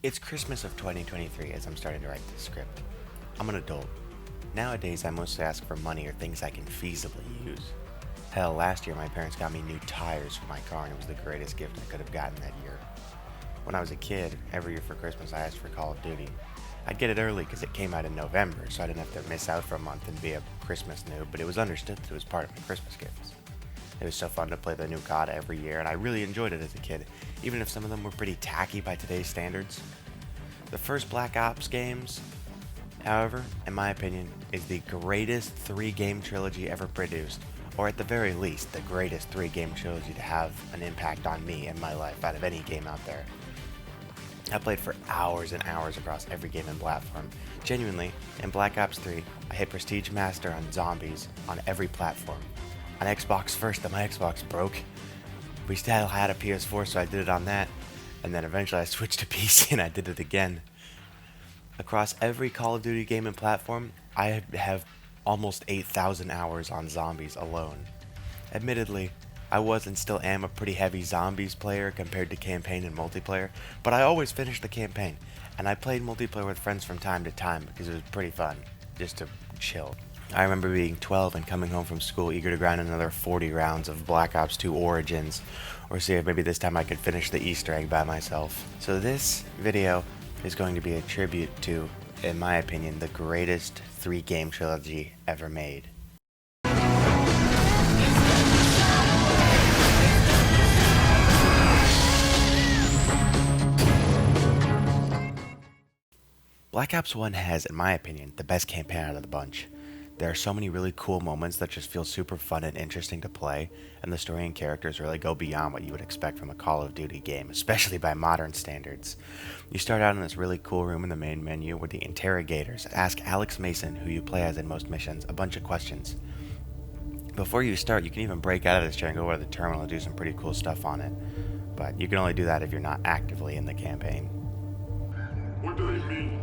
It's Christmas of 2023 as I'm starting to write this script. I'm an adult. Nowadays, I mostly ask for money or things I can feasibly use. Hell, last year my parents got me new tires for my car and it was the greatest gift I could have gotten that year. When I was a kid, every year for Christmas I asked for Call of Duty. I'd get it early because it came out in November, so I didn't have to miss out for a month and be a Christmas noob, but it was understood that it was part of my Christmas gifts. It was so fun to play the new COD every year, and I really enjoyed it as a kid, even if some of them were pretty tacky by today's standards. The first Black Ops games, however, in my opinion, is the greatest 3-game trilogy ever produced, or at the very least, the greatest 3-game trilogy to have an impact on me and my life out of any game out there. I played for hours and hours across every game and platform. Genuinely, in Black Ops 3, I hit Prestige Master on Zombies on every platform. On Xbox first, then my Xbox broke. We still had a PS4, so I did it on that. And then eventually I switched to PC and I did it again. Across every Call of Duty game and platform, I have almost 8,000 hours on Zombies alone. Admittedly, I was and still am a pretty heavy Zombies player compared to campaign and multiplayer, but I always finished the campaign, and I played multiplayer with friends from time to time because it was pretty fun, just to chill. I remember being 12 and coming home from school eager to grind another 40 rounds of Black Ops 2 Origins, or see if maybe this time I could finish the Easter egg by myself. So this video is going to be a tribute to, in my opinion, the greatest 3-game trilogy ever made. Black Ops 1 has, in my opinion, the best campaign out of the bunch. There are so many really cool moments that just feel super fun and interesting to play, and the story and characters really go beyond what you would expect from a Call of Duty game, especially by modern standards. You start out in this really cool room in the main menu where the interrogators ask Alex Mason, who you play as in most missions, a bunch of questions. Before you start, you can even break out of this chair and go over to the terminal and do some pretty cool stuff on it, but you can only do that if you're not actively in the campaign. What do they mean?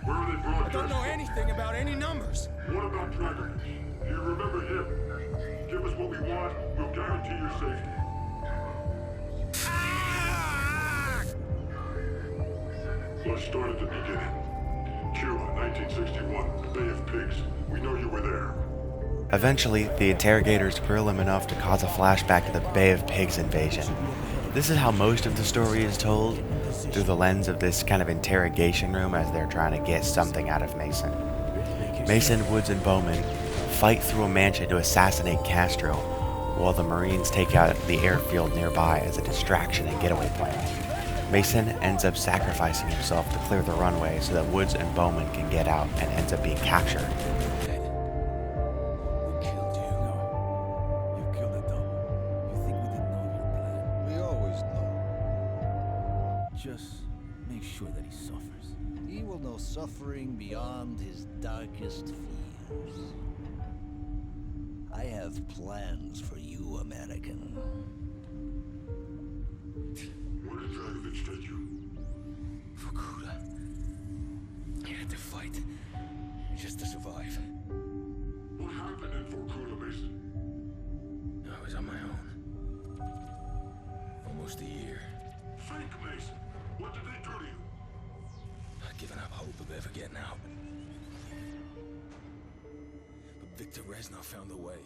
Where are they broadcast? I don't know anything about any numbers. What about Dragon? Do you remember him? Give us what we want, we'll guarantee your safety. Let's start at the beginning. Cuba, 1961, the Bay of Pigs. We know you were there. Eventually, the interrogators grill him enough to cause a flashback to the Bay of Pigs invasion. This is how most of the story is told, through the lens of this kind of interrogation room as they're trying to get something out of Mason. Mason, Woods, and Bowman fight through a mansion to assassinate Castro, while the Marines take out the airfield nearby as a distraction and getaway plan. Mason ends up sacrificing himself to clear the runway so that Woods and Bowman can get out and ends up being captured. Just make sure that he suffers. He will know suffering beyond his darkest fears. I have plans for you, American. Where did Dragovich take you? Vorkuta. I had to fight just to survive. What happened in Vorkuta, Mason? I was on my own. Almost a year. Think, Mason. What did they do to you? I'd given up hope of ever getting out. But Victor Reznov found a way.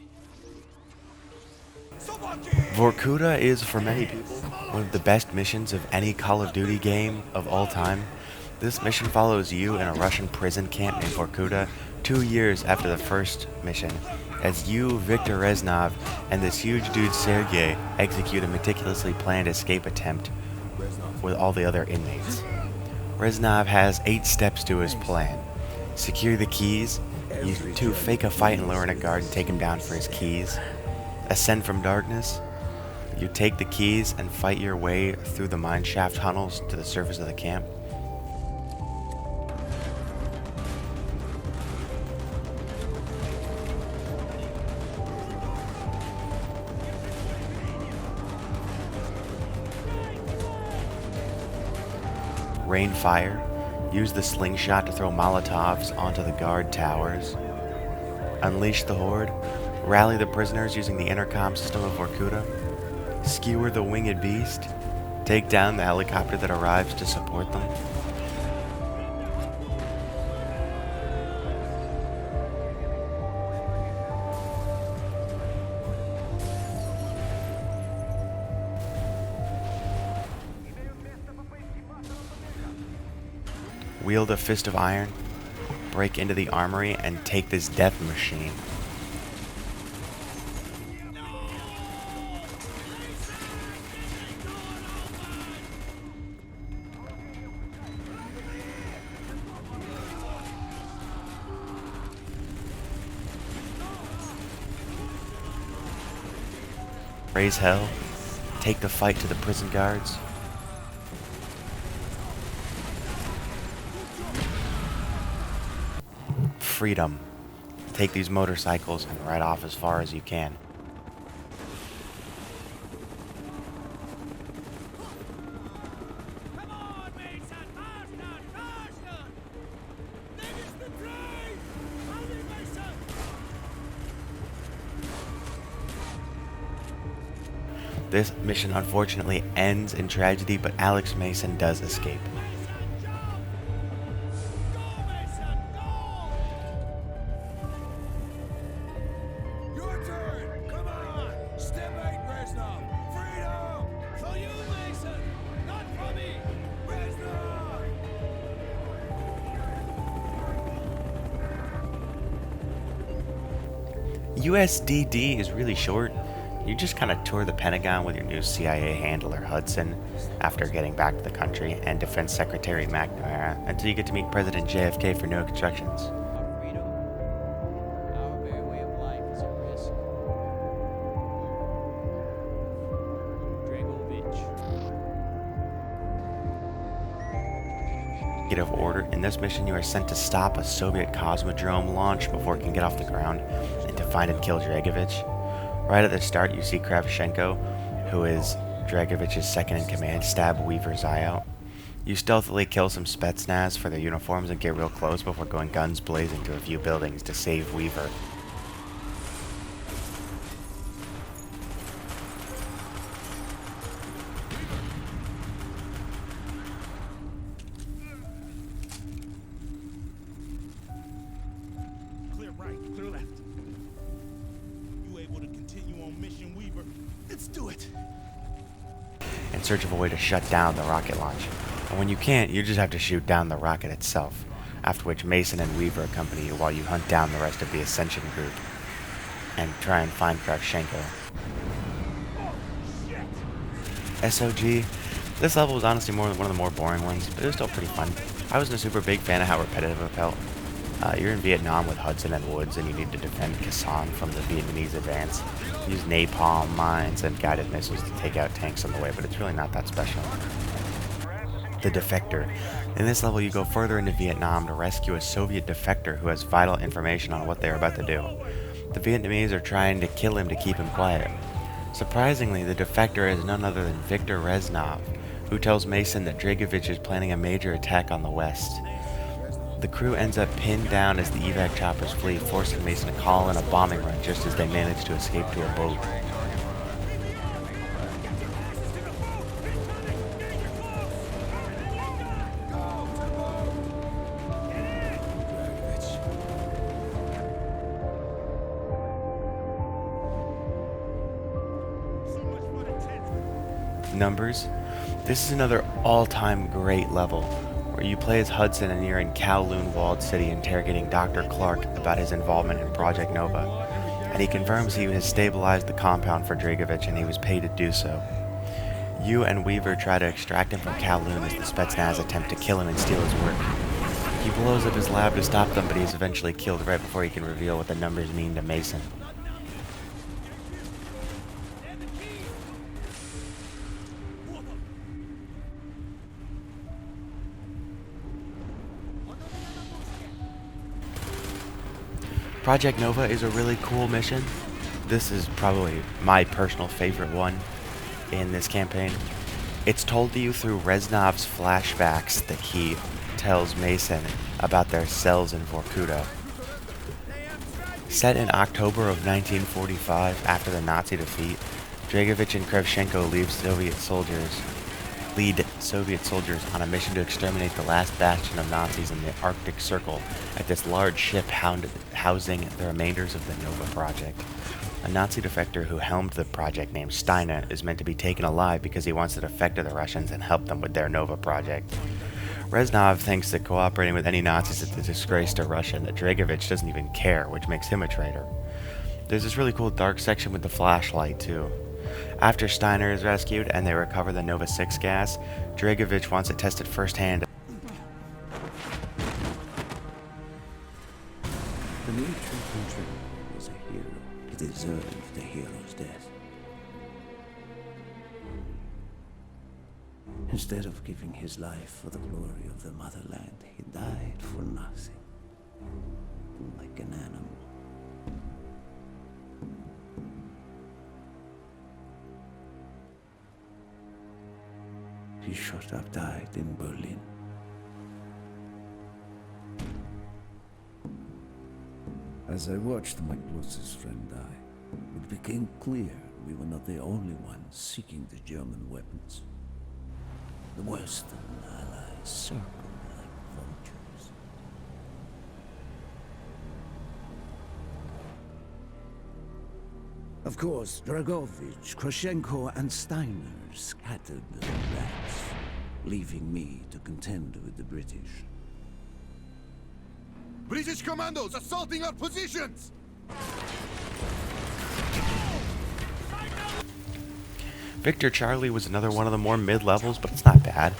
Vorkuta is, for many people, one of the best missions of any Call of Duty game of all time. This mission follows you in a Russian prison camp in Vorkuta 2 years after the first mission, as you, Victor Reznov, and this huge dude Sergei execute a meticulously planned escape attempt with all the other inmates. Reznov has 8 steps to his plan. Secure the keys, use to fake a fight and lure in a guard and take him down for his keys. Ascend from darkness, you take the keys and fight your way through the mineshaft tunnels to the surface of the camp. Rain fire, use the slingshot to throw Molotovs onto the guard towers. Unleash the Horde, rally the prisoners using the intercom system of Vorkuta. Skewer the winged beast, take down the helicopter that arrives to support them. wield a fist of iron, break into the armory, and take this death machine. Raise hell, take the fight to the prison guards. Freedom. Take these motorcycles and ride off as far as you can. This mission unfortunately ends in tragedy, but Alex Mason does escape. Your turn! Come on! Step 8, Reznov! Freedom! For you, Mason! Not for me! Reznov! USDD is really short. You just kind of tour the Pentagon with your new CIA handler Hudson after getting back to the country and Defense Secretary McNamara until you get to meet President JFK for no instructions. Our freedom, our very way of life is at risk. Dragovich. Of order. In this mission, you are sent to stop a Soviet cosmodrome launch before it can get off the ground and to find and kill Dragovich. Right at the start, you see Kravchenko, who is Dragovich's second in command, stab Weaver's eye out. You stealthily kill some Spetsnaz for their uniforms and get real close before going guns blazing to a few buildings to save Weaver. Clear right, clear left. You able to continue on mission, Weaver? Let's do it! In search of a way to shut down the rocket launch. And when you can't, you just have to shoot down the rocket itself, after which Mason and Weaver accompany you while you hunt down the rest of the Ascension group and try and find Kravchenko. SOG. This level was honestly one of the more boring ones, but it was still pretty fun. I wasn't a super big fan of how repetitive it felt. You're in Vietnam with Hudson and Woods, and you need to defend Kazan from the Vietnamese advance. Use napalm, mines, and guided missiles to take out tanks on the way, but it's really not that special. The Defector. In this level, you go further into Vietnam to rescue a Soviet defector who has vital information on what they are about to do. The Vietnamese are trying to kill him to keep him quiet. Surprisingly, the defector is none other than Viktor Reznov, who tells Mason that Dragovich is planning a major attack on the west. The crew ends up pinned down as the evac choppers flee, forcing Mason to call in a bombing run just as they manage to escape to a boat. Numbers. This is another all-time great level, where you play as Hudson and you're in Kowloon Walled City interrogating Dr. Clark about his involvement in Project Nova, and he confirms he has stabilized the compound for Dragovich and he was paid to do so. You and Weaver try to extract him from Kowloon as the Spetsnaz attempt to kill him and steal his work. He blows up his lab to stop them, but he is eventually killed right before he can reveal what the numbers mean to Mason. Project Nova is a really cool mission. This is probably my personal favorite one in this campaign. It's told to you through Reznov's flashbacks that he tells Mason about their cells in Vorkuta. Set in October of 1945, after the Nazi defeat, Dragovich and Kravchenko lead Soviet soldiers on a mission to exterminate the last bastion of Nazis in the Arctic Circle at this large ship housing the remainders of the Nova Project. A Nazi defector who helmed the project named Steiner is meant to be taken alive because he wants to defect to the Russians and help them with their Nova Project. Reznov thinks that cooperating with any Nazis is a disgrace to Russia and that Dragovich doesn't even care, which makes him a traitor. There's this really cool dark section with the flashlight, too. After Steiner is rescued and they recover the Nova 6 gas, Dragovich wants it tested firsthand. The new true was a hero. He deserved the hero's death. Instead of giving his life for the glory of the motherland, he died for nothing. Like an animal. He shot up died in Berlin. As I watched my closest friend die, it became clear we were not the only ones seeking the German weapons. The Western allies circled like vultures. Of course, Dragovich, Krashenko, and Steiner scattered the rats, leaving me to contend with the British. British commandos assaulting our positions! Victor Charlie was another one of the more mid-levels, but it's not bad.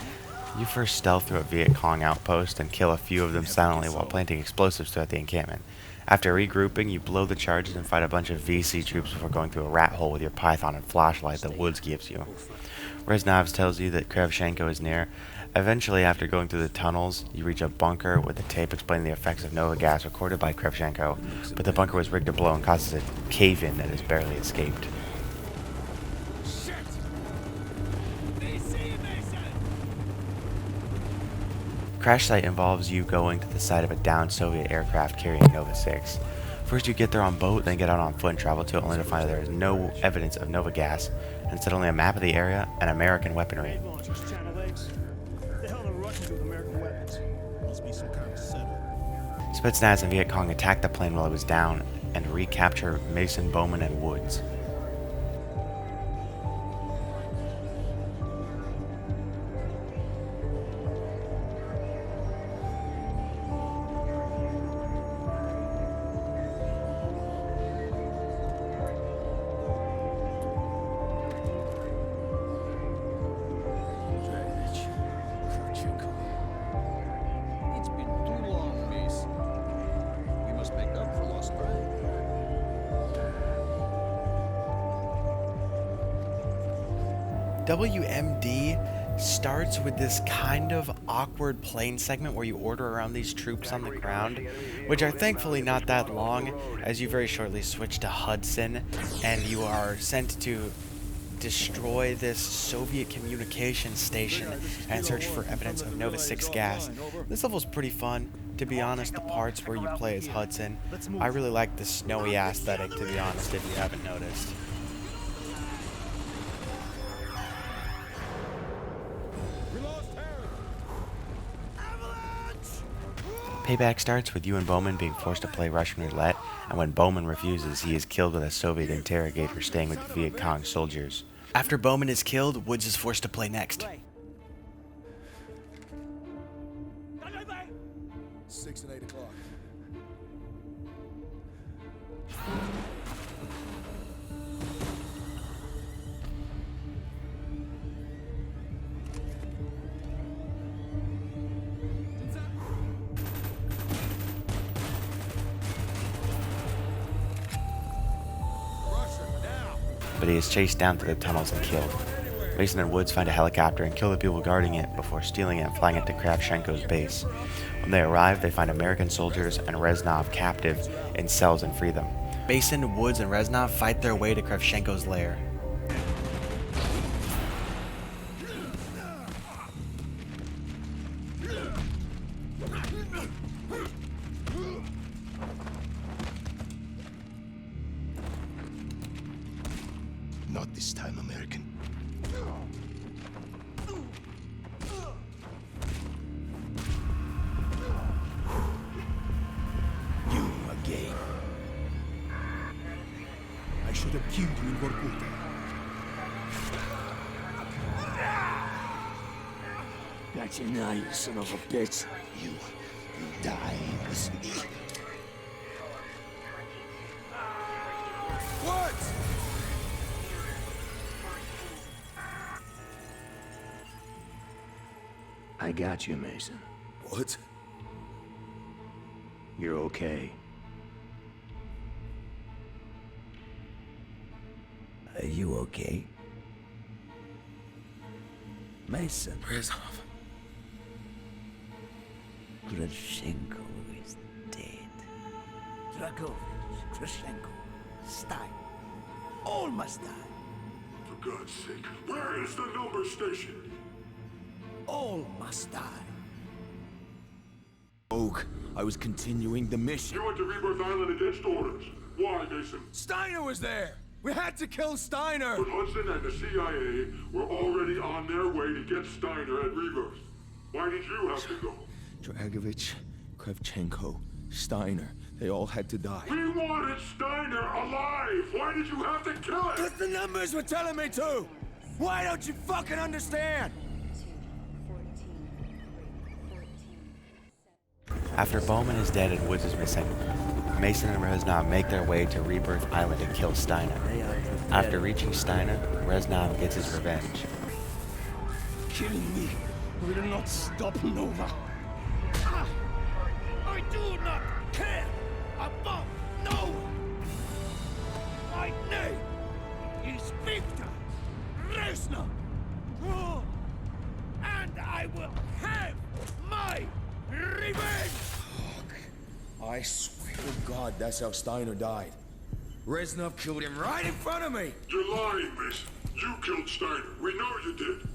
You first stealth through a Viet Cong outpost and kill a few of them silently while planting explosives throughout the encampment. After regrouping, you blow the charges and fight a bunch of VC troops before going through a rat hole with your python and flashlight that Woods gives you. Reznov tells you that Kravchenko is near. Eventually, after going through the tunnels, you reach a bunker with a tape explaining the effects of Nova gas recorded by Kravchenko, but the bunker was rigged to blow and causes a cave-in that has barely escaped. Crash site involves you going to the site of a downed Soviet aircraft carrying Nova 6. First you get there on boat, then get out on foot and travel to it only to find that there is no evidence of Nova gas, and instead only a map of the area and American weaponry. Spetsnaz and Viet Cong attacked the plane while it was down and recapture Mason, Bowman, and Woods. WMD starts with this kind of awkward plane segment where you order around these troops on the ground, which are thankfully not that long, as you very shortly switch to Hudson and you are sent to destroy this Soviet communication station and search for evidence of Nova 6 gas. This level's pretty fun. To be honest, the parts where you play as Hudson, I really like the snowy aesthetic, to be honest, if you haven't noticed. Payback starts with you and Bowman being forced to play Russian roulette, and when Bowman refuses, he is killed with a Soviet interrogator staying with the Viet Cong soldiers. After Bowman is killed, Woods is forced to play next. 6 and 8 o'clock. But he is chased down through the tunnels and killed. Mason and Woods find a helicopter and kill the people guarding it before stealing it and flying it to Kravchenko's base. When they arrive, they find American soldiers and Reznov captive in cells and free them. Mason, Woods, and Reznov fight their way to Kravchenko's lair. Not this time, American. You again. I should have killed you in Vorkuta. That's your name, you son of a bitch. You die. What? I got you, Mason. What? You're okay. Are you okay? Mason. Reznov. Krashenko is dead. Dragovich, Krashenko, Stein. All must die. For God's sake, where is the number station? All must die. Oak, I was continuing the mission. You went to Rebirth Island against orders. Why, Mason? Steiner was there! We had to kill Steiner! But Hudson and the CIA were already on their way to get Steiner at Rebirth. Why did you have to go? Dragovich, Kravchenko, Steiner, they all had to die. We wanted Steiner alive! Why did you have to kill him? Because the numbers were telling me to! Why don't you fucking understand? After Bowman is dead and Woods is missing, Mason and Reznov make their way to Rebirth Island to kill Steiner. After reaching Steiner, Reznov gets his revenge. Killing me will not stop Nova. I do not care about Nova. My name is Victor Reznov. And I will have my revenge. I swear to God, that's how Steiner died. Reznov killed him right in front of me. You're lying, Mason. You killed Steiner. We know you did.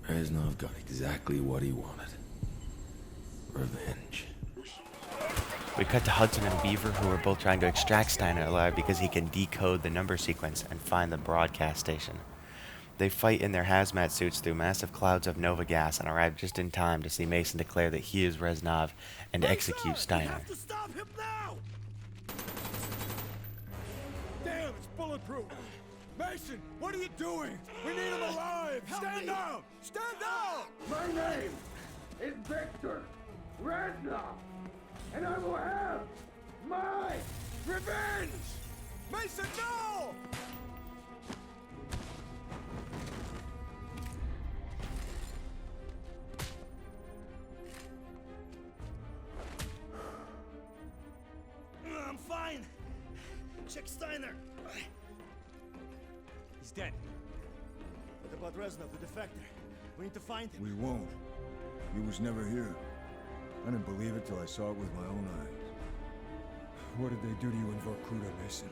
Reznov got exactly what he wanted. Revenge. We cut to Hudson and Beaver, who are both trying to extract Steiner alive because he can decode the number sequence and find the broadcast station. They fight in their hazmat suits through massive clouds of Nova gas and arrive just in time to see Mason declare that he is Reznov and execute Steiner. We have to stop him now! Damn, it's bulletproof! Mason, what are you doing? We need him alive! Stand down! Stand down! My name is Victor Reznov, and I will have my Revenge! Mason, no! I'm fine. Check Steiner. He's dead. What about Reznov, the defector? We need to find him. We won't. He was never here. I didn't believe it till I saw it with my own eyes. What did they do to you in Vorkuta, Mason?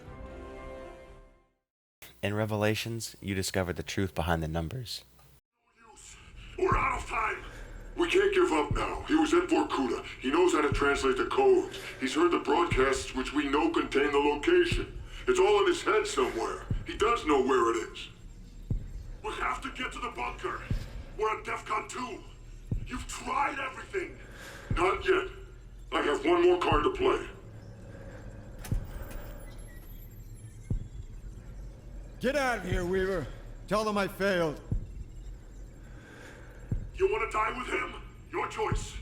In Revelations, you discover the truth behind the numbers. We're out of time. We can't give up now. He was at Vorkuta. He knows how to translate the codes. He's heard the broadcasts which we know contain the location. It's all in his head somewhere. He does know where it is. We have to get to the bunker. We're at DEFCON 2. You've tried everything. Not yet. I have one more card to play. Get out of here, Weaver. Tell them I failed. You want to die with him? Your choice.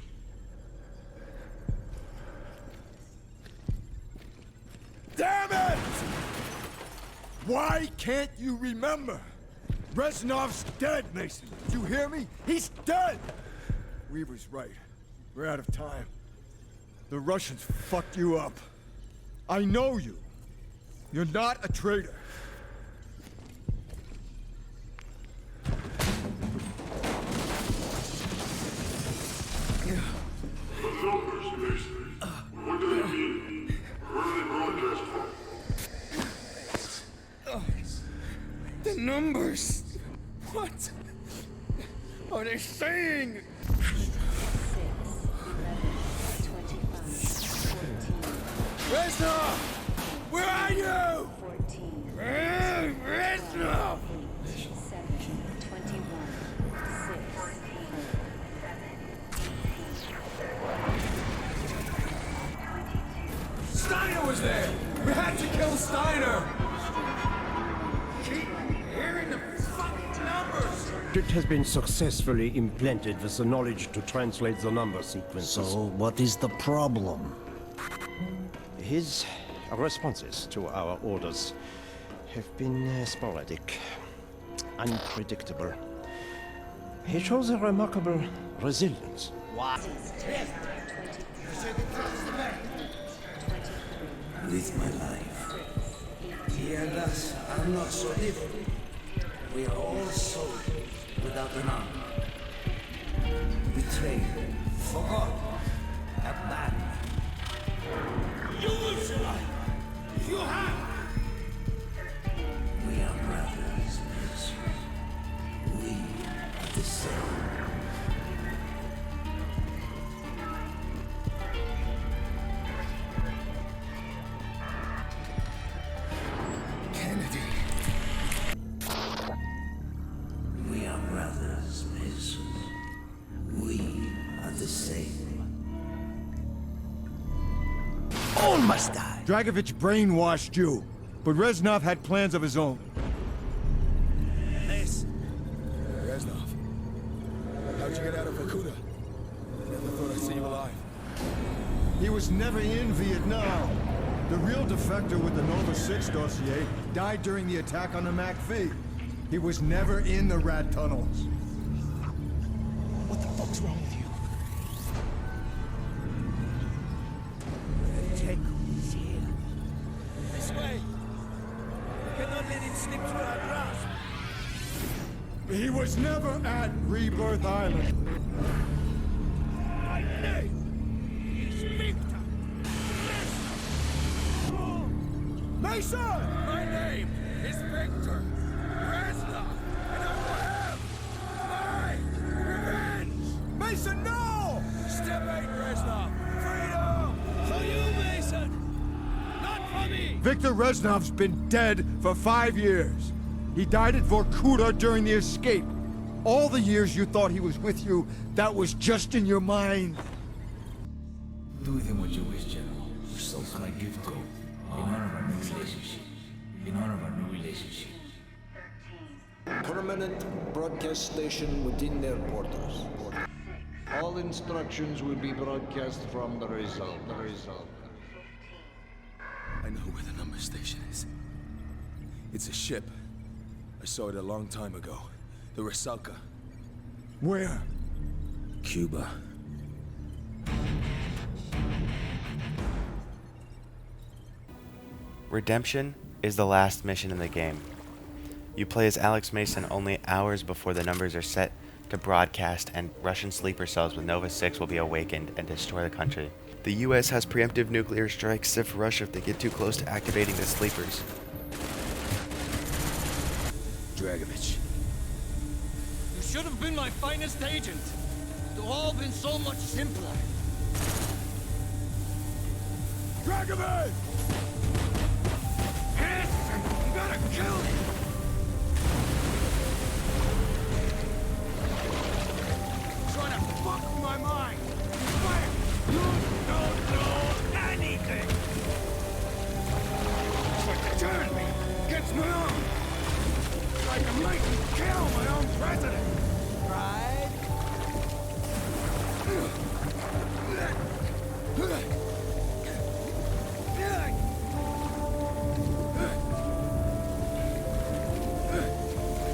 Damn it! Why can't you remember? Reznov's dead, Mason. Do you hear me? He's dead! Weaver's right. We're out of time. The Russians fucked you up. I know you. You're not a traitor. The numbers, Mason. What do they mean? Where do they broadcast from? The numbers! What are they saying? 6, 11, 25, 14. Reznov! Where are you? 14. Reznov! 7, 21, 6. Steiner was there! We had to kill Steiner! Keep hearing the fucking numbers! subject has been successfully implanted with the knowledge to translate the number sequences. So, what is the problem? His responses to our orders have been sporadic, unpredictable. He shows a remarkable resilience. With my life. He and us are not so different. We are all souls without an arm. Betrayed, forgotten, abandoned. You will survive. You have. We are brothers, miss. We are the same. We are brothers, miss. We are the same. All must die. Dragovich brainwashed you, but Reznov had plans of his own. This. Reznov, how'd you get out of Vorkuta? Never thought I'd see you alive. He was never in Vietnam. The real defector with the Nova 6 dossier died during the attack on the MacV. He was never in the rat tunnels. What the fuck's wrong with you? Jacob is here. This way. We cannot let him slip through our grasp. He was never at Rebirth Island. My name is Victor. Mason! My name is Victor. Reznov, and I will have my revenge. Mason, no! Step 8, Reznov. Freedom for you, Mason. Not for me. Victor Reznov's been dead for 5 years. He died at Vorkuta during the escape. All the years you thought he was with you, that was just in your mind. Do with him what you wish, General. So it's my gift to you. In honor of our new relationship. In honor of our new relationship. Permanent broadcast station within their borders. All instructions will be broadcast from the result. I know where the number station is. It's a ship. I saw it a long time ago. The Rusalka. Where? Cuba. Redemption is the last mission in the game. You play as Alex Mason only hours before the numbers are set to broadcast, and Russian sleeper cells with Nova 6 will be awakened and destroy the country. The US has preemptive nuclear strikes if Russia if they get too close to activating the sleepers. Dragovich. You should have been my finest agent. It would have all been so much simpler. Dragovich! You gotta kill him! Trying to fuck with my mind! Fire! You don't know anything! Trying to turn me against my own! Trying to make me kill my own president! Right?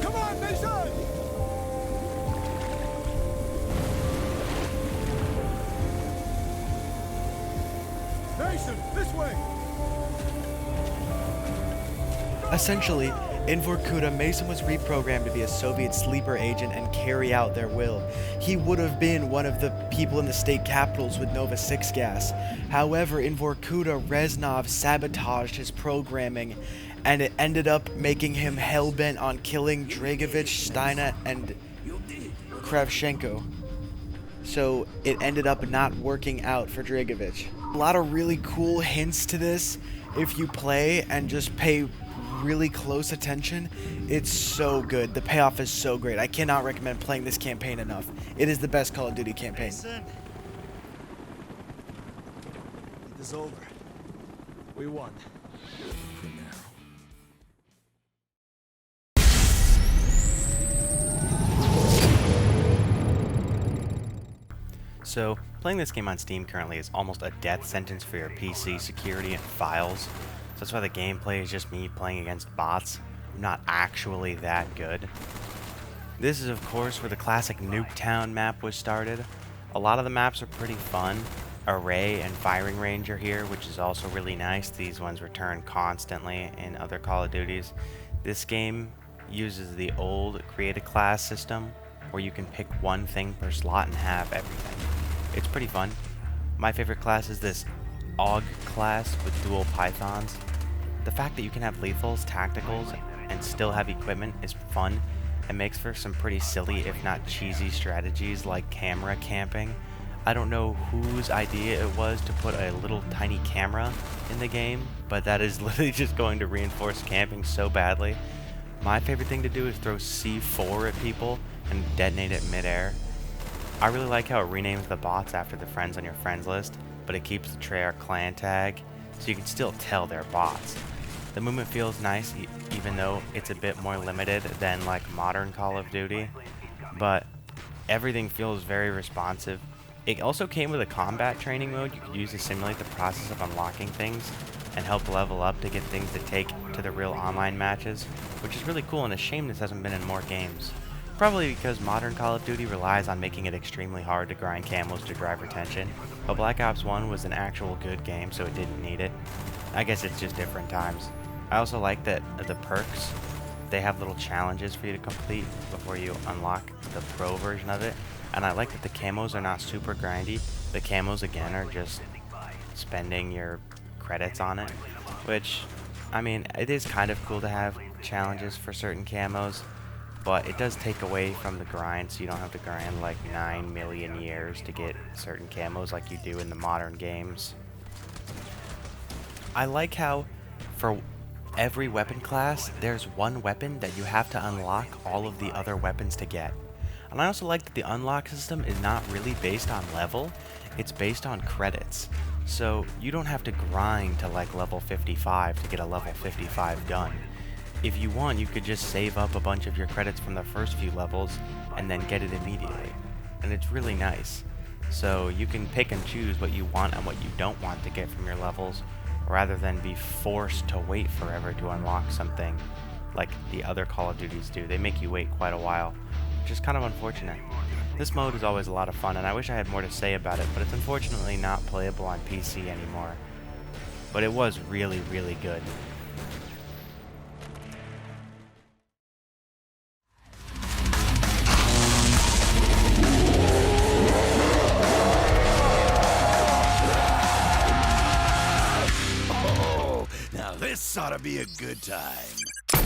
Come on, Mason! Mason, this way! Essentially, in Vorkuta, Mason was reprogrammed to be a Soviet sleeper agent and carry out their will. He would have been one of the people in the state capitals with Nova 6 gas. However, in Vorkuta, Reznov sabotaged his programming, and it ended up making him hell-bent on killing Dragovich, Steiner, and Kravchenko. So it ended up not working out for Dragovich. A lot of really cool hints to this if you play and just pay really close attention. It's so good. The payoff is so great. I cannot recommend playing this campaign enough. It is the best Call of Duty campaign. It is over. We won. For now. So, playing this game on Steam currently is almost a death sentence for your PC security and files. So that's why the gameplay is just me playing against bots. I'm not actually that good. This is of course where the classic Nuketown map was started. A lot of the maps are pretty fun. Array and firing range are here, which is also really nice. These ones return constantly in other Call of Duties. This game uses the old create a class system where you can pick one thing per slot and have everything. It's pretty fun. My favorite class is this AUG class with dual pythons. The fact that you can have lethals, tacticals, and still have equipment is fun and makes for some pretty silly, if not cheesy, strategies like camera camping. I don't know whose idea it was to put a little tiny camera in the game, but that is literally just going to reinforce camping so badly. My favorite thing to do is throw C4 at people and detonate it midair. I really like how it renames the bots after the friends on your friends list, but it keeps the Treyarch clan tag, so you can still tell they're bots. The movement feels nice, even though it's a bit more limited than like modern Call of Duty, but everything feels very responsive. It also came with a combat training mode you could use to simulate the process of unlocking things and help level up to get things to take to the real online matches, which is really cool and a shame this hasn't been in more games. Probably because modern Call of Duty relies on making it extremely hard to grind camos to drive retention, but Black Ops 1 was an actual good game, so it didn't need it. I guess it's just different times. I also like that the perks, they have little challenges for you to complete before you unlock the pro version of it, and I like that the camos are not super grindy. The camos again are just spending your credits on it, which, I mean, it is kind of cool to have challenges for certain camos, but it does take away from the grind, so you don't have to grind like 9 million years to get certain camos like you do in the modern games. I like how for every weapon class, there's one weapon that you have to unlock all of the other weapons to get. And I also like that the unlock system is not really based on level, it's based on credits. So you don't have to grind to like level 55 to get a level 55 gun. If you want, you could just save up a bunch of your credits from the first few levels and then get it immediately. And it's really nice. So you can pick and choose what you want and what you don't want to get from your levels, rather than be forced to wait forever to unlock something like the other Call of Duties do. They make you wait quite a while, which is kind of unfortunate. This mode is always a lot of fun, and I wish I had more to say about it, but it's unfortunately not playable on PC anymore. But it was really, really good. This ought to be a good time.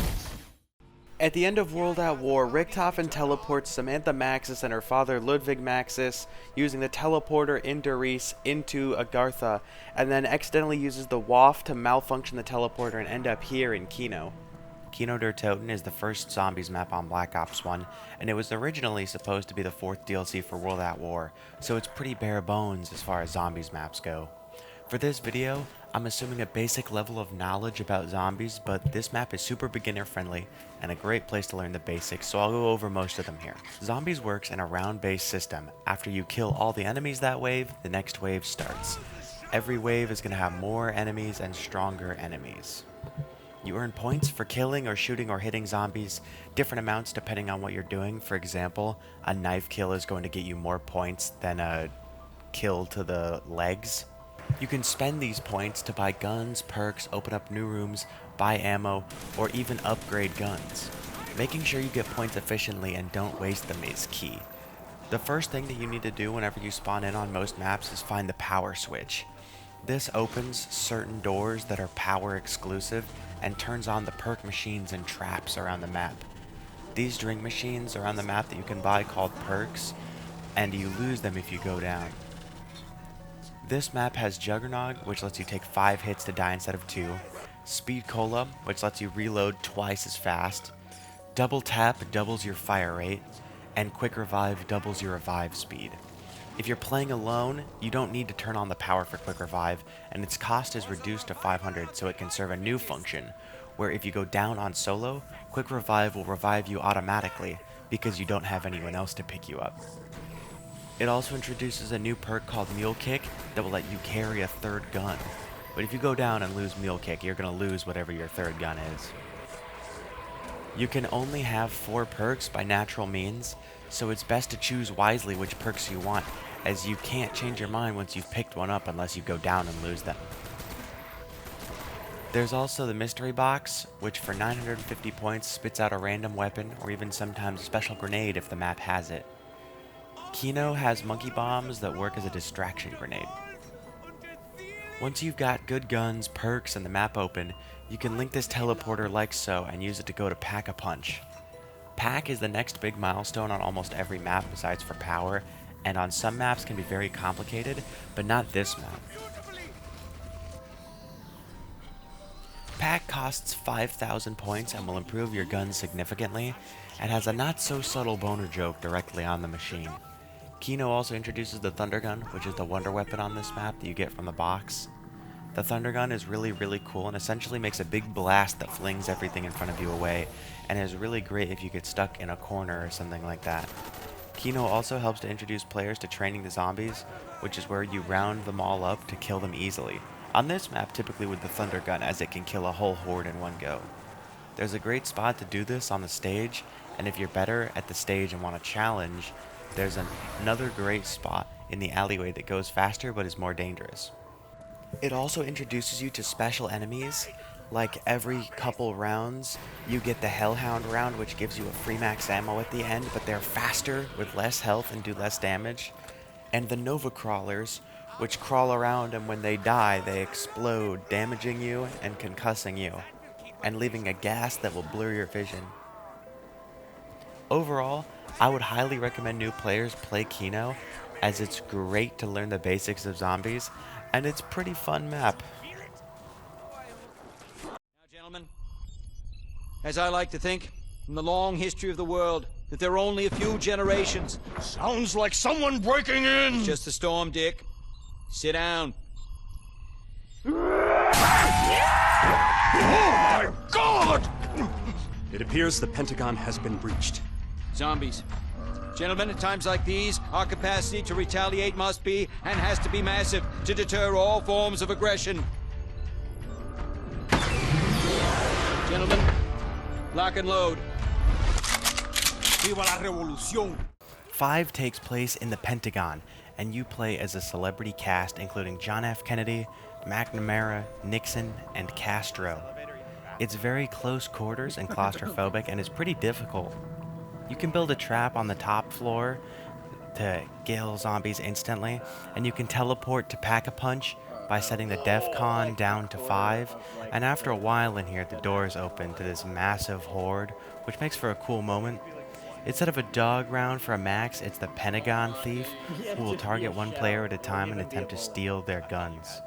At the end of World at War, Richtofen teleports Samantha Maxis and her father Ludwig Maxis using the teleporter in Doris into Agartha, and then accidentally uses the waft to malfunction the teleporter and end up here in Kino. Kino der Toten is the first Zombies map on Black Ops 1, and it was originally supposed to be the 4th DLC for World at War, so it's pretty bare bones as far as Zombies maps go. For this video, I'm assuming a basic level of knowledge about zombies, but this map is super beginner friendly and a great place to learn the basics, so I'll go over most of them here. Zombies works in a round-based system. After you kill all the enemies that wave, the next wave starts. Every wave is going to have more enemies and stronger enemies. You earn points for killing or shooting or hitting zombies, different amounts depending on what you're doing. For example, a knife kill is going to get you more points than a kill to the legs. You can spend these points to buy guns, perks, open up new rooms, buy ammo, or even upgrade guns. Making sure you get points efficiently and don't waste them is key. The first thing that you need to do whenever you spawn in on most maps is find the power switch. This opens certain doors that are power exclusive and turns on the perk machines and traps around the map. These drink machines around the map that you can buy called perks, and you lose them if you go down. This map has Juggernog, which lets you take 5 hits to die instead of 2, Speed Cola, which lets you reload twice as fast, Double Tap doubles your fire rate, and Quick Revive doubles your revive speed. If you're playing alone, you don't need to turn on the power for Quick Revive, and its cost is reduced to 500 so it can serve a new function, where if you go down on solo, Quick Revive will revive you automatically because you don't have anyone else to pick you up. It also introduces a new perk called Mule Kick that will let you carry a third gun. But if you go down and lose Mule Kick, you're going to lose whatever your third gun is. You can only have 4 perks by natural means, so it's best to choose wisely which perks you want, as you can't change your mind once you've picked one up unless you go down and lose them. There's also the mystery box, which for 950 points spits out a random weapon or even sometimes a special grenade if the map has it. Kino has monkey bombs that work as a distraction grenade. Once you've got good guns, perks, and the map open, you can link this teleporter like so and use it to go to Pack-a-Punch. Pack is the next big milestone on almost every map besides for power, and on some maps can be very complicated, but not this map. Pack costs 5,000 points and will improve your guns significantly, and has a not so subtle boner joke directly on the machine. Kino also introduces the Thunder Gun, which is the wonder weapon on this map that you get from the box. The Thunder Gun is really cool and essentially makes a big blast that flings everything in front of you away, and is really great if you get stuck in a corner or something like that. Kino also helps to introduce players to training the zombies, which is where you round them all up to kill them easily. On this map, typically with the Thunder Gun, as it can kill a whole horde in one go. There's a great spot to do this on the stage, and if you're better at the stage and want a challenge, there's another great spot in the alleyway that goes faster but is more dangerous. It also introduces you to special enemies, like every couple rounds you get the Hellhound round, which gives you a free max ammo at the end, but they're faster with less health and do less damage, and the Nova Crawlers, which crawl around, and when they die they explode, damaging you and concussing you, and leaving a gas that will blur your vision. Overall, I would highly recommend new players play Kino, as it's great to learn the basics of zombies, and it's pretty fun map. Now, gentlemen, as I like to think, in the long history of the world, that there are only a few generations. Sounds like someone breaking in! It's just a storm, Dick. Sit down. Oh my God! It appears the Pentagon has been breached. Zombies. Gentlemen, at times like these, our capacity to retaliate must be, and has to be, massive, to deter all forms of aggression. Gentlemen, lock and load. Viva la revolución! 5 takes place in the Pentagon, and you play as a celebrity cast including John F. Kennedy, McNamara, Nixon, and Castro. It's very close quarters and claustrophobic and is pretty difficult. You can build a trap on the top floor to kill zombies instantly, and you can teleport to Pack-a-Punch by setting the DEFCON down to 5, and after a while in here the doors open to this massive horde, which makes for a cool moment. Instead of a dog round for a max, it's the Pentagon Thief, who will target one player at a time and attempt to steal their guns.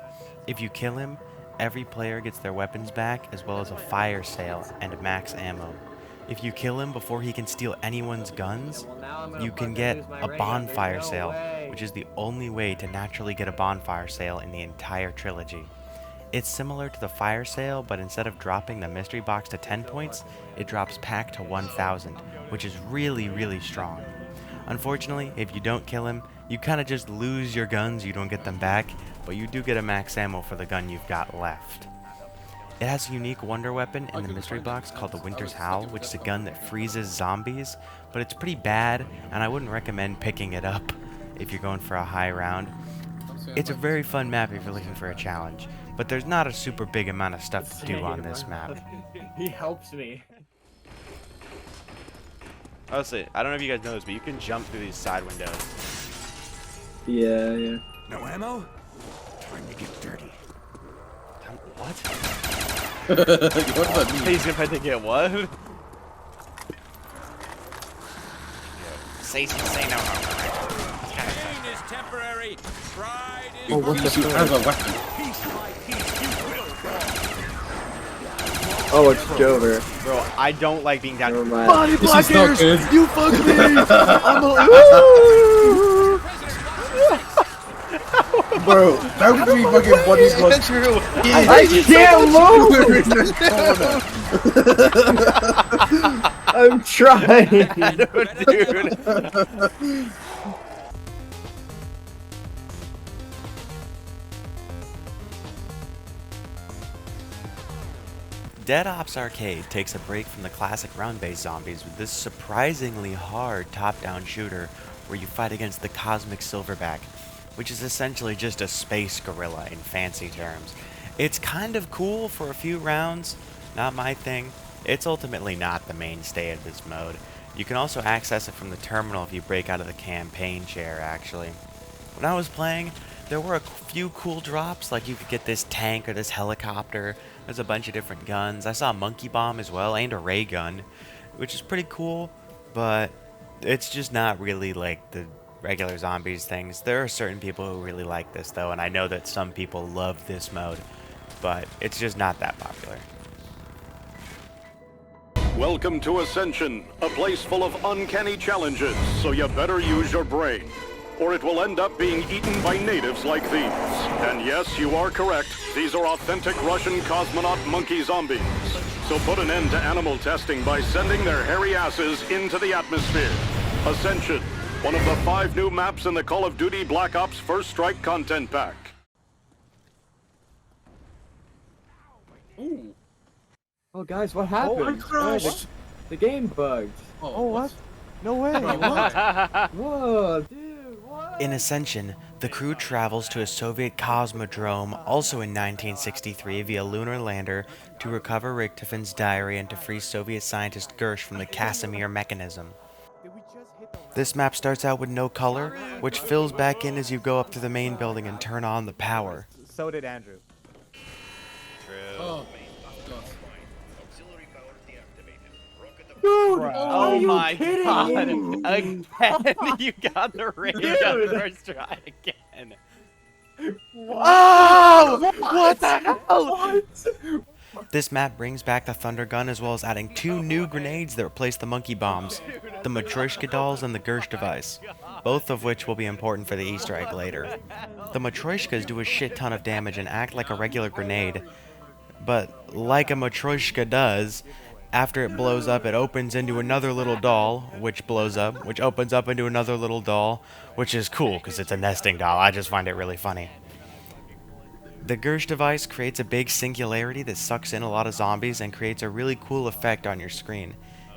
If you kill him, every player gets their weapons back, as well as a fire sale and max ammo. If you kill him before he can steal anyone's guns, you can get a bonfire sale, which is the only way to naturally get a bonfire sale in the entire trilogy. It's similar to the fire sale, but instead of dropping the mystery box to 10 points, it drops pack to 1,000, which is really strong. Unfortunately, if you don't kill him, you kind of just lose your guns, you don't get them back, but you do get a max ammo for the gun you've got left. It has a unique wonder weapon in the mystery box called the Winter's Howl, which is a gun that freezes zombies, but it's pretty bad, and I wouldn't recommend picking it up if you're going for a high round. It's a very fun map if you're looking for a challenge, but there's not a super big amount of stuff to do on this map. He helps me. Honestly, I don't know if you guys know this, but you can jump through these side windows. Yeah. No ammo? Time to get dirty. What? What does that mean? He's gonna to get what? Say no harm. Pain is temporary. Pride is Oh, what the fuck? Has a weapon. Oh, it's Jover. Bro, I don't like being down. Body blockers! You fuck me! Bro, that would be fucking funny. True. I can't move! I'm trying! Dude. Dead Ops Arcade takes a break from the classic round-based zombies with this surprisingly hard top-down shooter where you fight against the Cosmic Silverback, which is essentially just a space gorilla in fancy terms. It's kind of cool for a few rounds, not my thing. It's ultimately not the mainstay of this mode. You can also access it from the terminal if you break out of the campaign chair, actually. When I was playing, there were a few cool drops, like you could get this tank or this helicopter. There's a bunch of different guns. I saw a monkey bomb as well, and a ray gun, which is pretty cool, but it's just not really like the regular zombies things. There are certain people who really like this, though, and I know that some people love this mode, but it's just not that popular. Welcome to Ascension, a place full of uncanny challenges, so you better use your brain, or it will end up being eaten by natives like these. And yes, you are correct, these are authentic Russian cosmonaut monkey zombies. So put an end to animal testing by sending their hairy asses into the atmosphere. Ascension, one of the 5 new maps in the Call of Duty Black Ops First Strike content pack. Ooh. Oh, guys, what happened? The game bugged. Oh, what? No way. Whoa, dude, what? In Ascension, the crew travels to a Soviet cosmodrome, also in 1963, via lunar lander to recover Richtofan's diary and to free Soviet scientist Gersh from the Casimir mechanism. This map starts out with no color, which fills back in as you go up to the main building and turn on the power. So did Andrew. Oh. Dude, oh my god! Me? Again, you got the ray gun first try again. Oh! What the hell? This map brings back the Thunder Gun as well as adding 2 new grenades that replace the monkey bombs, the Matryoshka dolls and the Gersh device, both of which will be important for the Easter egg later. The Matryoshkas do a shit ton of damage and act like a regular grenade, but like a Matryoshka does, after it blows up, it opens into another little doll, which blows up, which opens up into another little doll, which is cool because it's a nesting doll. I just find it really funny. The Gersh device creates a big singularity that sucks in a lot of zombies and creates a really cool effect on your screen.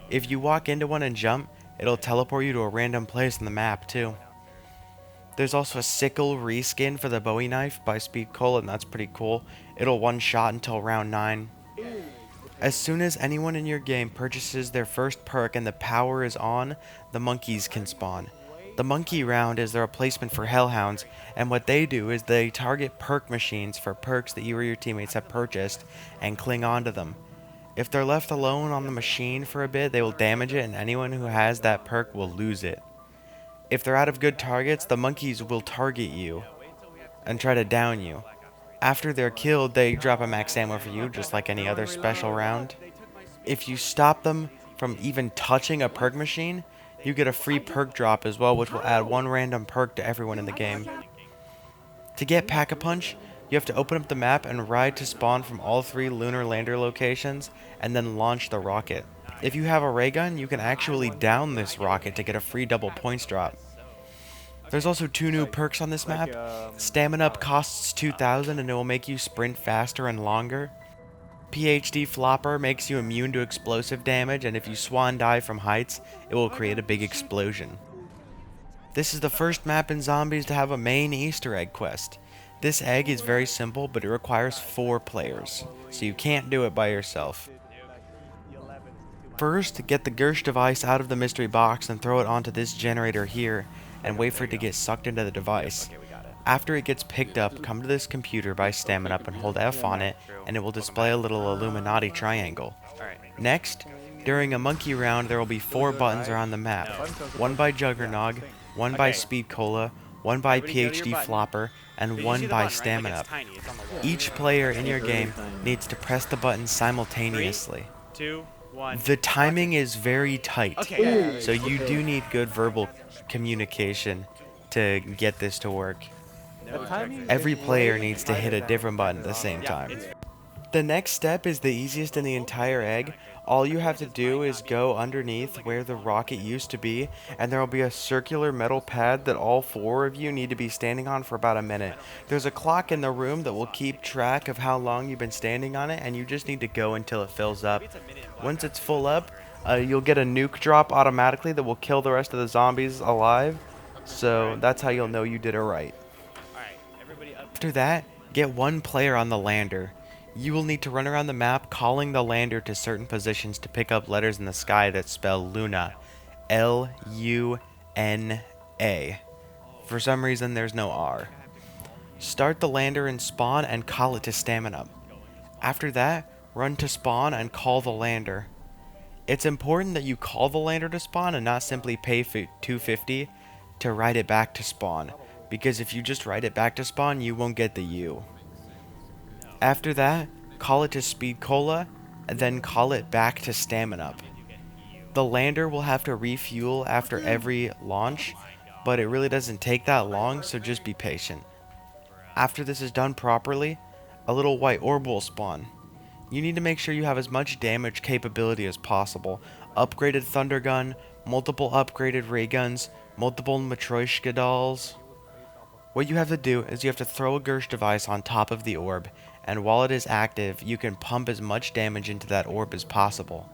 If you walk into one and jump, it'll teleport you to a random place on the map too. There's also a sickle reskin for the Bowie knife by Speed Cola, and that's pretty cool. It'll one-shot until round 9. As soon as anyone in your game purchases their first perk and the power is on, the monkeys can spawn. The monkey round is the replacement for hellhounds, and what they do is they target perk machines for perks that you or your teammates have purchased and cling on to them. If they're left alone on the machine for a bit, they will damage it, and anyone who has that perk will lose it. If they're out of good targets, the monkeys will target you and try to down you. After they're killed, they drop a max ammo for you, just like any other special round. If you stop them from even touching a perk machine, you get a free perk drop as well, which will add 1 random perk to everyone in the game. To get Pack-a-Punch, you have to open up the map and ride to spawn from all 3 lunar lander locations, and then launch the rocket. If you have a ray gun, you can actually down this rocket to get a free double points drop. There's also 2 new perks on this map. Stamina Up costs 2,000 and it will make you sprint faster and longer. PhD Flopper makes you immune to explosive damage, and if you swan dive from heights, it will create a big explosion. This is the first map in Zombies to have a main Easter egg quest. This egg is very simple, but it requires 4 players, so you can't do it by yourself. First, get the Gersh device out of the mystery box and throw it onto this generator here, and wait for it to get sucked into the device. After it gets picked up, come to this computer by Stamina Up and hold F on it, and it will display a little Illuminati triangle. Next, during a monkey round, there will be 4 buttons around the map. 1 by Juggernog, 1 by Speed Cola, 1 by PhD Flopper, and 1 by Stamina Up. Each player in your game needs to press the buttons simultaneously. 2, 1. The timing is very tight, so you do need good verbal communication to get this to work. Every player needs to hit a different button at the same time. The next step is the easiest in the entire egg. All you have to do is go underneath where the rocket used to be, and there will be a circular metal pad that all 4 of you need to be standing on for about a minute. There's a clock in the room that will keep track of how long you've been standing on it, and you just need to go until it fills up. Once it's full up, you'll get a nuke drop automatically that will kill the rest of the zombies alive. So that's how you'll know you did it right. After that, get 1 player on the lander. You will need to run around the map calling the lander to certain positions to pick up letters in the sky that spell Luna. L-U-N-A. For some reason, there's no R. Start the lander in spawn and call it to stamina. After that, run to spawn and call the lander. It's important that you call the lander to spawn and not simply pay for $250 to ride it back to spawn, because if you just ride it back to spawn, you won't get the U. After that, call it to speed cola, and then call it back to stamina. The lander will have to refuel after every launch, but it really doesn't take that long, so just be patient. After this is done properly, a little white orb will spawn. You need to make sure you have as much damage capability as possible. Upgraded thunder gun, multiple upgraded ray guns, multiple Matryoshka dolls. What you have to do is you have to throw a Gersh device on top of the orb, and while it is active, you can pump as much damage into that orb as possible.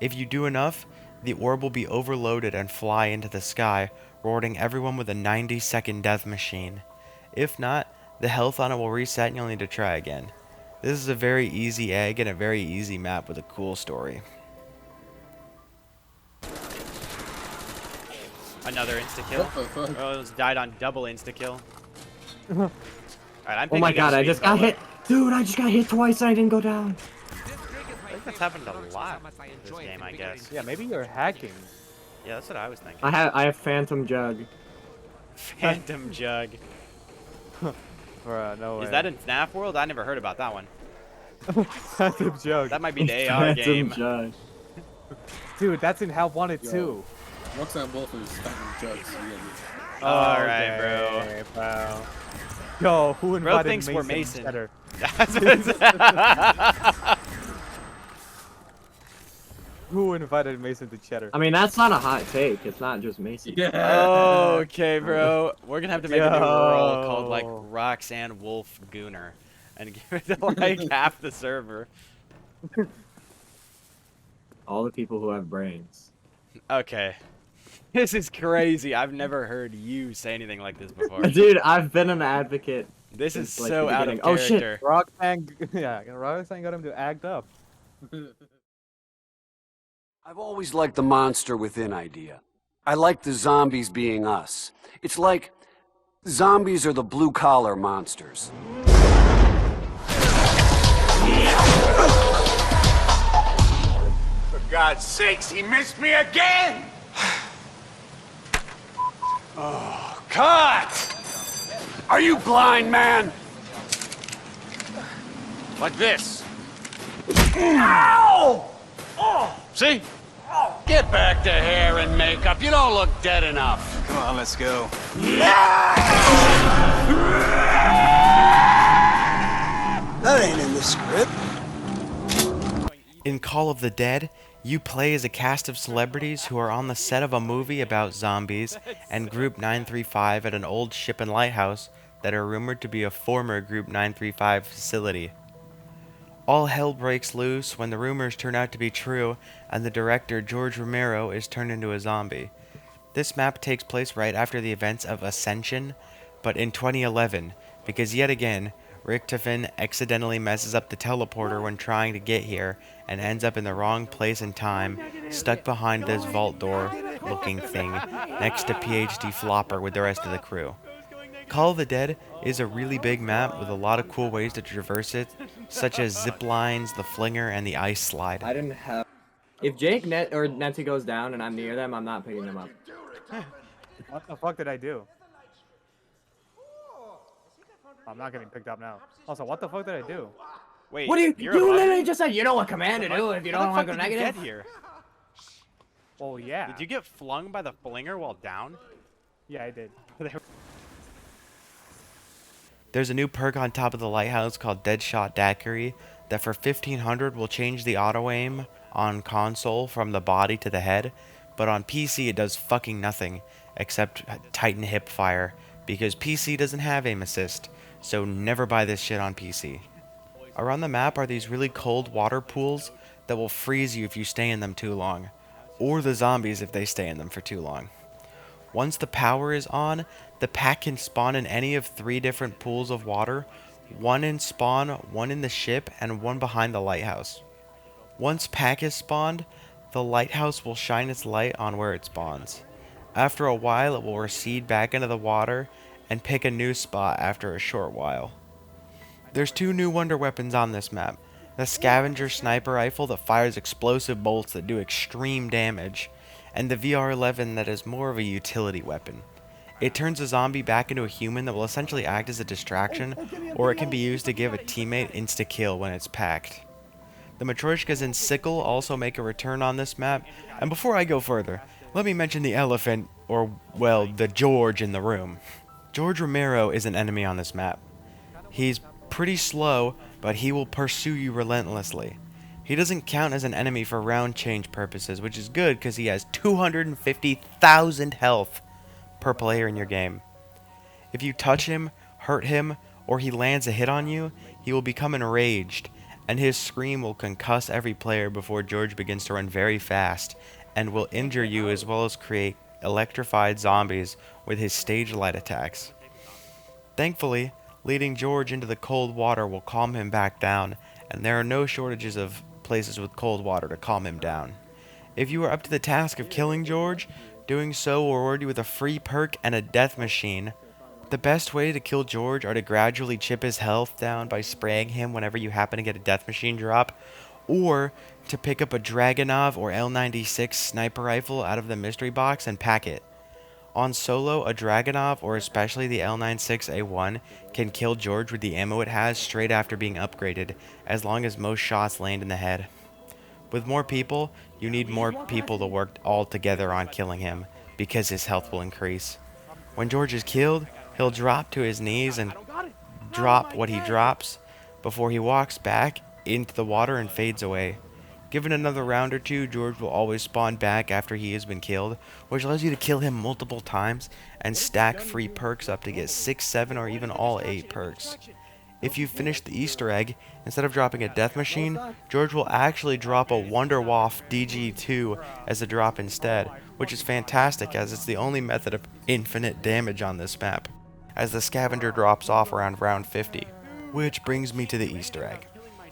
If you do enough, the orb will be overloaded and fly into the sky, rewarding everyone with a 90-second death machine. If not, the health on it will reset and you'll need to try again. This is a very easy egg and a very easy map with a cool story. Another insta-kill. Rose died on double insta-kill. Alright, I'm Oh my god, I just got hit. Dude, I just got hit twice and I didn't go down. I think that's happened a lot in this game, I guess. Yeah, maybe you're hacking. Yeah, that's what I was thinking. I have Phantom Jug. Phantom Jug. Bruh, no way. Is that in FNAF World? I never heard about that one. Phantom Jug. That might be the AR game. Jug. Dude, that's in Half Wanted too. Roxanne Wolf is Phantom Jugs. Alright, bro. Pal. Yo, who invited Bro thinks Mason we're Mason. Cheddar? Who invited Mason to Cheddar? I mean, that's not a hot take. It's not just Mason. Oh, okay, bro. We're gonna have to make a new role called like Roxanne Wolf Gooner, and give it to like half the server. All the people who have brains. Okay. This is crazy. I've never heard you say anything like this before. Dude, I've been an advocate. This is since, like, so the out of beginning. character. Oh shit. Roxanne got him to act up. I've always liked the monster within idea. I like the zombies being us. It's like zombies are the blue-collar monsters. For God's sakes, he missed me again! Oh, cut! Are you blind, man? Like this. Ow! Oh! See? Get back to hair and makeup. You don't look dead enough. Come on, let's go. That ain't in the script. In Call of the Dead, you play as a cast of celebrities who are on the set of a movie about zombies and Group 935 at an old ship and lighthouse that are rumored to be a former Group 935 facility. All hell breaks loose when the rumors turn out to be true and the director George Romero is turned into a zombie. This map takes place right after the events of Ascension, but in 2011, because yet again, Richtofen accidentally messes up the teleporter when trying to get here and ends up in the wrong place and time, stuck behind this vault door looking thing next to PhD Flopper with the rest of the crew. Call of the Dead is a really big map with a lot of cool ways to traverse it, such as zip lines, the flinger, and the ice slide. I didn't have... If Jake or Netsi goes down and I'm near them, I'm not picking them up. What the fuck did I do? I'm not getting picked up now. Also, what the fuck did I do? Wait, What do you literally just said you know what command to do if you don't want to go negative? Get here? Oh yeah. Did you get flung by the flinger while down? Yeah, I did. There's a new perk on top of the lighthouse called Deadshot Daiquiri that for 1500 will change the auto aim on console from the body to the head, but on PC it does fucking nothing except Titan hip fire, because PC doesn't have aim assist, so never buy this shit on PC. Around the map are these really cold water pools that will freeze you if you stay in them too long, or the zombies if they stay in them for too long. Once the power is on, the pack can spawn in any of 3 different pools of water, 1 in spawn, 1 in the ship, and 1 behind the lighthouse. Once pack is spawned, the lighthouse will shine its light on where it spawns. After a while, it will recede back into the water and pick a new spot after a short while. There's 2 new wonder weapons on this map. The scavenger sniper rifle that fires explosive bolts that do extreme damage, and the VR11 that is more of a utility weapon. It turns a zombie back into a human that will essentially act as a distraction, or it can be used to give a teammate insta-kill when it's packed. The Matryoshkas and Sickle also make a return on this map, and before I go further, let me mention the elephant, or, well, the George in the room. George Romero is an enemy on this map. He's pretty slow, but he will pursue you relentlessly. He doesn't count as an enemy for round change purposes, which is good because he has 250,000 health per player in your game. If you touch him, hurt him, or he lands a hit on you, he will become enraged, and his scream will concuss every player before George begins to run very fast, and will injure you as well as create electrified zombies with his stage light attacks. Thankfully, leading George into the cold water will calm him back down, and there are no shortages of places with cold water to calm him down. If you are up to the task of killing George, doing so will reward you with a free perk and a death machine. The best way to kill George are to gradually chip his health down by spraying him whenever you happen to get a death machine drop, or to pick up a Dragunov or L96 sniper rifle out of the mystery box and pack it. On solo, a Dragunov, or especially the L96A1, can kill George with the ammo it has straight after being upgraded, as long as most shots land in the head. With more people, you need more people to work all together on killing him, because his health will increase. When George is killed, he'll drop to his knees and drop what he drops before he walks back into the water and fades away. Given another round or 2, George will always spawn back after he has been killed, which allows you to kill him multiple times and stack free perks up to get 6, 7, or even all 8 perks. If you finish the Easter egg, instead of dropping a death machine, George will actually drop a Wonderwaff DG2 as a drop instead, which is fantastic as it's the only method of infinite damage on this map, as the scavenger drops off around round 50. Which brings me to the Easter egg.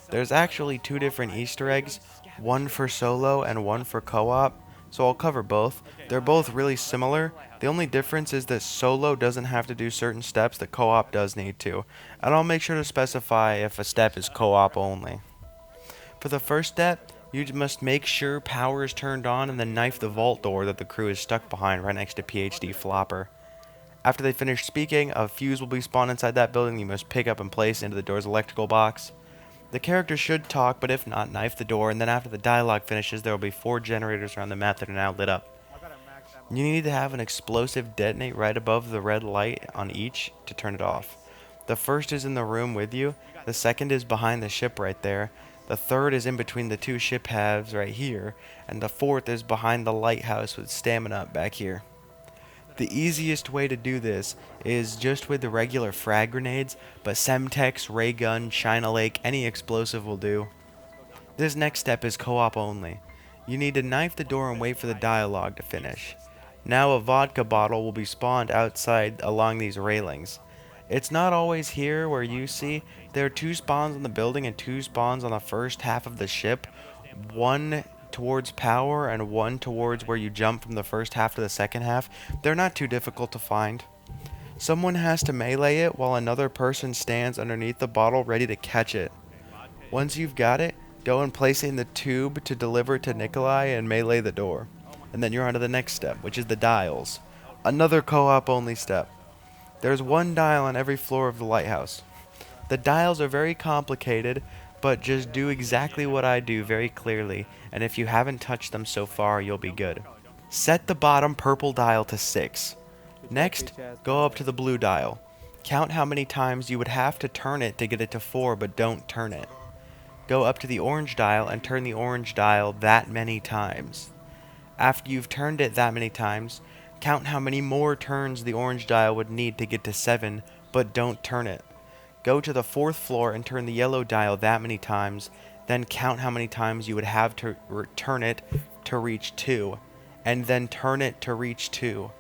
There's actually 2 different Easter eggs, one for solo and one for co-op, so I'll cover both. They're both really similar. The only difference is that solo doesn't have to do certain steps that co-op does need to, and I'll make sure to specify if a step is co-op only. For the first step, you must make sure power is turned on and then knife the vault door that the crew is stuck behind right next to PhD Flopper. After they finish speaking, a fuse will be spawned inside that building you must pick up and place into the door's electrical box. The character should talk, but if not, knife the door, and then after the dialogue finishes, there will be 4 generators around the map that are now lit up. You need to have an explosive detonate right above the red light on each to turn it off. The first is in the room with you, the second is behind the ship right there, the third is in between the 2 ship halves right here, and the fourth is behind the lighthouse with stamina up back here. The easiest way to do this is just with the regular frag grenades, but Semtex, ray gun, China Lake, any explosive will do. This next step is co-op only. You need to knife the door and wait for the dialogue to finish. Now a vodka bottle will be spawned outside along these railings. It's not always here where you see. There are 2 spawns on the building and 2 spawns on the first half of the ship. One towards power and one towards where you jump from the first half to the second half. They're not too difficult to find. Someone has to melee it while another person stands underneath the bottle ready to catch it. Once you've got it, go and place it in the tube to deliver to Nikolai and melee the door. And then you're on to the next step, which is the dials. Another co-op only step. There's 1 dial on every floor of the lighthouse. The dials are very complicated, but just do exactly what I do very clearly, and if you haven't touched them so far, you'll be good. Set the bottom purple dial to 6. Next, go up to the blue dial. Count how many times you would have to turn it to get it to 4, but don't turn it. go up to the orange dial and turn the orange dial that many times. After you've turned it that many times, count how many more turns the orange dial would need to get to 7, but don't turn it. Go to the 4th floor and turn the yellow dial that many times, then count how many times you would have to turn it to reach 2, and then turn it to reach 2.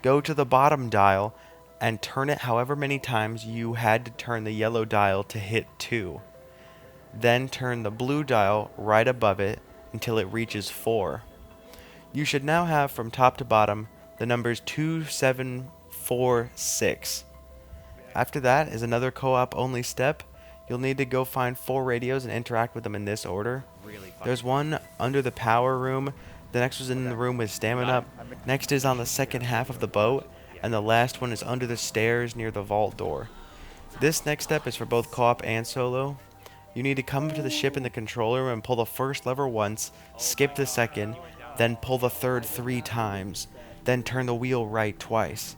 Go to the bottom dial and turn it however many times you had to turn the yellow dial to hit 2. Then turn the blue dial right above it until it reaches 4. You should now have from top to bottom the numbers 2, 7, 4, 6. After that is another co-op only step. You'll need to go find 4 radios and interact with them in this order. There's one under the power room, the next was in the room with stamina up, next is on the second half of the boat, and the last one is under the stairs near the vault door. This next step is for both co-op and solo. You need to come to the ship in the control room and pull the first lever once, skip the second, then pull the third 3 times, then turn the wheel right twice.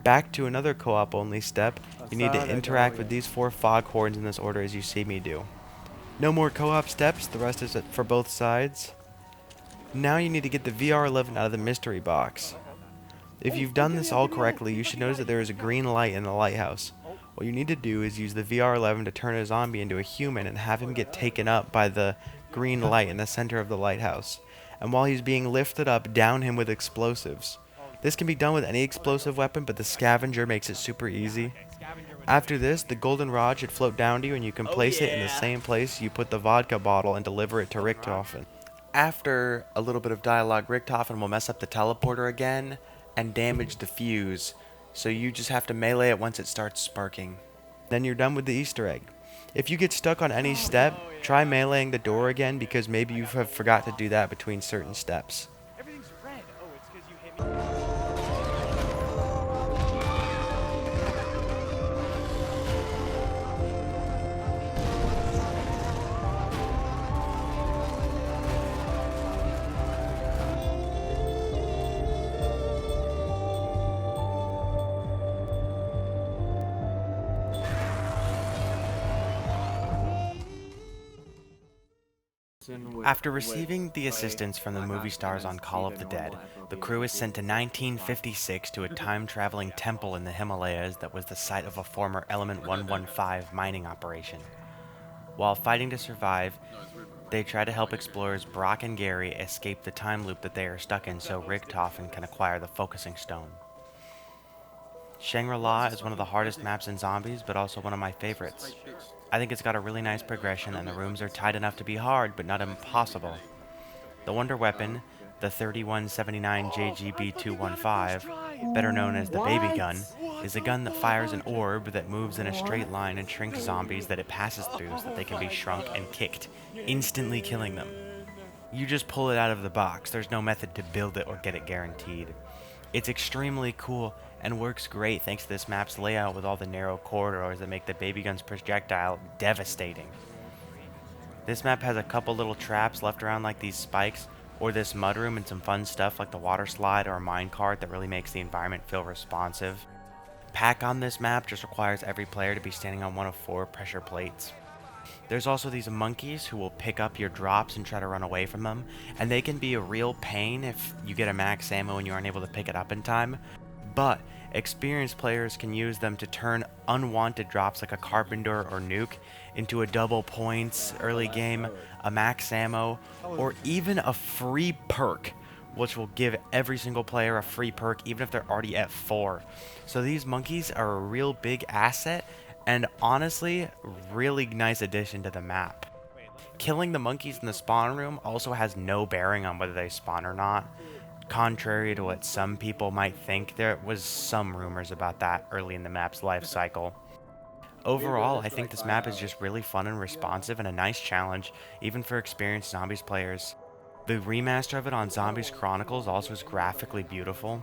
Back to another co-op only step, you need to interact with these 4 foghorns in this order as you see me do. No more co-op steps, the rest is for both sides. Now you need to get the VR11 out of the mystery box. If you've done this all correctly, you should notice that there is a green light in the lighthouse. What you need to do is use the VR11 to turn a zombie into a human and have him get taken up by the green light in the center of the lighthouse. And while he's being lifted up, down him with explosives. This can be done with any explosive weapon, but the scavenger makes it super easy. After this, the golden rod should float down to you and you can place it in the same place you put the vodka bottle and deliver it to Richthofen. After a little bit of dialogue, Richthofen will mess up the teleporter again and damage the fuse, so you just have to melee it once it starts sparking. Then you're done with the Easter egg. If you get stuck on any step, try meleeing the door again because maybe you have forgot to do that between certain steps. Everything's red. Oh, it's because you hit me. After receiving the assistance from the movie stars on Call of the Dead, the crew is sent to 1956 to a time-traveling temple in the Himalayas that was the site of a former Element 115 mining operation. While fighting to survive, they try to help explorers Brock and Gary escape the time loop that they are stuck in so Richthofen can acquire the focusing stone. Shangri-La is one of the hardest maps in Zombies, but also one of my favorites. I think it's got a really nice progression and the rooms are tight enough to be hard, but not impossible. The wonder weapon, the 3179 JGB-215, better known as the baby gun, is a gun that fires an orb that moves in a straight line and shrinks zombies that it passes through so that they can be shrunk and kicked, instantly killing them. You just pull it out of the box, there's no method to build it or get it guaranteed. It's extremely cool and works great thanks to this map's layout with all the narrow corridors that make the baby gun's projectile devastating. This map has a couple little traps left around like these spikes, or this mudroom and some fun stuff like the water slide or a minecart that really makes the environment feel responsive. Pack on this map just requires every player to be standing on one of 4 pressure plates. There's also these monkeys who will pick up your drops and try to run away from them, and they can be a real pain if you get a max ammo and you aren't able to pick it up in time. But experienced players can use them to turn unwanted drops like a carpenter or nuke into a double points early game, a max ammo, or even a free perk, which will give every single player a free perk even if they're already at 4. So these monkeys are a real big asset and honestly, really nice addition to the map. Killing the monkeys in the spawn room also has no bearing on whether they spawn or not. Contrary to what some people might think, there was some rumors about that early in the map's life cycle. Overall, I think this map is just really fun and responsive and a nice challenge, even for experienced Zombies players. The remaster of it on Zombies Chronicles also is graphically beautiful.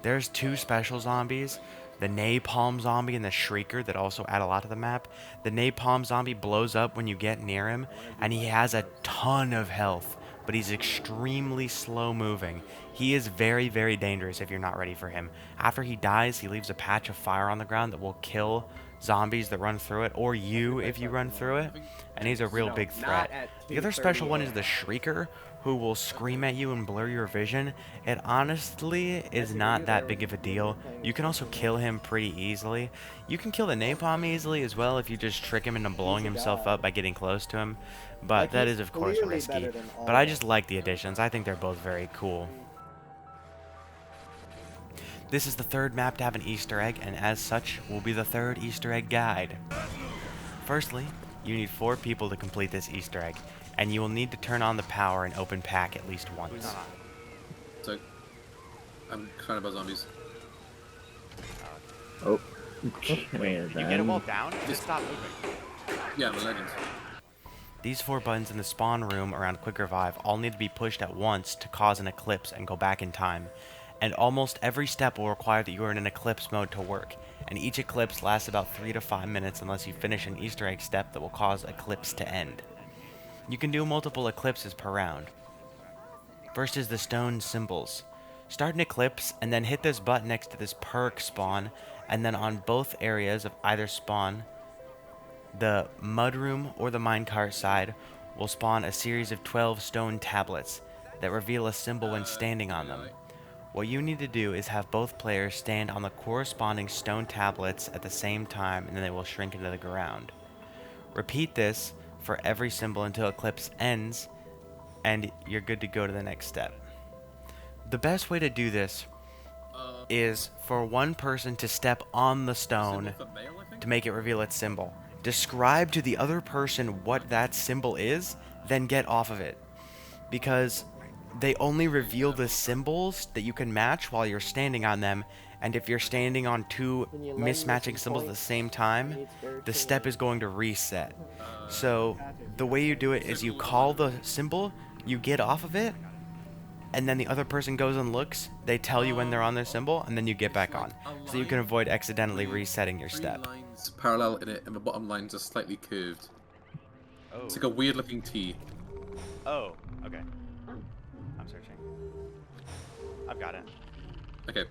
There's 2 special zombies, the Napalm Zombie and the Shrieker, that also add a lot to the map. The Napalm Zombie blows up when you get near him, and he has a ton of health, but he's extremely slow moving. He is very, very dangerous if you're not ready for him. After he dies, he leaves a patch of fire on the ground that will kill zombies that run through it, or you if you run through it, and he's a real big threat. The other special one is the Shrieker, who will scream at you and blur your vision. It honestly is not that big of a deal. You can also kill him pretty easily. You can kill the napalm easily as well if you just trick him into blowing himself up by getting close to him, but that is of course risky. But I just like the additions. I think they're both very cool. This is the third map to have an Easter egg, and as such will be the third Easter egg guide. Firstly, you need 4 people to complete this Easter egg, and you will need to turn on the power and open pack at least once. So, I'm trying about zombies. Oh. Wait, can you get them all down? Just stop moving. Yeah, I'm a legend. These 4 buttons in the spawn room around Quick Revive all need to be pushed at once to cause an eclipse and go back in time. And almost every step will require that you are in an eclipse mode to work, and each eclipse lasts about 3 to 5 minutes unless you finish an Easter egg step that will cause eclipse to end. You can do multiple eclipses per round. First is the stone symbols. Start an eclipse and then hit this button next to this perk spawn, and then on both areas of either spawn, the mudroom or the minecart side will spawn a series of 12 stone tablets that reveal a symbol when standing on them. What you need to do is have both players stand on the corresponding stone tablets at the same time, and then they will shrink into the ground. Repeat this for every symbol until eclipse ends, and you're good to go to the next step. The best way to do this is for one person to step on the stone to make it reveal its symbol. Describe to the other person what that symbol is, then get off of it. Because they only reveal the symbols that you can match while you're standing on them, and if you're standing on 2 mismatching symbols at the same time, the step is going to reset. So the way you do it is you call the symbol, you get off of it, and then the other person goes and looks, they tell you when they're on their symbol, and then you get back on. So you can avoid accidentally resetting your step. Lines parallel in it, and the bottom lines are slightly curved. Oh. It's like a weird looking T. Oh, okay. I'm searching. I've got it. Okay.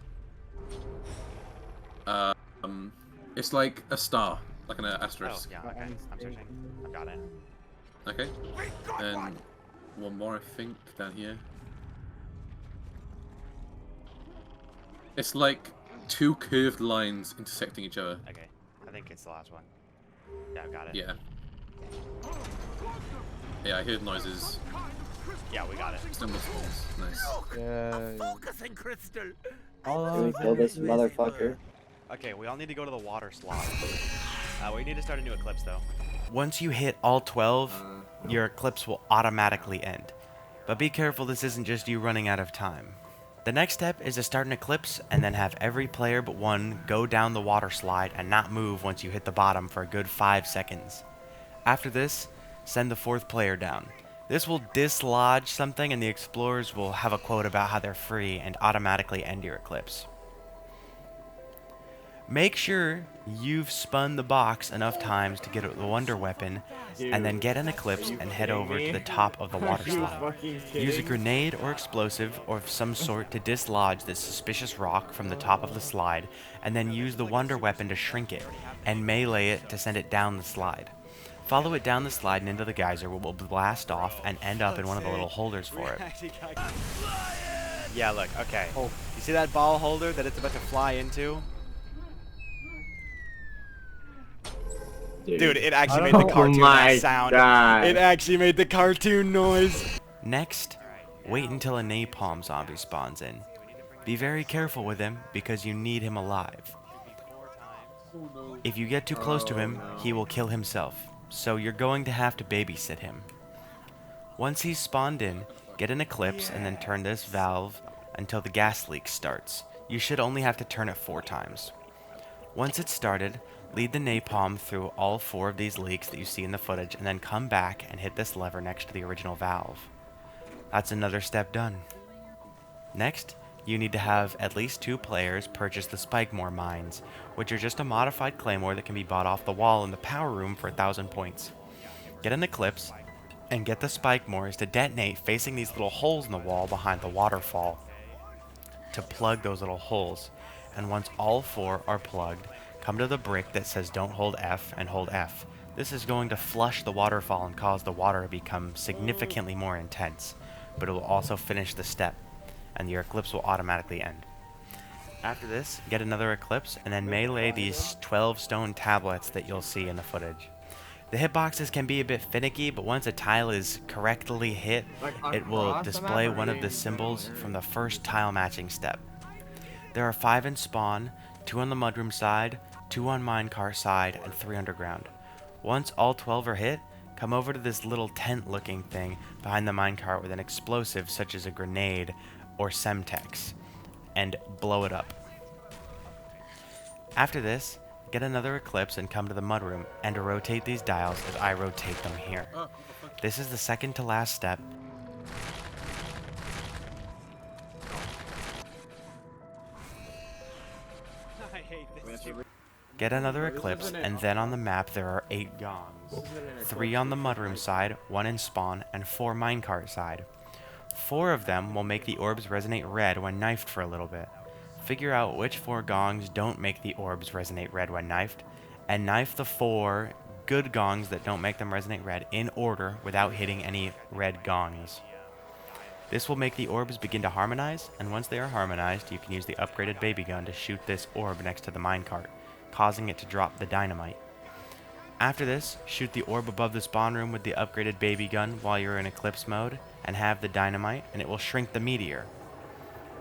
It's like a star, like an asterisk. Oh, yeah, okay. I'm searching. I've got it. Okay. And one more, I think, down here. It's like 2 curved lines intersecting each other. Okay. I think it's the last one. Yeah, I've got it. Yeah. Yeah, I heard noises. Yeah, we got it. Stumble spawns. Nice. Yeah. Focusing crystal. Can we kill this motherfucker? Okay, we all need to go to the water slot. We need to start a new eclipse, though. Once you hit all 12, your eclipse will automatically end. But be careful, this isn't just you running out of time. The next step is to start an eclipse and then have every player but one go down the water slide and not move once you hit the bottom for a good 5 seconds. After this, send the 4th player down. This will dislodge something, and the explorers will have a quote about how they're free and automatically end your eclipse. Make sure you've spun the box enough times to get the wonder weapon, and then get an eclipse and head over to the top of the water slide. Use a grenade or explosive of some sort to dislodge this suspicious rock from the top of the slide, and then use the wonder weapon to shrink it, and melee it to send it down the slide. Follow it down the slide and into the geyser, where it will blast off and end up in one of the little holders for it. Yeah, look, okay. You see that ball holder that it's about to fly into? Dude, it actually made the cartoon sound. It actually made the cartoon noise. Next, wait until a napalm zombie spawns in. Be very careful with him because you need him alive. If you get too close to him, he will kill himself. So you're going to have to babysit him. Once he's spawned in, get an eclipse and then turn this valve until the gas leak starts. You should only have to turn it 4 times. Once it's started, lead the napalm through all 4 of these leaks that you see in the footage, and then come back and hit this lever next to the original valve. That's another step done. Next, you need to have at least 2 players purchase the Spikemore mines, which are just a modified claymore that can be bought off the wall in the power room for 1,000 points. Get an eclipse, and get the spike mores to detonate facing these little holes in the wall behind the waterfall to plug those little holes. And once all 4 are plugged, come to the brick that says don't hold F and hold F. This is going to flush the waterfall and cause the water to become significantly more intense, but it will also finish the step, and your eclipse will automatically end. After this, get another eclipse, and then melee these 12 stone tablets that you'll see in the footage. The hitboxes can be a bit finicky, but once a tile is correctly hit, it will display one of the symbols from the first tile matching step. There are 5 in spawn, 2 on the mudroom side, 2 on minecart side, and 3 underground. Once all 12 are hit, come over to this little tent looking thing behind the minecart with an explosive such as a grenade or semtex, and blow it up. After this, get another eclipse and come to the mudroom and rotate these dials as I rotate them here. This is the second to last step. Get another eclipse, and then on the map there are 8 gongs. 3 on the mudroom side, 1 in spawn, and 4 minecart side. 4 of them will make the orbs resonate red when knifed for a little bit. Figure out which 4 gongs don't make the orbs resonate red when knifed, and knife the 4 good gongs that don't make them resonate red in order without hitting any red gongs. This will make the orbs begin to harmonize, and once they are harmonized, you can use the upgraded baby gun to shoot this orb next to the minecart, causing it to drop the dynamite. After this, shoot the orb above the spawn room with the upgraded baby gun while you're in eclipse mode, and have the dynamite, and it will shrink the meteor.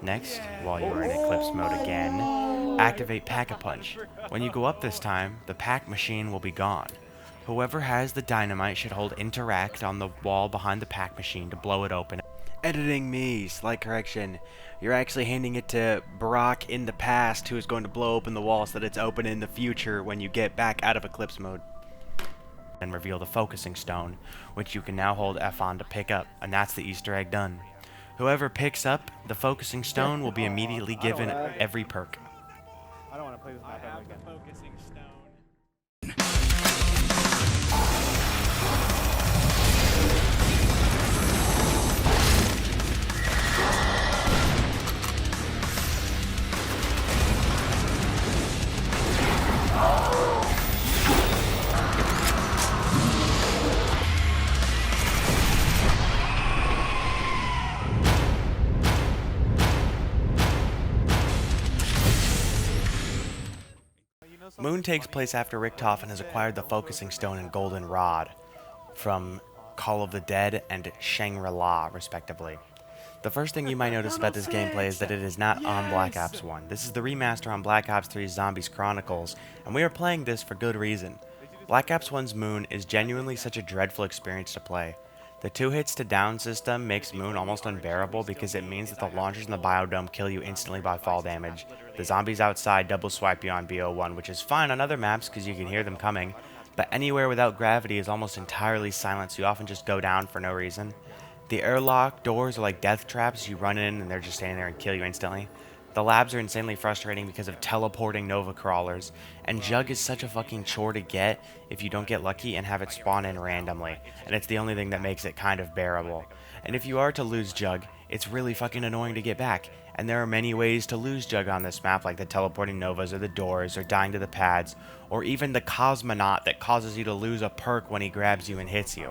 Next, while you're in eclipse mode again, activate Pack-a-Punch. When you go up this time, the pack machine will be gone. Whoever has the dynamite should hold interact on the wall behind the pack machine to blow it open. Editing me, slight correction. You're actually handing it to Brock in the past, who is going to blow open the wall so that it's open in the future when you get back out of eclipse mode. And reveal the focusing stone, which you can now hold F on to pick up, and that's the Easter egg done. Whoever picks up the focusing stone will be immediately given every perk. I don't want to play this map ever again. Focusing stone. Moon takes place after Richtofen has acquired the focusing stone and golden rod from Call of the Dead and Shangri-La, respectively. The first thing you might notice about this gameplay is that it is not on Black Ops 1. This is the remaster on Black Ops 3 Zombies Chronicles, and we are playing this for good reason. Black Ops 1's Moon is genuinely such a dreadful experience to play. The 2 hits to down system makes Moon almost unbearable because it means that the launchers in the biodome kill you instantly by fall damage. The zombies outside double swipe you on BO1, which is fine on other maps because you can hear them coming, but anywhere without gravity is almost entirely silent, so you often just go down for no reason. The airlock doors are like death traps. You run in and they're just standing there and kill you instantly. The labs are insanely frustrating because of teleporting Nova crawlers, and Jug is such a fucking chore to get if you don't get lucky and have it spawn in randomly, and it's the only thing that makes it kind of bearable. And if you are to lose Jug, it's really fucking annoying to get back, and there are many ways to lose Jug on this map, like the teleporting Novas or the doors or dying to the pads, or even the Cosmonaut that causes you to lose a perk when he grabs you and hits you.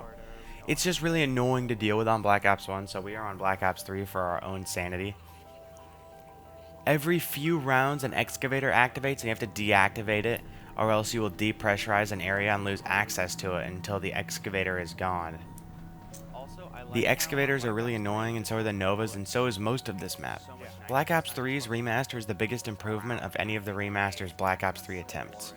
It's just really annoying to deal with on Black Ops 1, so we are on Black Ops 3 for our own sanity. Every few rounds an excavator activates and you have to deactivate it, or else you will depressurize an area and lose access to it until the excavator is gone. The excavators are really annoying, and so are the Novas, and so is most of this map. Black Ops 3's remaster is the biggest improvement of any of the remaster's Black Ops 3 attempts.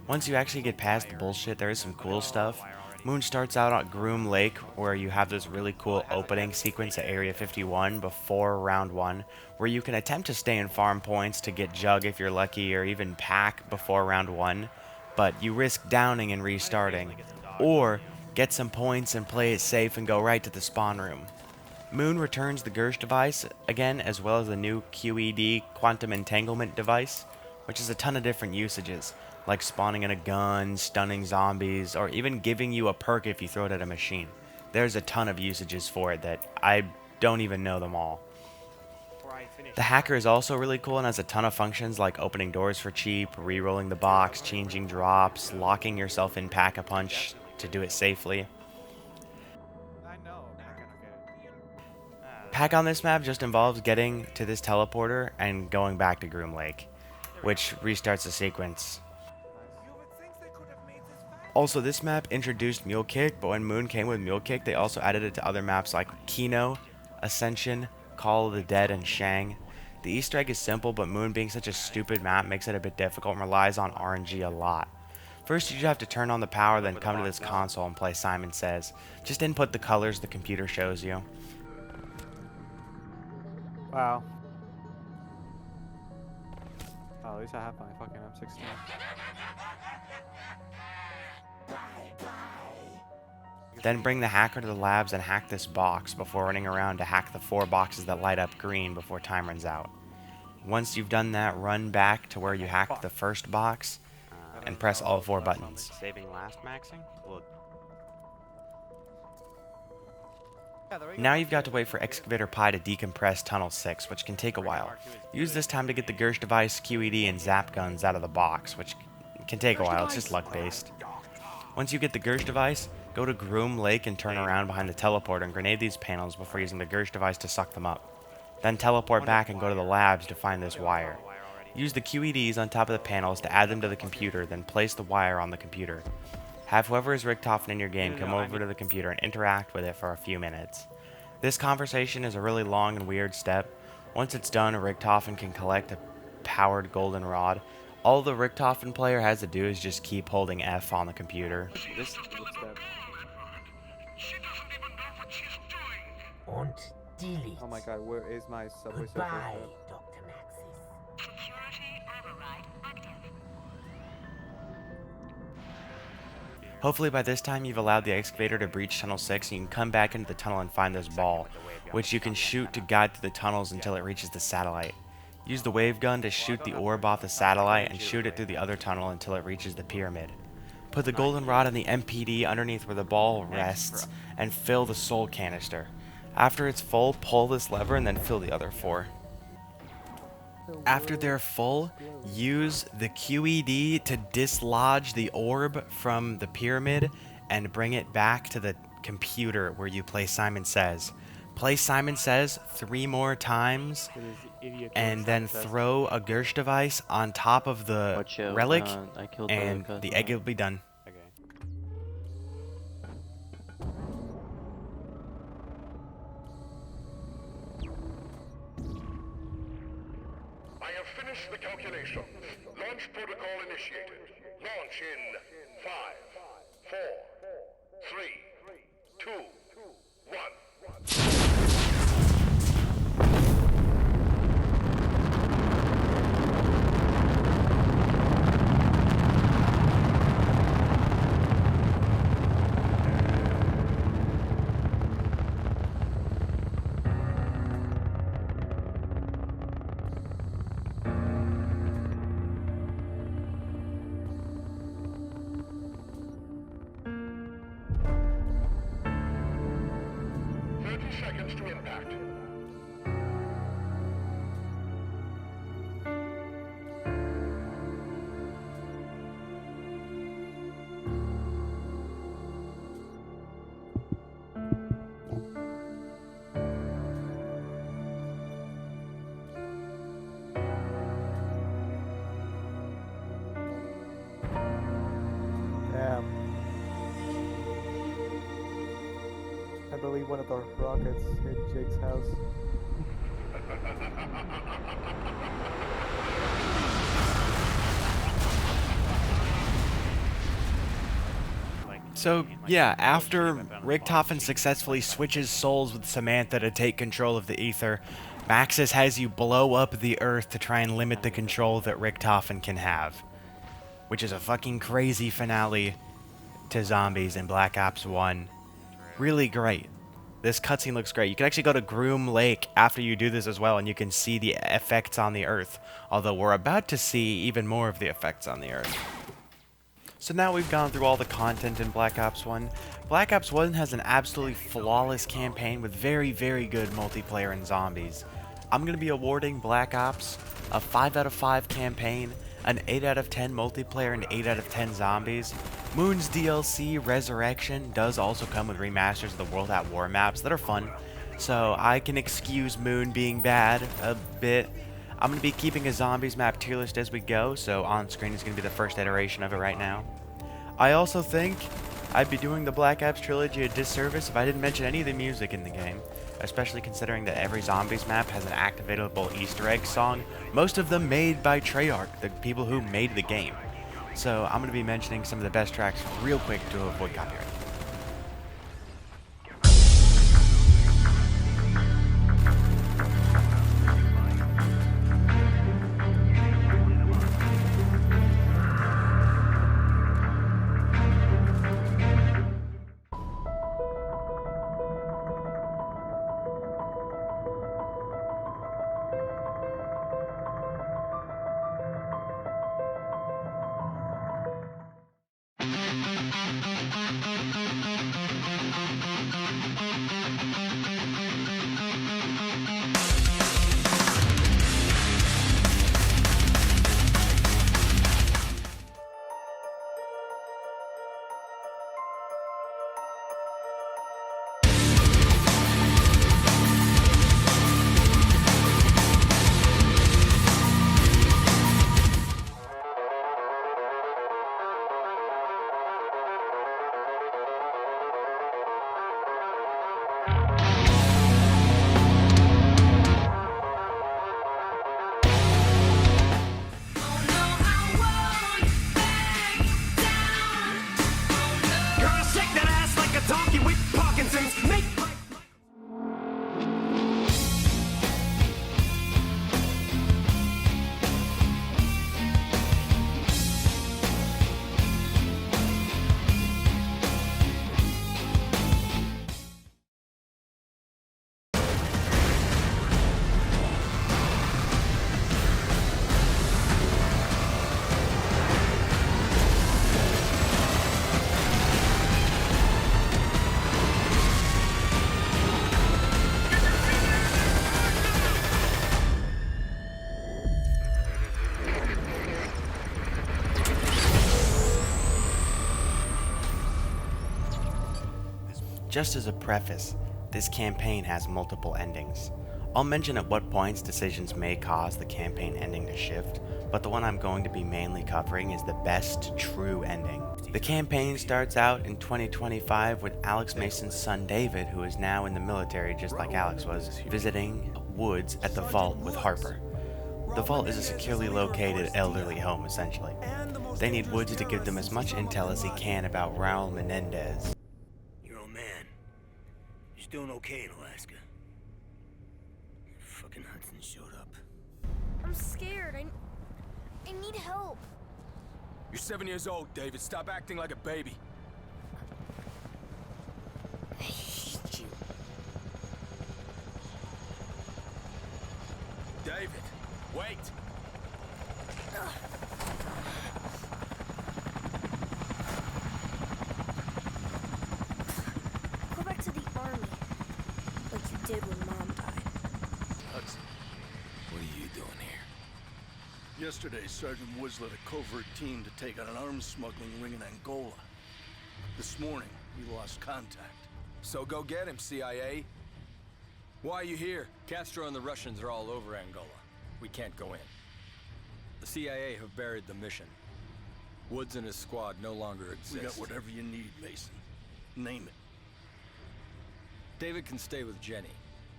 Once you actually get past the bullshit, there is some cool stuff. Moon starts out at Groom Lake, where you have this really cool opening sequence at Area 51 before Round 1, where you can attempt to stay in farm points to get Jug if you're lucky, or even pack before Round 1, but you risk downing and restarting, or get some points and play it safe and go right to the spawn room. Moon returns the Gersh device again, as well as the new QED Quantum Entanglement device, which has a ton of different usages, like spawning in a gun, stunning zombies, or even giving you a perk if you throw it at a machine. There's a ton of usages for it that I don't even know them all. The hacker is also really cool and has a ton of functions like opening doors for cheap, re-rolling the box, changing drops, locking yourself in Pack-a-Punch to do it safely. Pack on this map just involves getting to this teleporter and going back to Groom Lake, which restarts the sequence. Also, this map introduced Mule Kick, but when Moon came with Mule Kick, they also added it to other maps like Kino, Ascension, Call of the Dead, and Shang. The Easter egg is simple, but Moon being such a stupid map makes it a bit difficult and relies on RNG a lot. First, you have to turn on the power, then come to this console and play Simon Says. Just input the colors the computer shows you. Wow. Oh, at least I have my fucking M16. Then bring the hacker to the labs and hack this box before running around to hack the 4 boxes that light up green before time runs out. Once you've done that, run back to where you hacked the first box and press all 4 buttons. Saving last maxing? Now you've got to wait for Excavator Pi to decompress Tunnel 6, which can take a while. Use this time to get the Gersh device, QED, and Zap guns out of the box, which can take a while, it's just luck-based. Once you get the Gersh device, go to Groom Lake and turn around behind the teleporter and grenade these panels before using the Gersh device to suck them up. Then teleport back and go to the labs to find this wire. Use the QEDs on top of the panels to add them to the computer, then place the wire on the computer. Have whoever is Richtofen in your game come over to the computer and interact with it for a few minutes. This conversation is a really long and weird step. Once it's done, Richtofen can collect a powered golden rod. All the Richtofen player has to do is just keep holding F on the computer. Oh my god, where is my subway surfer? Hopefully by this time you've allowed the excavator to breach Tunnel 6 and you can come back into the tunnel and find this ball, which you can shoot to guide through the tunnels until it reaches the satellite. Use the wave gun to shoot the orb off the satellite and shoot it through the other tunnel until it reaches the pyramid. Put the golden rod in the MPD underneath where the ball rests and fill the soul canister. After it's full, pull this lever and then fill the other 4. After they're full, use the QED to dislodge the orb from the pyramid and bring it back to the computer where you play Simon Says. Play Simon Says 3 more times and then throw a Gersh device on top of the relic and the egg will be done. Finish the calculation. Launch protocol initiated. Launch in 5, 4, 3, 2, 1. Seconds to impact. Damn. I believe one of the rockets hit Jake's house. So, yeah, after Richtofen successfully switches souls with Samantha to take control of the ether, Maxis has you blow up the Earth to try and limit the control that Richtofen can have. Which is a fucking crazy finale to Zombies in Black Ops 1. Really great. This cutscene looks great. You can actually go to Groom Lake after you do this as well, and you can see the effects on the Earth. Although we're about to see even more of the effects on the Earth. So now we've gone through all the content in Black Ops 1. Black Ops 1 has an absolutely flawless campaign with very, very good multiplayer and zombies. I'm going to be awarding Black Ops a 5 out of 5 campaign, an 8 out of 10 multiplayer, and 8 out of 10 zombies. Moon's DLC, Resurrection, does also come with remasters of the World at War maps that are fun, so I can excuse Moon being bad a bit. I'm going to be keeping a zombies map tier list as we go, so on screen is going to be the first iteration of it right now. I also think I'd be doing the Black Ops trilogy a disservice if I didn't mention any of the music in the game, especially considering that every zombies map has an activatable Easter egg song, most of them made by Treyarch, the people who made the game. So I'm going to be mentioning some of the best tracks real quick to avoid copyright. Just as a preface, this campaign has multiple endings. I'll mention at what points decisions may cause the campaign ending to shift, but the one I'm going to be mainly covering is the best true ending. The campaign starts out in 2025 with Alex Mason's son David, who is now in the military just like Alex was, visiting Woods at the Vault with Harper. The Vault is a securely located elderly home, essentially. They need Woods to give them as much intel as he can about Raul Menendez. Doing okay in Alaska. Fucking Hudson showed up. I'm scared. I need help. You're 7 years old, David. Stop acting like a baby. I hate you. David, wait. Go back to the army. Like you did when Mom died. Hudson, what are you doing here? Yesterday, Sergeant Woods led a covert team to take out an arms smuggling ring in Angola. This morning, we lost contact. So go get him, CIA. Why are you here? Castro and the Russians are all over Angola. We can't go in. The CIA have buried the mission. Woods and his squad no longer exist. We got whatever you need, Mason. Name it. David can stay with Jenny,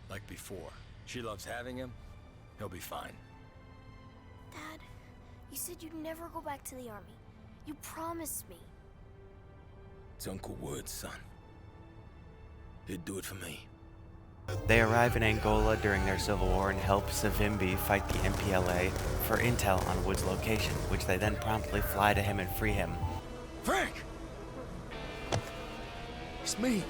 like before. She loves having him. He'll be fine. Dad, you said you'd never go back to the army. You promised me. It's Uncle Woods, son. He'd do it for me. They arrive in Angola during their civil war and help Savimbi fight the MPLA for intel on Woods' location, which they then promptly fly to him and free him. Frank! It's me.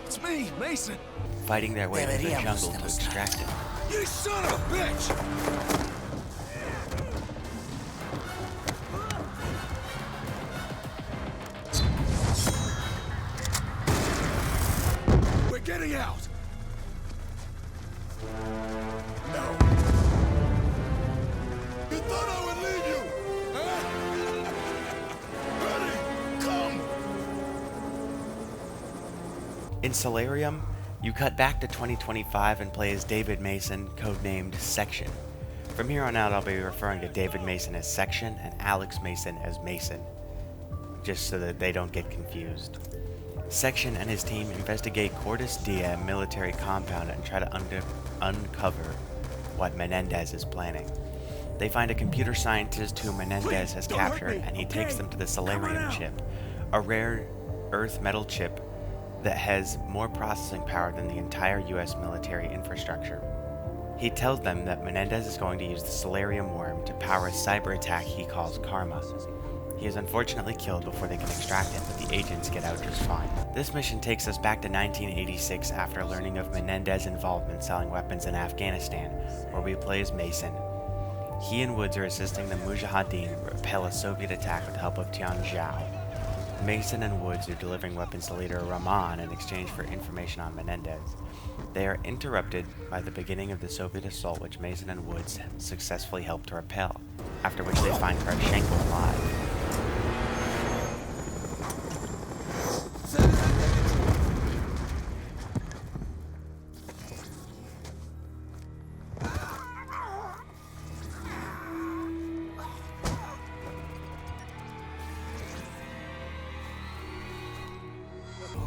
It's me, Mason. Fighting their way through the jungle to extract him. You son of a bitch! me out! No. You thought I would leave you? Huh? Ready? Come! In Solarium, you cut back to 2025 and play as David Mason, codenamed Section. From here on out, I'll be referring to David Mason as Section and Alex Mason as Mason, just so that they don't get confused. Section and his team investigate Cortes Dia military compound and try to uncover what Menendez is planning. They find a computer scientist who Menendez has captured, and he takes them to the Solarium chip, a rare earth metal chip that has more processing power than the entire US military infrastructure. He tells them that Menendez is going to use the Solarium worm to power a cyber attack he calls Karma. He is unfortunately killed before they can extract him, but the agents get out just fine. This mission takes us back to 1986 after learning of Menendez's involvement selling weapons in Afghanistan, where we play as Mason. He and Woods are assisting the Mujahideen repel a Soviet attack with the help of Tian Zhao. Mason and Woods are delivering weapons to leader Rahman in exchange for information on Menendez. They are interrupted by the beginning of the Soviet assault, which Mason and Woods successfully help to repel, after which they find Kravchenko alive.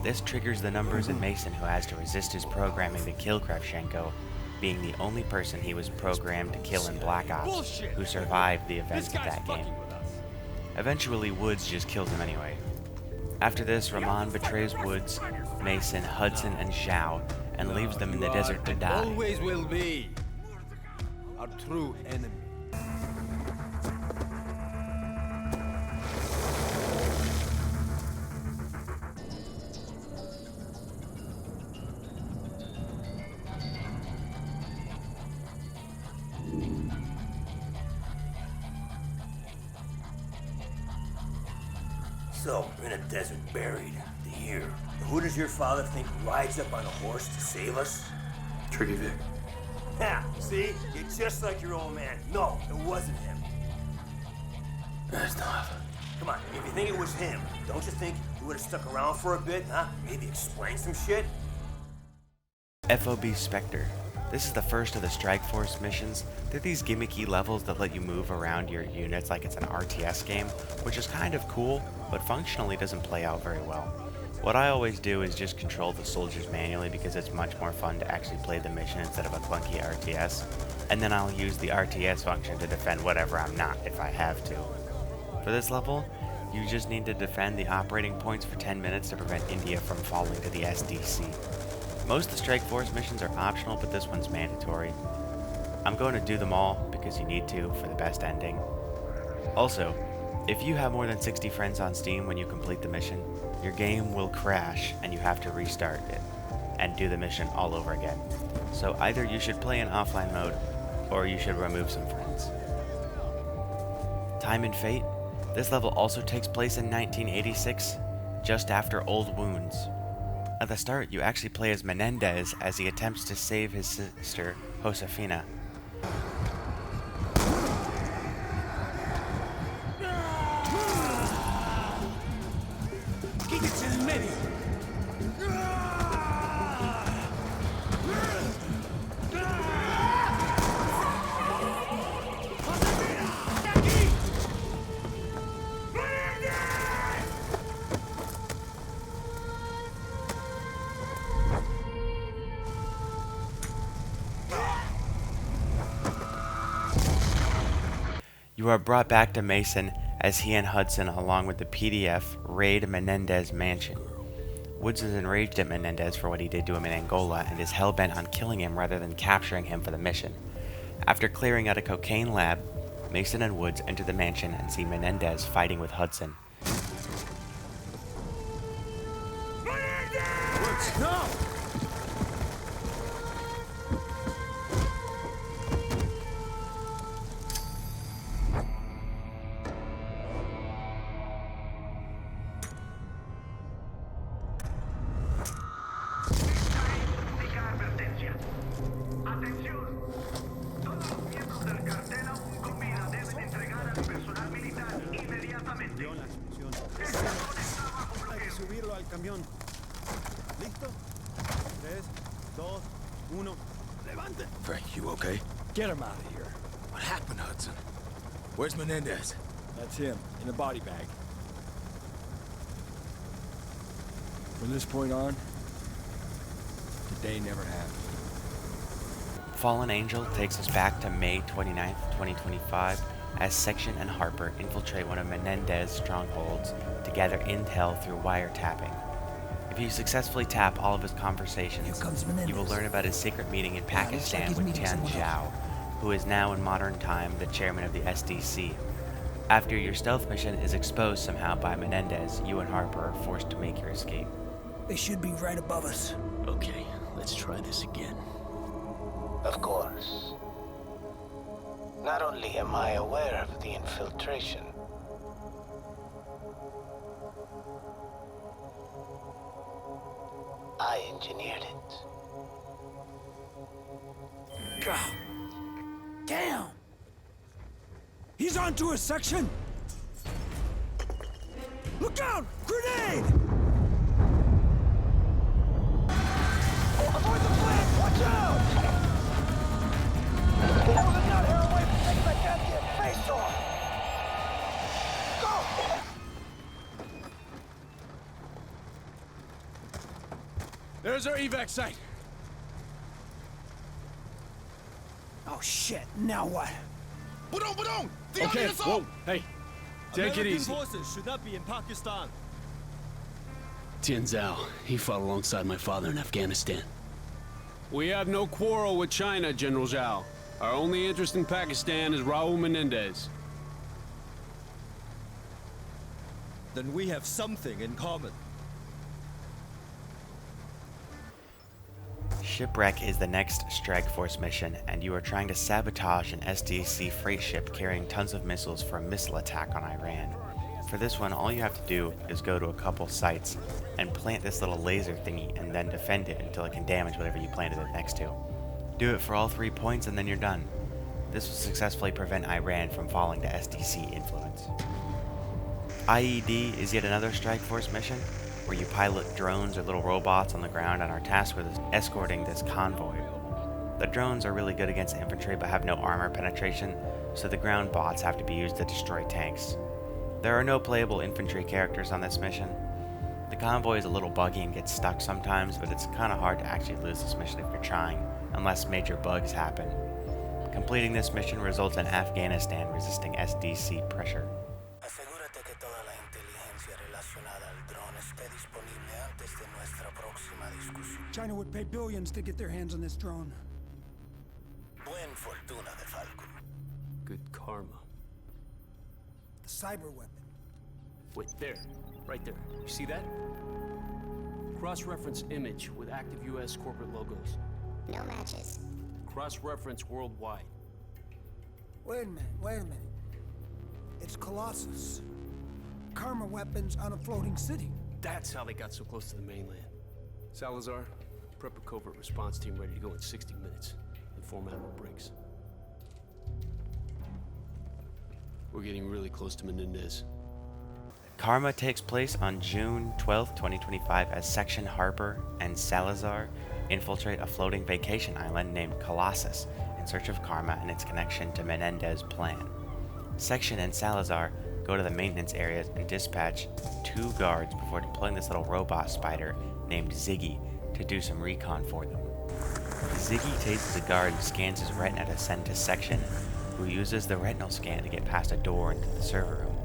This triggers the numbers in Mason, who has to resist his programming to kill Kravchenko, being the only person he was programmed to kill in Black Ops, who survived the events of that game. Eventually, Woods just kills him anyway. After this, Rahman betrays Woods, Mason, Hudson, and Zhao, and leaves them in the desert to die. Always will be our true enemy. So, we're in a desert buried. Here. Who does your father think rides up on a horse to save us? Tricky Vic. Yeah, see? You're just like your old man. No, it wasn't him. That's not. Come on, if you think it was him, don't you think he would have stuck around for a bit, huh? Maybe explain some shit? FOB Spectre. This is the first of the Strike Force missions. They're these gimmicky levels that let you move around your units like it's an RTS game, which is kind of cool, but functionally doesn't play out very well. What I always do is just control the soldiers manually because it's much more fun to actually play the mission instead of a clunky RTS, and then I'll use the RTS function to defend whatever I'm not if I have to. For this level, you just need to defend the operating points for 10 minutes to prevent India from falling to the SDC. Most of the Strike Force missions are optional, but this one's mandatory. I'm going to do them all because you need to for the best ending. Also, if you have more than 60 friends on Steam when you complete the mission, your game will crash and you have to restart it and do the mission all over again. So either you should play in offline mode or you should remove some friends. Time and Fate. This level also takes place in 1986, just after Old Wounds. At the start, you actually play as Menendez as he attempts to save his sister, Josefina. You are brought back to Mason as he and Hudson, along with the PDF, raid Menendez mansion. Woods is enraged at Menendez for what he did to him in Angola and is hell-bent on killing him rather than capturing him for the mission. After clearing out a cocaine lab, Mason and Woods enter the mansion and see Menendez fighting with Hudson. Woods, no! Hay que subirlo al camión. ¿Listo? 3, 2, 1. Levante! Frank, you okay? Get him out of here. What happened, Hudson? Where's Menendez? That's him, in a body bag. From this point on, today never happened. Fallen Angel takes us back to May 29th, 2025, as Section and Harper infiltrate one of Menendez's strongholds to gather intel through wiretapping. If you successfully tap all of his conversations, you will learn about his secret meeting in Pakistan with Tian Zhao, who is now in modern time the chairman of the SDC. After your stealth mission is exposed somehow by Menendez, you and Harper are forced to make your escape. They should be right above us. Okay, let's try this again. Of course. Not only am I aware of the infiltration, I engineered it. God. Damn! He's onto a section! Look out! Grenade! Avoid the flank! Watch out! I will not hair away from things I can't get face on! Go! There's our evac site. Oh shit, now what? Okay, whoa, hey, take it easy. Forces should not be in Pakistan. Tian Zhao, he fought alongside my father in Afghanistan. We have no quarrel with China, General Zhao. Our only interest in Pakistan is Raul Menendez. Then we have something in common. Shipwreck is the next Strike Force mission, and you are trying to sabotage an SDC freight ship carrying tons of missiles for a missile attack on Iran. For this one, all you have to do is go to a couple sites and plant this little laser thingy and then defend it until it can damage whatever you planted it next to. Do it for all 3 points and then you're done. This will successfully prevent Iran from falling to SDC influence. IED is yet another Strike Force mission, where you pilot drones or little robots on the ground and are tasked with escorting this convoy. The drones are really good against infantry but have no armor penetration, so the ground bots have to be used to destroy tanks. There are no playable infantry characters on this mission. The convoy is a little buggy and gets stuck sometimes, but it's kinda hard to actually lose this mission if you're trying, unless major bugs happen. Completing this mission results in Afghanistan resisting SDC pressure. China would pay billions to get their hands on this drone. Buen fortuna de Falco. Good karma. The cyber weapon. Wait, there. Right there. You see that? Cross-reference image with active US corporate logos. No matches. Cross-reference worldwide. Wait a minute. It's Colossus. Karma weapons on a floating city. That's how they got so close to the mainland. Salazar, prep a covert response team ready to go in 60 minutes. Inform Admiral Briggs. We're getting really close to Menendez. Karma takes place on June 12, 2025, as Section Harper and Salazar infiltrate a floating vacation island named Colossus in search of Karma and its connection to Menendez's plan. Section and Salazar go to the maintenance areas and dispatch 2 guards before deploying this little robot spider named Ziggy to do some recon for them. Ziggy tases the guard and scans his retina to send to Section, who uses the retinal scan to get past a door into the server room,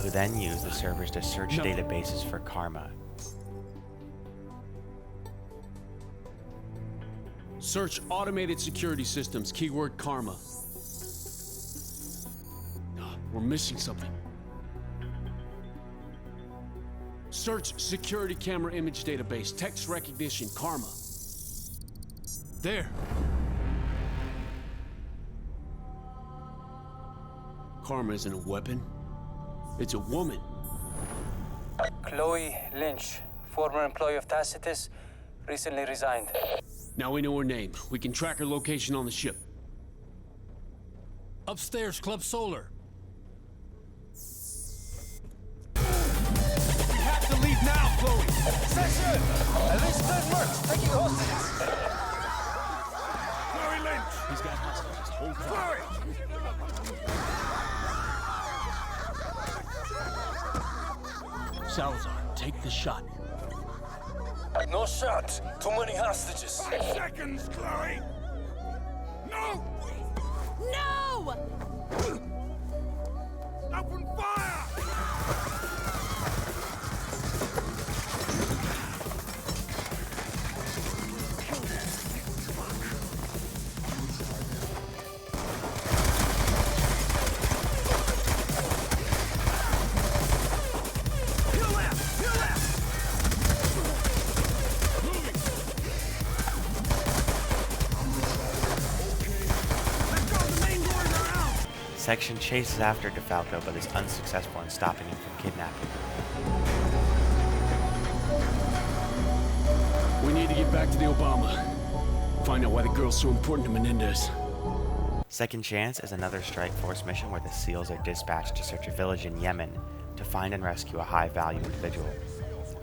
who then use the servers to search databases for Karma. Search automated security systems, keyword Karma. We're missing something. Search security camera image database, text recognition, Karma. There. Karma isn't a weapon. It's a woman. Chloe Lynch, former employee of Tacitus, recently resigned. Now we know her name. We can track her location on the ship. Upstairs, Club Solar. Ascension! At least 10 mercs taking hostages. Chloe Lynch! He's got hostages. Hold fire. Salazar, take the shot. No shot. Too many hostages. 5 seconds, Chloe! No! No! Open fire! Section chases after DeFalco but is unsuccessful in stopping him from kidnapping. We need to get back to the Obama. Find out why the girl's so important to Menendez. Second Chance is another Strike Force mission where the SEALs are dispatched to search a village in Yemen to find and rescue a high-value individual.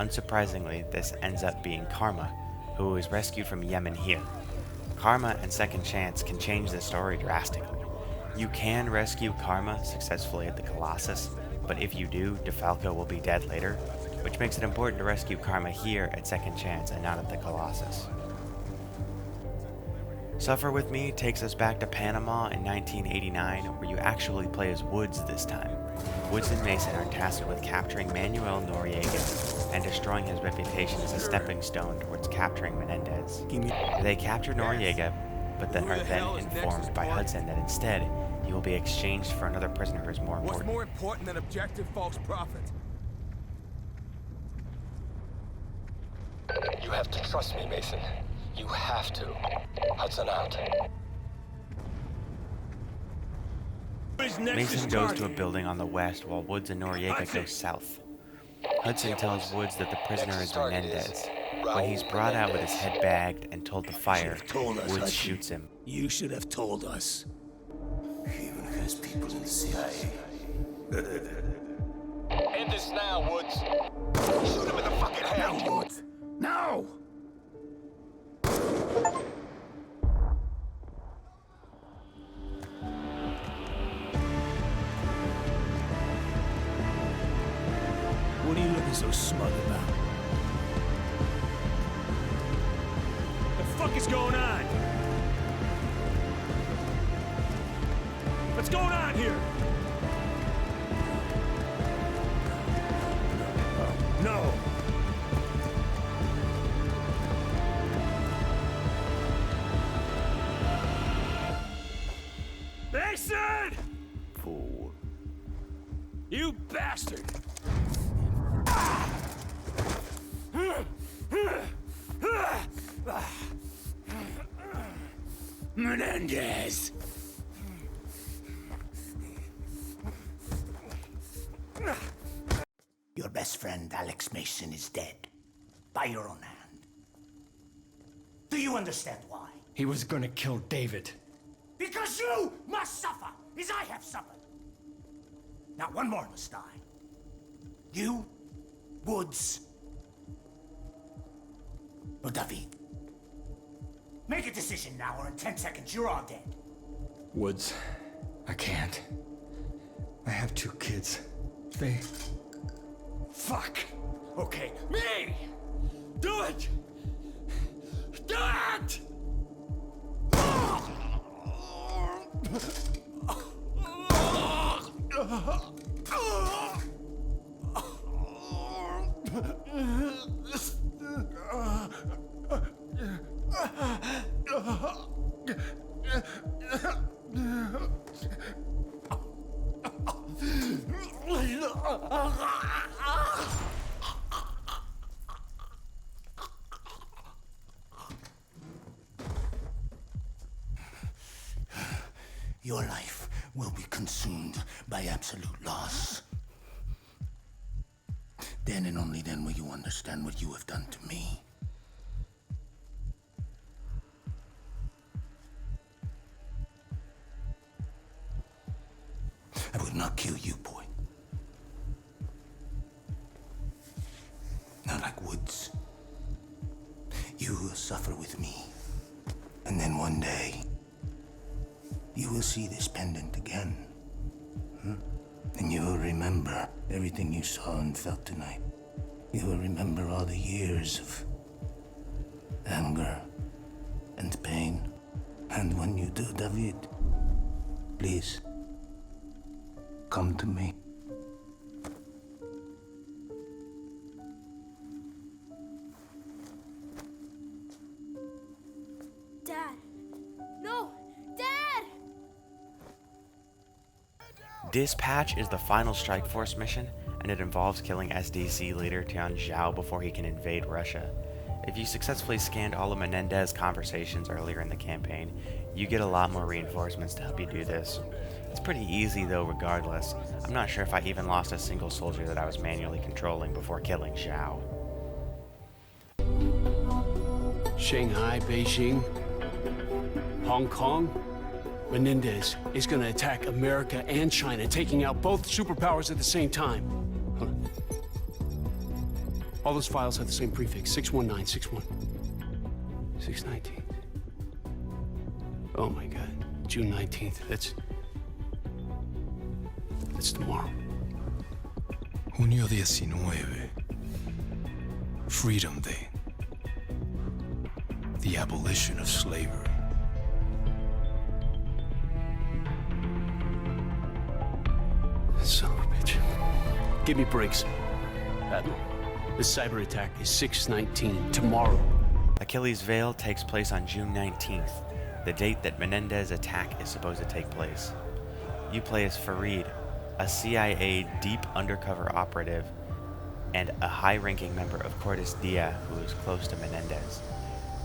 Unsurprisingly, this ends up being Karma, who is rescued from Yemen here. Karma and Second Chance can change the story drastically. You can rescue Karma successfully at the Colossus, but if you do, DeFalco will be dead later, which makes it important to rescue Karma here at Second Chance and not at the Colossus. Suffer With Me takes us back to Panama in 1989, where you actually play as Woods this time. Woods and Mason are tasked with capturing Manuel Noriega and destroying his reputation as a stepping stone towards capturing Menendez. They capture Noriega, but then are then informed by Hudson that instead he will be exchanged for another prisoner who is more important. What's more important than objective false profit? You have to trust me, Mason. You have to. Hudson out. Mason goes to a building on the west while Woods and Noriega go south. Hudson tells Woods that the prisoner is Menendez. When he's brought out with his head bagged and told to fire, Woods shoots him. You should have told us. He even has people in the CIA. End this now, Woods. Shoot him in the fucking head. No, Woods. No! What are you looking so smug about? The fuck is going on? What's going on here? No. Mason! Fool. You bastard! Menendez! Your best friend, Alex Mason, is dead. By your own hand. Do you understand why? He was gonna kill David. Because you must suffer, as I have suffered. Now one more must die. You, Woods, or David. Make a decision now, or in 10 seconds, you're all dead. Woods, I can't. I have 2 kids. They... Fuck! Okay, me! Do it! Do it! Your life will be consumed by absolute loss. Then and only then will you understand what you have done to me. I would not kill you, boy. Not like Woods. suffer with me. And then one day, you will see this pendant again. And you will remember everything you saw and felt tonight. You will remember all the years of anger and pain. And when you do, David, please, come to me. Dad. No! Dad! Dispatch is the final Strike Force mission, and it involves killing SDC leader Tian Zhao before he can invade Russia. If you successfully scanned all of Menendez's conversations earlier in the campaign, you get a lot more reinforcements to help you do this. It's pretty easy though regardless. I'm not sure if I even lost a single soldier that I was manually controlling before killing Zhao. Shanghai, Beijing, Hong Kong. Menendez is gonna attack America and China, taking out both superpowers at the same time. Hold on. All those files have the same prefix, 61961. 619. Oh my god, June 19th. That's tomorrow. Junio 19. Freedom Day. The abolition of slavery. Son of a bitch. Give me breaks. Admiral, the cyber attack is 6/19, tomorrow. Achilles' Veil takes place on June 19th, the date that Menendez's attack is supposed to take place. You play as Farid, a CIA deep undercover operative, and a high-ranking member of Cortes Dia who is close to Menendez.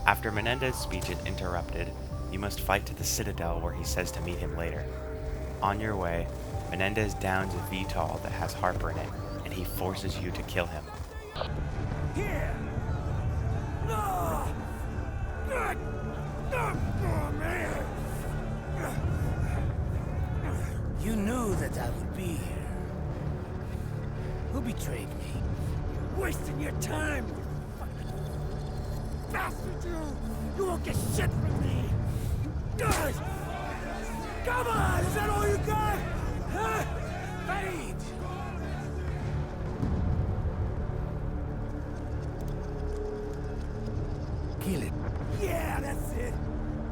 After Menendez's speech is interrupted, you must fight to the Citadel where he says to meet him later. On your way, Menendez downs a VTOL that has Harper in it, and he forces you to kill him. Here! No! Oh, man! You knew that I would be here. Who betrayed me? You're wasting your time, you fucking bastard, you! You won't get shit from me! Guys! Come on! Is that all you got? Huh? Fade! Kill it. Yeah, that's it.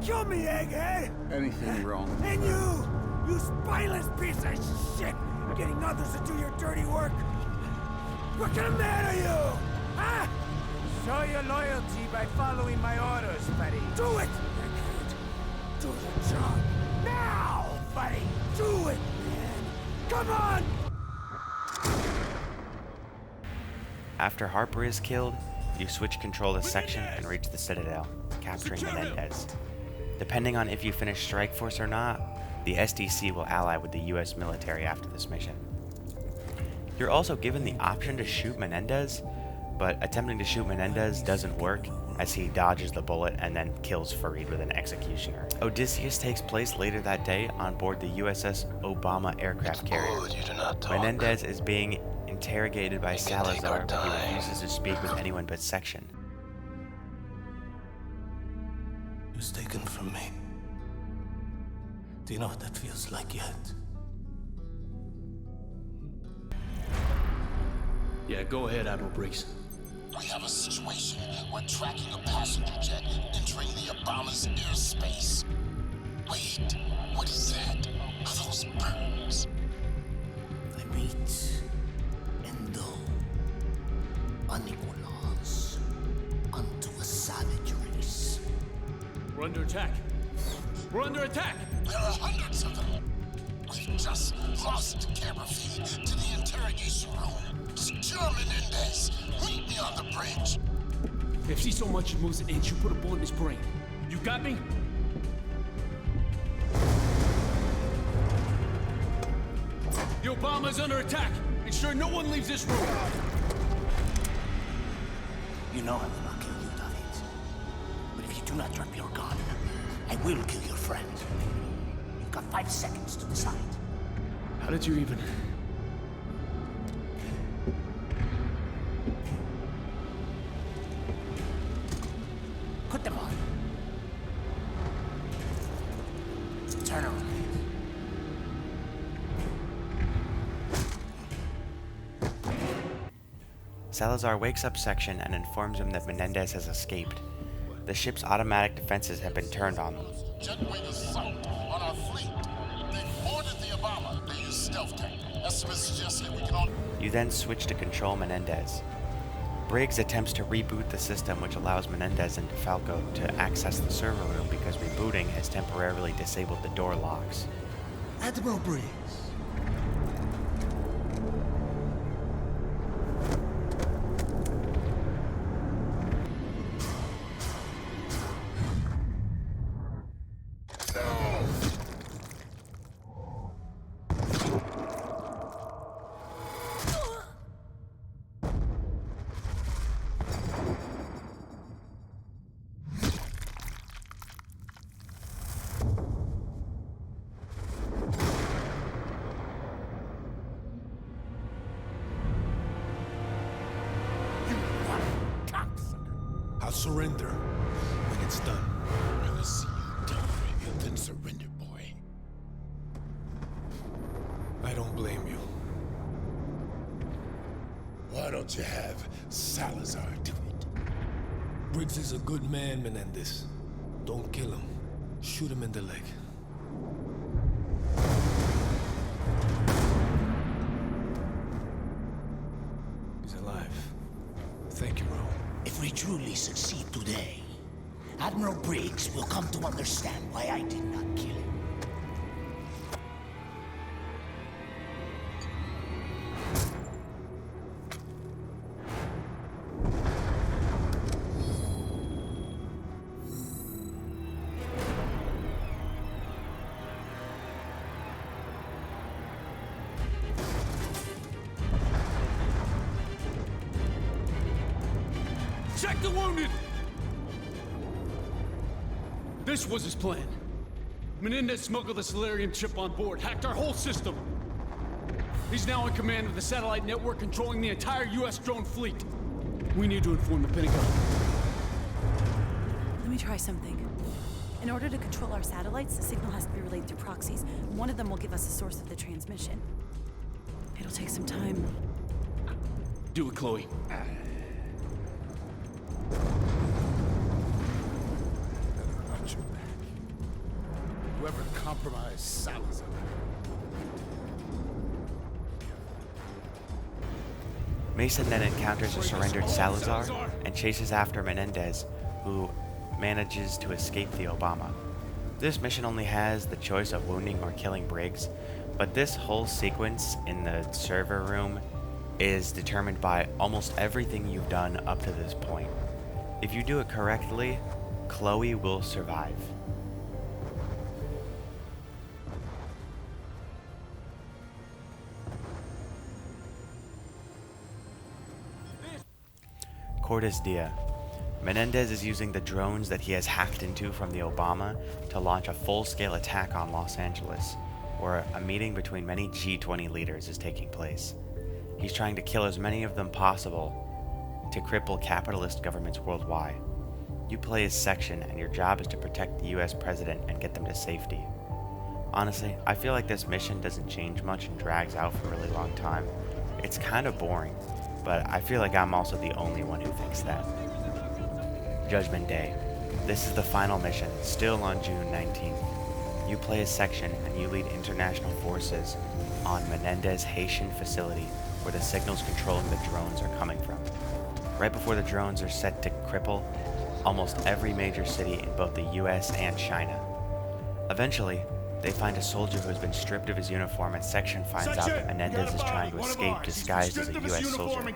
Kill me, egghead. Anything wrong? And you spineless piece of shit, getting others to do your dirty work. What kind of man are you? Huh? Show your loyalty by following my orders, buddy. Do it, egghead. Do the job now, buddy. Do it, man. Come on. After Harper is killed, you switch control to Section and reach the Citadel, capturing Menendez. Depending on if you finish Strike Force or not, the SDC will ally with the US military after this mission. You're also given the option to shoot Menendez, but attempting to shoot Menendez doesn't work as he dodges the bullet and then kills Farid with an executioner. Odysseus takes place later that day on board the USS Obama aircraft carrier. Menendez is being interrogated by Salazar, but he refuses to speak with anyone but Section. It was taken from me. Do you know what that feels like yet? Yeah, go ahead, Admiral Briggs. We have a situation. We're tracking a passenger jet entering the Obama's airspace. Wait, what is that? Are those birds? They meet Endo, Nicholas, unto a savage race. We're under attack. We're under attack! There are hundreds of them. We've just lost camera feed to the interrogation room. Secure Menendez. Meet me on the bridge. If she so much as moves an inch, you put a bullet in his brain. You got me? The Obama's under attack. Ensure no one leaves this room. You know I will not kill you, David. But if you do not drop your gun, I will kill your friend. You've got 5 seconds to decide. How did you even... Put them Salazar wakes up Section and informs him that Menendez has escaped. The ship's automatic defenses have been turned on them. Jetway assault on our fleet. They boarded the Obama. They use stealth tech. Estimates suggest that we can only... You then switch to control Menendez. Briggs attempts to reboot the system, which allows Menendez and DeFalco to access the server room because rebooting has temporarily disabled the door locks. Admiral Briggs. I'll surrender when it's done. I'd rather see you die than surrender, boy. I don't blame you. Why don't you have Salazar do it? Briggs is a good man, Menendez. Don't kill him. Shoot him in the leg. He's alive. Thank you, Ro. If we truly succeed today, Admiral Briggs will come to understand why I did not kill him. Check the wounded! This was his plan. Menendez smuggled the Solarium chip on board, hacked our whole system. He's now in command of the satellite network controlling the entire U.S. drone fleet. We need to inform the Pentagon. Let me try something. In order to control our satellites, the signal has to be relayed through proxies. One of them will give us the source of the transmission. It'll take some time. Do it, Chloe. Watch your back. Whoever compromised Salazar. Mason then encounters a surrendered Salazar and chases after Menendez, who manages to escape the Obama. This mission only has the choice of wounding or killing Briggs, but this whole sequence in the server room is determined by almost everything you've done up to this point. If you do it correctly, Chloe will survive. Cortes Dia. Menendez is using the drones that he has hacked into from the Obama to launch a full-scale attack on Los Angeles, where a meeting between many G20 leaders is taking place. He's trying to kill as many of them possible to cripple capitalist governments worldwide. You play as Section, and your job is to protect the US president and get them to safety. Honestly, I feel like this mission doesn't change much and drags out for a really long time. It's kind of boring, but I feel like I'm also the only one who thinks that. Judgment Day. This is the final mission, still on June 19th. You play as Section, and you lead international forces on Menendez Haitian facility, where the signals controlling the drones are coming from. Right before the drones are set to cripple almost every major city in both the US and China. Eventually, they find a soldier who has been stripped of his uniform, and Section finds out that Menendez is trying to escape disguised as a US soldier.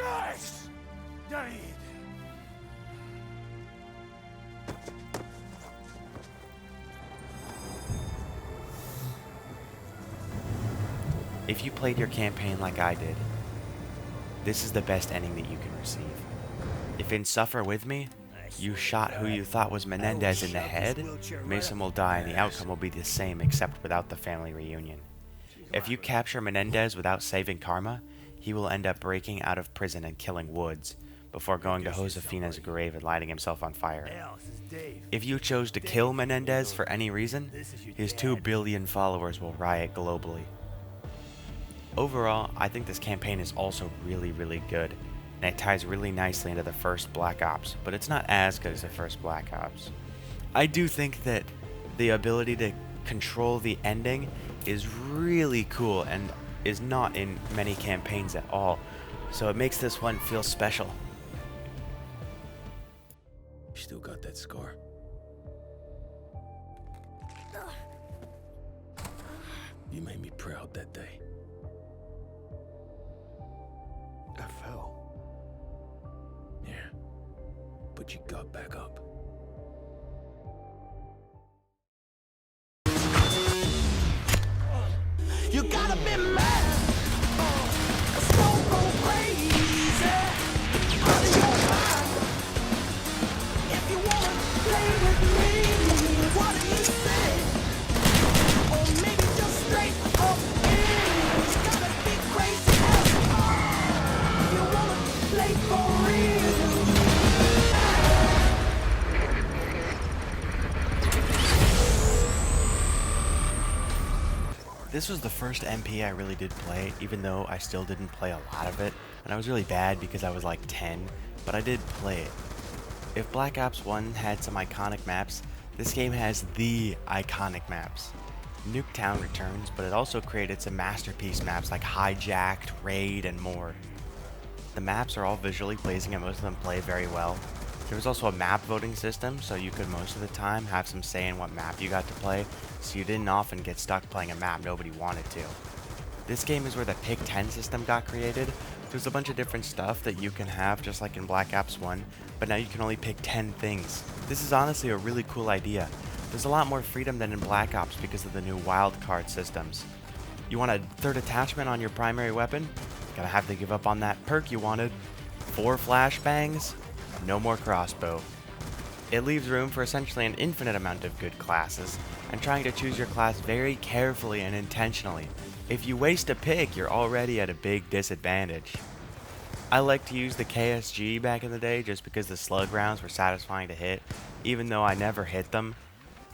Guys! Died! If you played your campaign like I did, this is the best ending that you can receive. If in Suffer With Me, you shot who you thought was Menendez in the head, Mason will die and the outcome will be the same except without the family reunion. If you capture Menendez without saving Karma, he will end up breaking out of prison and killing Woods, before going to Josefina's grave and lighting himself on fire. If you chose to kill Menendez for any reason, his 2 billion followers will riot globally. Overall, I think this campaign is also really, really good, and it ties really nicely into the first Black Ops, but it's not as good as the first Black Ops. I do think that the ability to control the ending is really cool and is not in many campaigns at all, so it makes this one feel special. You still got that scar? You made me proud that day. I fell. Yeah, but you got back up. You gotta be mad. Stone cold crazy. Out of your mind. If you wanna play with me, what do you say? Or maybe just straight up in. It's gotta be crazy as if you wanna play for real. This was the first MP I really did play, even though I still didn't play a lot of it, and I was really bad because I was like 10, but I did play it. If Black Ops 1 had some iconic maps, this game has the iconic maps. Nuketown returns, but it also created some masterpiece maps like Hijacked, Raid, and more. The maps are all visually pleasing and most of them play very well. There was also a map voting system, so you could most of the time have some say in what map you got to play, so you didn't often get stuck playing a map nobody wanted to. This game is where the Pick 10 system got created. There's a bunch of different stuff that you can have just like in Black Ops 1, but now you can only pick 10 things. This is honestly a really cool idea. There's a lot more freedom than in Black Ops because of the new wildcard systems. You want a third attachment on your primary weapon? Gonna have to give up on that perk you wanted. 4 flashbangs? No more crossbow. It leaves room for essentially an infinite amount of good classes, and trying to choose your class very carefully and intentionally. If you waste a pick, you're already at a big disadvantage. I like to use the KSG back in the day just because the slug rounds were satisfying to hit, even though I never hit them.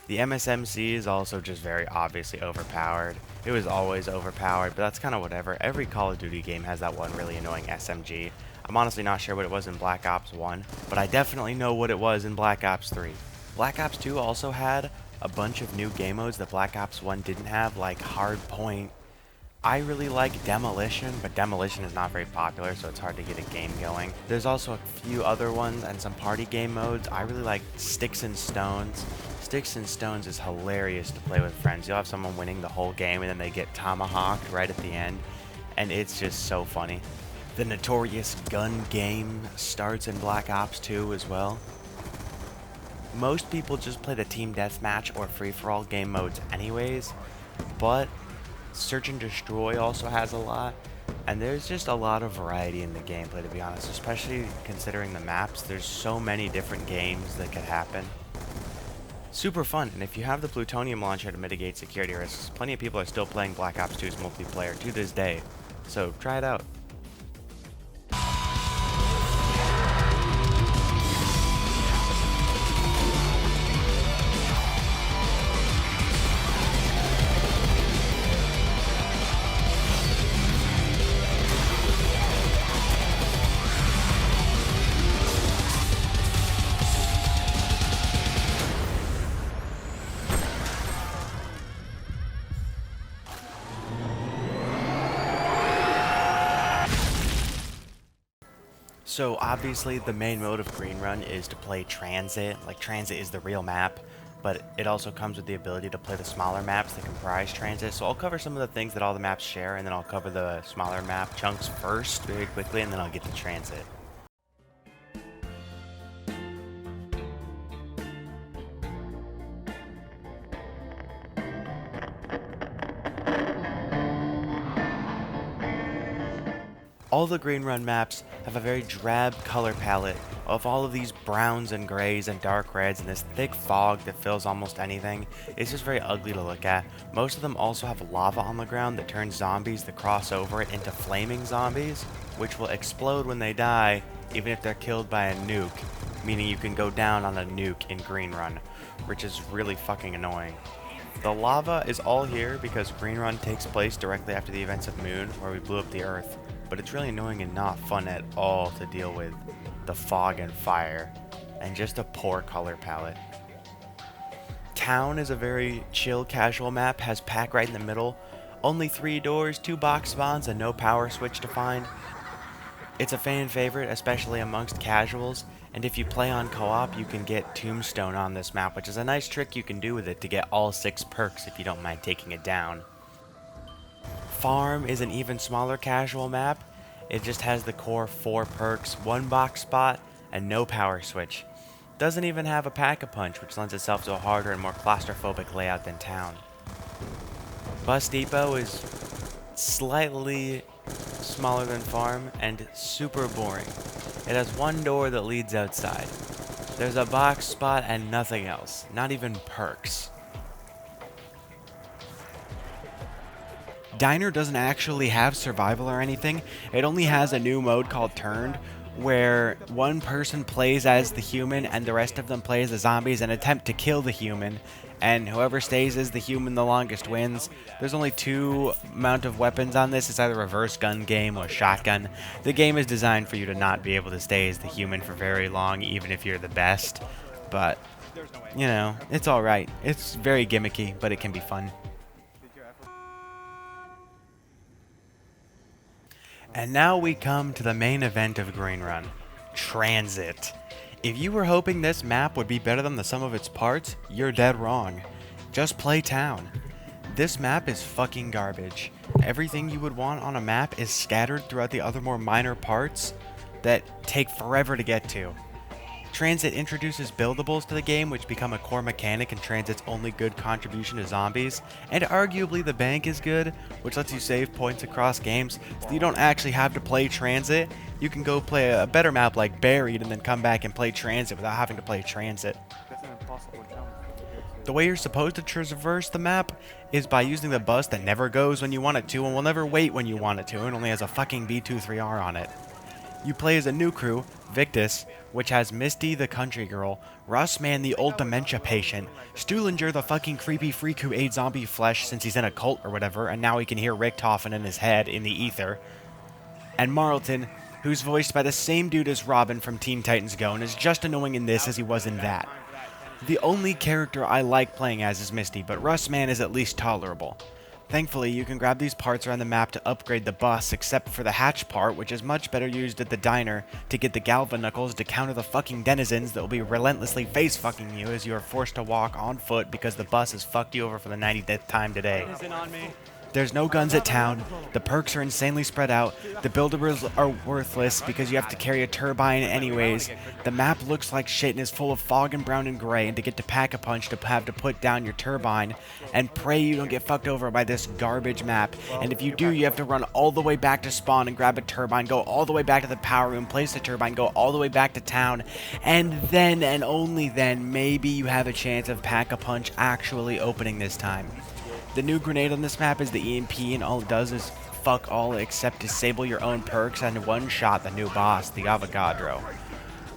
The MSMC is also just very obviously overpowered. It was always overpowered, but that's kind of whatever. Every Call of Duty game has that one really annoying SMG. I'm honestly not sure what it was in Black Ops 1, but I definitely know what it was in Black Ops 3. Black Ops 2 also had a bunch of new game modes that Black Ops 1 didn't have, like Hardpoint. I really like Demolition, but Demolition is not very popular, so it's hard to get a game going. There's also a few other ones and some party game modes. I really like Sticks and Stones. Sticks and Stones is hilarious to play with friends. You'll have someone winning the whole game and then they get tomahawked right at the end, and it's just so funny. The notorious gun game starts in Black Ops 2 as well. Most people just play the team deathmatch or free-for-all game modes anyways, but Search and Destroy also has a lot, and there's just a lot of variety in the gameplay, to be honest, especially considering the maps. There's so many different games that could happen. Super fun, and if you have the plutonium launcher to mitigate security risks, plenty of people are still playing Black Ops 2's multiplayer to this day, so try it out. So obviously the main mode of Green Run is to play Tranzit. Like, Tranzit is the real map, but it also comes with the ability to play the smaller maps that comprise Tranzit. So I'll cover some of the things that all the maps share, and then I'll cover the smaller map chunks first very quickly, and then I'll get to Tranzit. All the Green Run maps have a very drab color palette of all of these browns and grays and dark reds and this thick fog that fills almost anything. It's just very ugly to look at. Most of them also have lava on the ground that turns zombies that cross over it into flaming zombies, which will explode when they die, even if they're killed by a nuke, meaning you can go down on a nuke in Green Run, which is really fucking annoying. The lava is all here because Green Run takes place directly after the events of Moon, where we blew up the Earth. But it's really annoying and not fun at all to deal with the fog and fire, and just a poor color palette. Town is a very chill, casual map, has pack right in the middle, only 3 doors, 2 box spawns, and no power switch to find. It's a fan favorite, especially amongst casuals, and if you play on co-op, you can get Tombstone on this map, which is a nice trick you can do with it to get all 6 perks if you don't mind taking it down. Farm is an even smaller casual map. It just has the core 4 perks, 1 box spot, and no power switch. Doesn't even have a pack-a-punch, which lends itself to a harder and more claustrophobic layout than Town. Bus Depot is slightly smaller than Farm and super boring. It has 1 door that leads outside. There's a box spot and nothing else, not even perks. Diner doesn't actually have survival or anything. It only has a new mode called Turned, where one person plays as the human and the rest of them play as the zombies and attempt to kill the human, and whoever stays as the human the longest wins. There's only 2 amount of weapons on this. It's either a reverse gun game or shotgun. The game is designed for you to not be able to stay as the human for very long, even if you're the best. But, you know, it's alright. It's very gimmicky, but it can be fun. And now we come to the main event of Green Run, Tranzit. If you were hoping this map would be better than the sum of its parts, you're dead wrong. Just play Town. This map is fucking garbage. Everything you would want on a map is scattered throughout the other more minor parts that take forever to get to. Tranzit introduces buildables to the game, which become a core mechanic in Tranzit's only good contribution to zombies, and arguably the bank is good, which lets you save points across games, so you don't actually have to play Tranzit. You can go play a better map like Buried and then come back and play Tranzit without having to play Tranzit. The way you're supposed to traverse the map is by using the bus that never goes when you want it to and will never wait when you want it to, and only has a fucking B23R on it. You play as a new crew, Victus, which has Misty the country girl, Russman the old dementia patient, Stuhlinger the fucking creepy freak who ate zombie flesh since he's in a cult or whatever, and now he can hear Richtofen in his head in the ether, and Marlton, who's voiced by the same dude as Robin from Teen Titans Go and is just annoying in this as he was in that. The only character I like playing as is Misty, but Russman is at least tolerable. Thankfully, you can grab these parts around the map to upgrade the bus, except for the hatch part, which is much better used at the diner to get the Galva Knuckles to counter the fucking denizens that will be relentlessly face-fucking you as you are forced to walk on foot because the bus has fucked you over for the 90th time today. There's no guns at Town, the perks are insanely spread out, the buildables are worthless because you have to carry a turbine anyways, the map looks like shit and is full of fog and brown and gray, and to get to Pack-a-Punch to have to put down your turbine and pray you don't get fucked over by this garbage map, and if you do, you have to run all the way back to spawn and grab a turbine, go all the way back to the power room, place the turbine, go all the way back to Town, and then and only then maybe you have a chance of Pack-a-Punch actually opening this time. The new grenade on this map is the EMP, and all it does is fuck all except disable your own perks and one-shot the new boss, the Avogadro.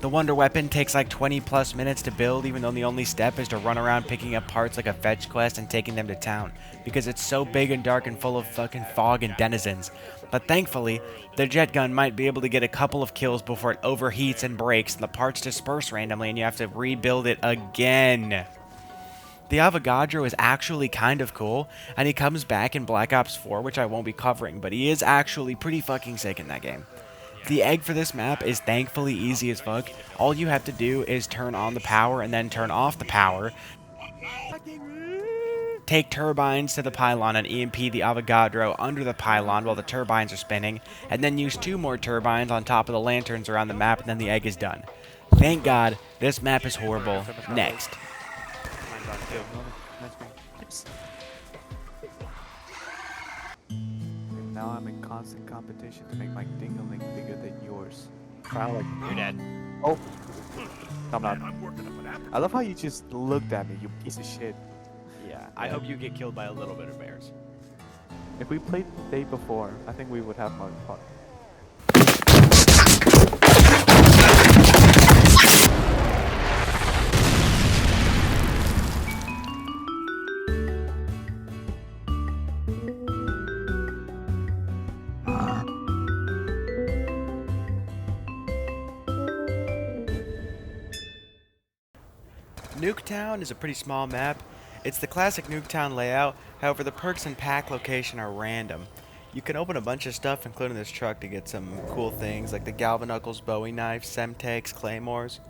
The Wonder Weapon takes like 20 plus minutes to build, even though the only step is to run around picking up parts like a fetch quest and taking them to Town, because it's so big and dark and full of fucking fog and denizens. But thankfully, the jet gun might be able to get a couple of kills before it overheats and breaks and the parts disperse randomly and you have to rebuild it again. The Avogadro is actually kind of cool, and he comes back in Black Ops 4, which I won't be covering, but he is actually pretty fucking sick in that game. The egg for this map is thankfully easy as fuck. All you have to do is turn on the power and then turn off the power. Take turbines to the pylon and EMP the Avogadro under the pylon while the turbines are spinning, and then use 2 more turbines on top of the lanterns around the map, and then the egg is done. Thank God, this map is horrible. Next. Now I'm in constant competition to make my ding-a-ling bigger than yours. You're dead. Oh. I'm not. I love how you just looked at me, you piece of shit. Yeah, I hope you get killed by a little bit of bears. If we played the day before, I think we would have more fun. Nuketown is a pretty small map. It's the classic Nuketown layout, however the perks and pack location are random. You can open a bunch of stuff, including this truck, to get some cool things like the Galvanuckles Bowie knife, Semtex, Claymores.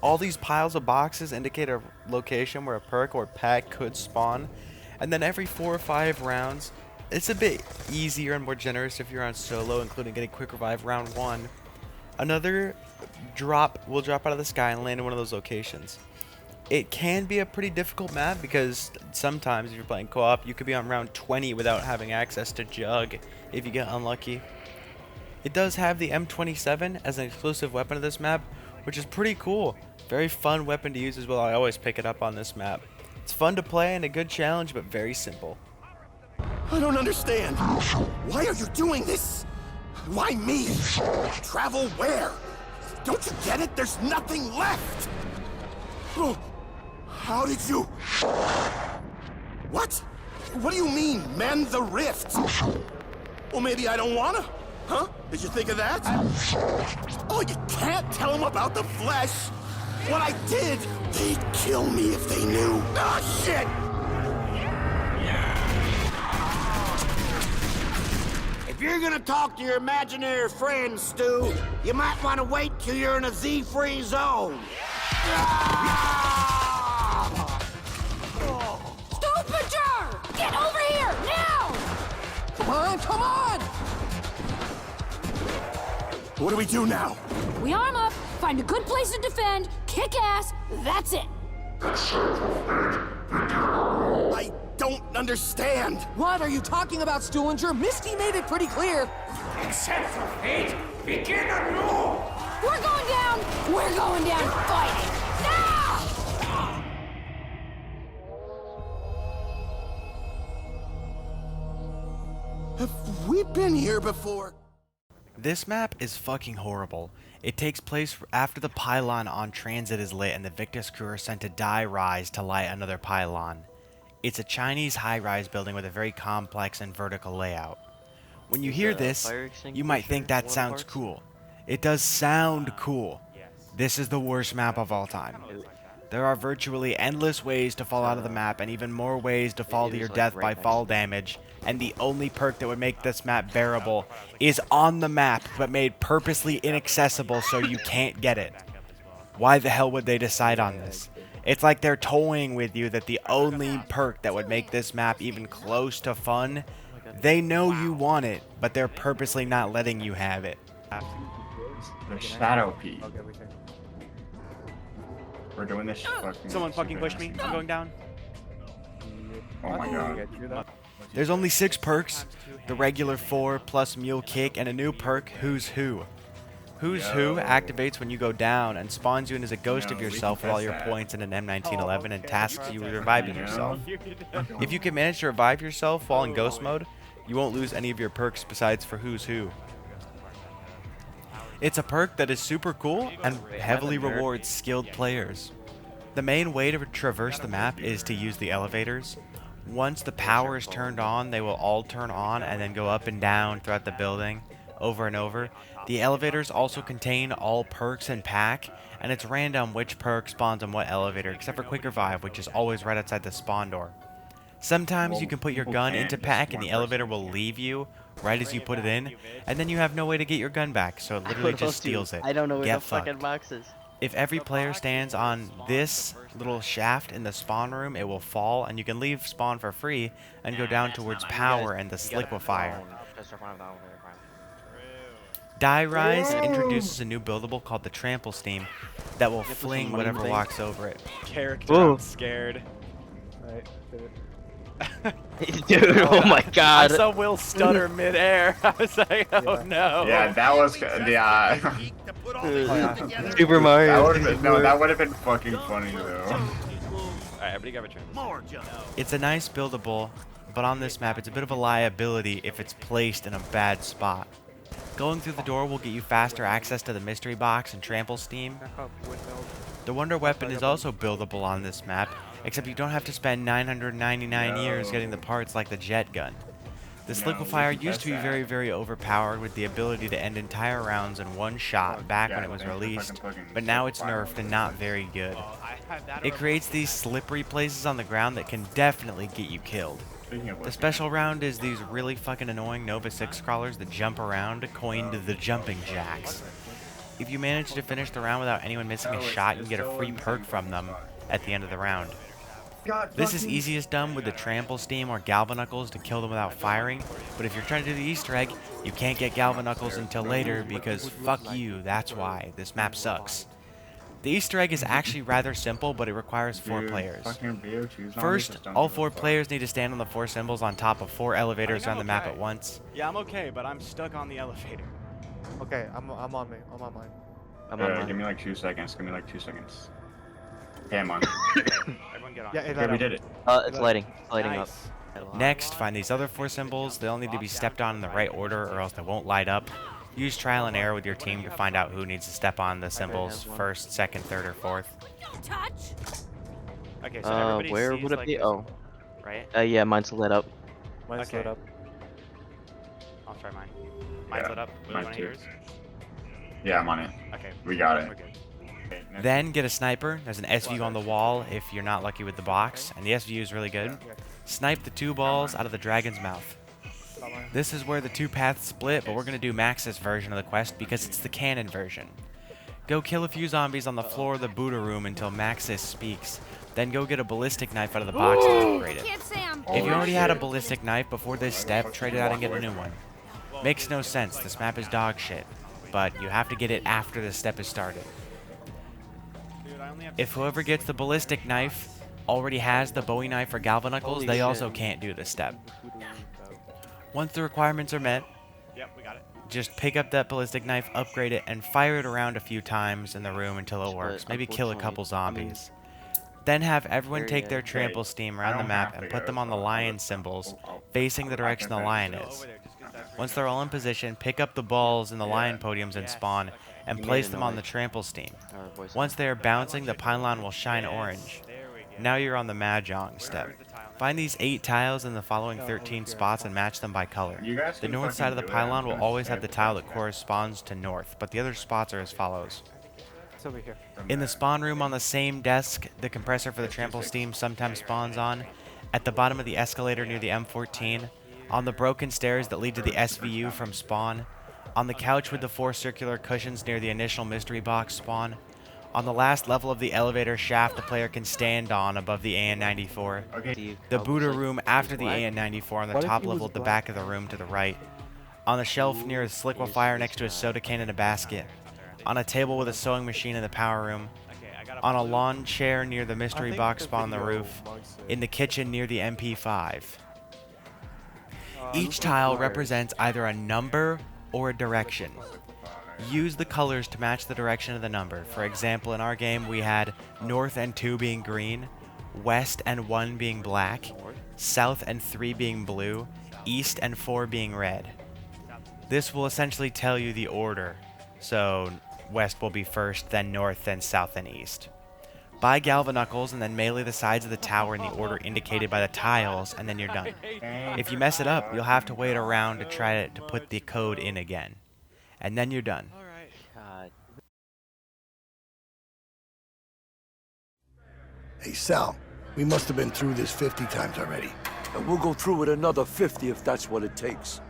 All these piles of boxes indicate a location where a perk or pack could spawn, and then every 4 or 5 rounds, it's a bit easier and more generous if you're on solo, including getting quick revive round 1. Another drop will drop out of the sky and land in one of those locations. It can be a pretty difficult map because sometimes if you're playing co-op, you could be on round 20 without having access to Jug if you get unlucky. It does have the M27 as an exclusive weapon of this map, which is pretty cool. Very fun weapon to use as well. I always pick it up on this map. It's fun to play and a good challenge, but very simple. I don't understand. Why are you doing this? Why me? Travel where? Don't you get it? There's nothing left! Oh, how did you... What? What do you mean, mend the rift? Well, maybe I don't wanna. Huh? Did you think of that? Oh, you can't tell them about the flesh! What I did, they'd kill me if they knew. Ah, shit! If you're gonna talk to your imaginary friends, Stu, you might want to wait till you're in a Z-free zone. Stupider! Get over here, now! Come on, come on! What do we do now? We arm up, find a good place to defend, kick ass, that's it. I don't understand. What are you talking about, Stuhlinger? Misty made it pretty clear. Except for fate, begin anew! We're going down! We're going down fighting! Now! Have we been here before? This map is fucking horrible. It takes place after the pylon on Tranzit is lit and the Victus crew are sent to Die Rise to light another pylon. It's a Chinese high-rise building with a very complex and vertical layout. When you hear this, you might think that sounds cool. It does sound cool. This is the worst map of all time. There are virtually endless ways to fall out of the map and even more ways to fall to your death by fall damage, and the only perk that would make this map bearable is on the map but made purposely inaccessible so you can't get it. Why the hell would they decide on this? It's like they're toying with you that the only perk that would make this map even close to fun, they know you want it, but they're purposely not letting you have it. The shadow piece. We're doing this fucking... Someone fucking pushed me. I'm going down. Oh my god. There's only 6 perks. The regular 4 plus Mule Kick and a new perk, Who's Who. Who's Who activates when you go down and spawns you in as a ghost of yourself with all your points in an M1911 and tasks you with reviving yourself. If you can manage to revive yourself while in ghost mode, you won't lose any of your perks besides for Who's Who. It's a perk that is super cool and heavily rewards skilled players. The main way to traverse the map is to use the elevators. Once the power is turned on, they will all turn on and then go up and down throughout the building over and over. The elevators also contain all perks and pack, and it's random which perk spawns on what elevator, except for Quick Revive, which is always right outside the spawn door. Sometimes you can put your gun into pack and the elevator will leave you right as you put it in, and then you have no way to get your gun back, so it literally just steals it. I don't know where Get the fucking fucked. box is. If every player stands on this little shaft in the spawn room, it will fall, and you can leave spawn for free and go down towards power and the liquefier. Die Rise introduces a new buildable called the Trample Steam that will fling whatever walks over it. Character, I'm scared. Dude, oh my god. I saw Will stutter midair. I was like, oh no. Yeah, that was yeah. Super Mario. That would have been fucking funny though. Alright, everybody grab a turn. It's a nice buildable, but on this map it's a bit of a liability if it's placed in a bad spot. Going through the door will get you faster access to the mystery box and trample steam. The wonder weapon is also buildable on this map, except you don't have to spend 999 years getting the parts like the jet gun. This liquefier used to be very, very overpowered with the ability to end entire rounds in one shot back when it was released, but now it's nerfed and not very good. It creates these slippery places on the ground that can definitely get you killed. The special round is these really fucking annoying Nova 6 crawlers that jump around, coined the jumping jacks. If you manage to finish the round without anyone missing a shot, you get a free perk from them at the end of the round. This is easiest done with the trample steam or galvanuckles to kill them without firing, but if you're trying to do the Easter egg, you can't get galvanuckles until later because fuck you, that's why. This map sucks. The Easter egg is actually rather simple, but it requires 4 players. First, all 4 players need to stand on the 4 symbols on top of 4 elevators around the map at once. Yeah, I'm okay, but I'm stuck on the elevator. Okay, I'm on mine. Give me like 2 seconds. Give me like 2 seconds. Okay, I'm on. Everyone get on. Yeah, okay, we did it. It's lighting. It's lighting up. Next, find these other 4 symbols. They'll need to be stepped on in the right order or else they won't light up. Use trial and error with your team to find out who needs to step on the symbols first, second, third, or fourth. Touch. Okay, so everybody where sees would it like be? this, Oh. right? Yeah, mine's lit up. Mine's lit up. I'll try mine. Mine's lit up. Mine Mine too. yours? Yeah, I'm on it. Okay. We got it. We're good. Then get a sniper. There's an S view on the wall if you're not lucky with the box, and the S view is really good. Snipe the 2 balls out of the dragon's mouth. This is where the 2 paths split, but we're going to do Max's version of the quest because it's the canon version. Go kill a few zombies on the floor of the Buddha room until Maxis speaks. Then go get a ballistic knife out of the box and upgrade it. If you already had a ballistic knife before this step, trade it out and get a new one. Makes no sense, this map is dog shit, but you have to get it after the step is started. If whoever gets the ballistic knife already has the Bowie knife or galvanuckles, they also can't do this step. Once the requirements are met, we got it. Just pick up that ballistic knife, upgrade it, and fire it around a few times in the room until it works. Maybe kill a couple zombies. Then have everyone take their trample steam around the map and put them on the lion symbols, facing the direction the lion is. Once they're all in position, pick up the balls in the lion podiums and spawn, and place them on the trample steam. Once they are bouncing, the pylon will shine orange. Now you're on the Mahjong step. Find these 8 tiles in the following 13 spots and match them by color. The north side of the pylon will always have the tile that corresponds to north, but the other spots are as follows. It's over here. In the spawn room on the same desk, the compressor for the trample steam sometimes spawns on. At the bottom of the escalator near the M14. On the broken stairs that lead to the SVU from spawn. On the couch with the 4 circular cushions near the initial mystery box spawn. On the last level of the elevator shaft the player can stand on above the AN-94. The Buddha room after the AN-94 on the top level at the back of the room to the right. On the shelf near a liquefier next to a soda can and a basket. On a table with a sewing machine in the power room. On a lawn chair near the mystery box spawn on the roof. In the kitchen near the MP5. Each tile represents either a number or a direction. Use the colors to match the direction of the number. For example, in our game we had north and 2 being green, west and 1 being black, south and 3 being blue, east and 4 being red. This will essentially tell you the order. So west will be first, then north, then south, then east. Buy galvanuckles and then melee the sides of the tower in the order indicated by the tiles, and then you're done. If you mess it up, you'll have to wait around to try to put the code in again. And then you're done. God. Hey, Sal, we must have been through this 50 times already. And we'll go through it another 50 if that's what it takes.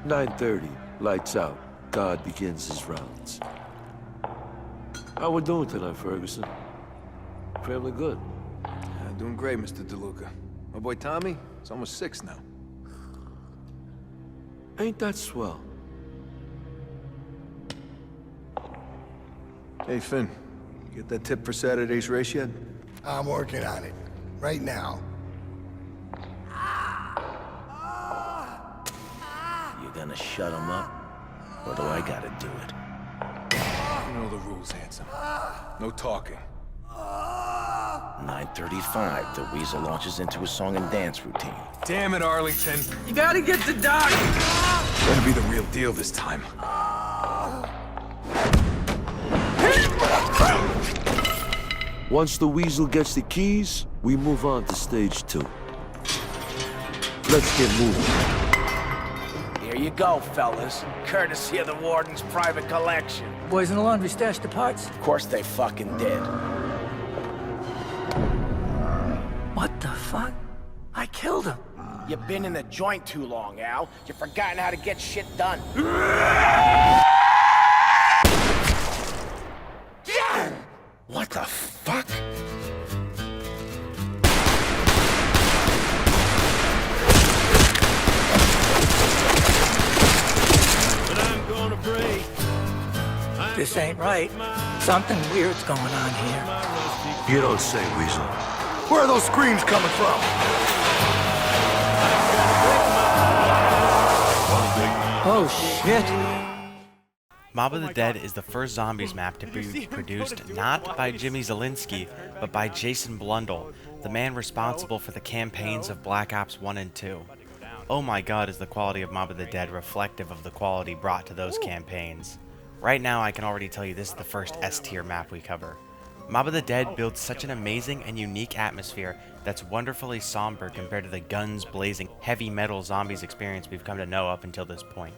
9:30, lights out. God begins his rounds. How we doing tonight, Ferguson? Family good? Doing great, Mr. DeLuca. My boy Tommy, he's almost 6 now. Ain't that swell? Hey, Finn. You get that tip for Saturday's race yet? I'm working on it. Right now. You gonna shut him up? Or do I gotta do it? You know the rules, handsome. No talking. 9:35, the Weasel launches into a song and dance routine. Damn it, Arlington. You gotta get to Doc! Better be the real deal this time. Once the Weasel gets the keys, we move on to stage 2. Let's get moving. Here you go, fellas. Courtesy of the Warden's private collection. Boys in the laundry stashed the parts. Of course they fucking did. What the fuck? I killed him. You've been in the joint too long, Al. You've forgotten how to get shit done. What the fuck? But I'm gonna break. This ain't right. Something weird's going on here. You don't say, Weasel. Where are those screams coming from? Oh, shit. Mob of the Dead is the first Zombies map to be produced not by Jimmy Zielinski, but by Jason Blundell, the man responsible for the campaigns of Black Ops 1 and 2. Oh my god, is the quality of Mob of the Dead reflective of the quality brought to those campaigns. Right now I can already tell you this is the first S-tier map we cover. Mob of the Dead builds such an amazing and unique atmosphere that's wonderfully somber compared to the guns blazing heavy metal zombies experience we've come to know up until this point.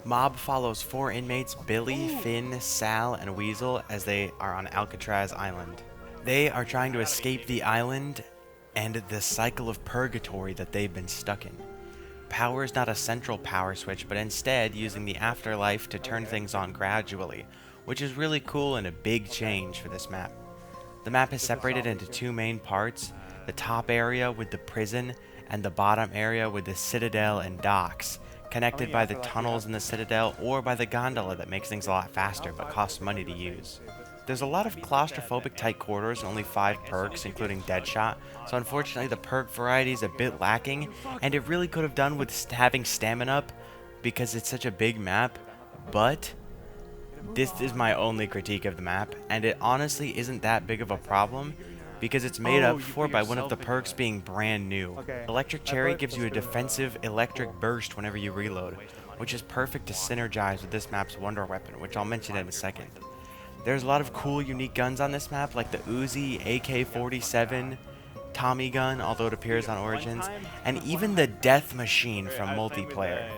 Mob follows 4 inmates, Billy, Finn, Sal, and Weasel, as they are on Alcatraz Island. They are trying to escape the island and the cycle of purgatory that they've been stuck in. Power is not a central power switch, but instead using the afterlife to turn things on gradually, which is really cool and a big change for this map. The map is separated into 2 main parts, the top area with the prison and the bottom area with the citadel and docks, connected by the tunnels in the citadel or by the gondola that makes things a lot faster but costs money to use. There's a lot of claustrophobic tight corridors and only 5 perks, including Deadshot, so unfortunately the perk variety is a bit lacking, and it really could have done with having stamina up because it's such a big map, but this is my only critique of the map, and it honestly isn't that big of a problem because it's made up for by one of the perks being brand new. Electric Cherry gives you a defensive electric burst whenever you reload, which is perfect to synergize with this map's wonder weapon, which I'll mention in a second. There's a lot of cool unique guns on this map, like the Uzi, AK-47, Tommy gun, although it appears on Origins, and even the Death Machine from Multiplayer.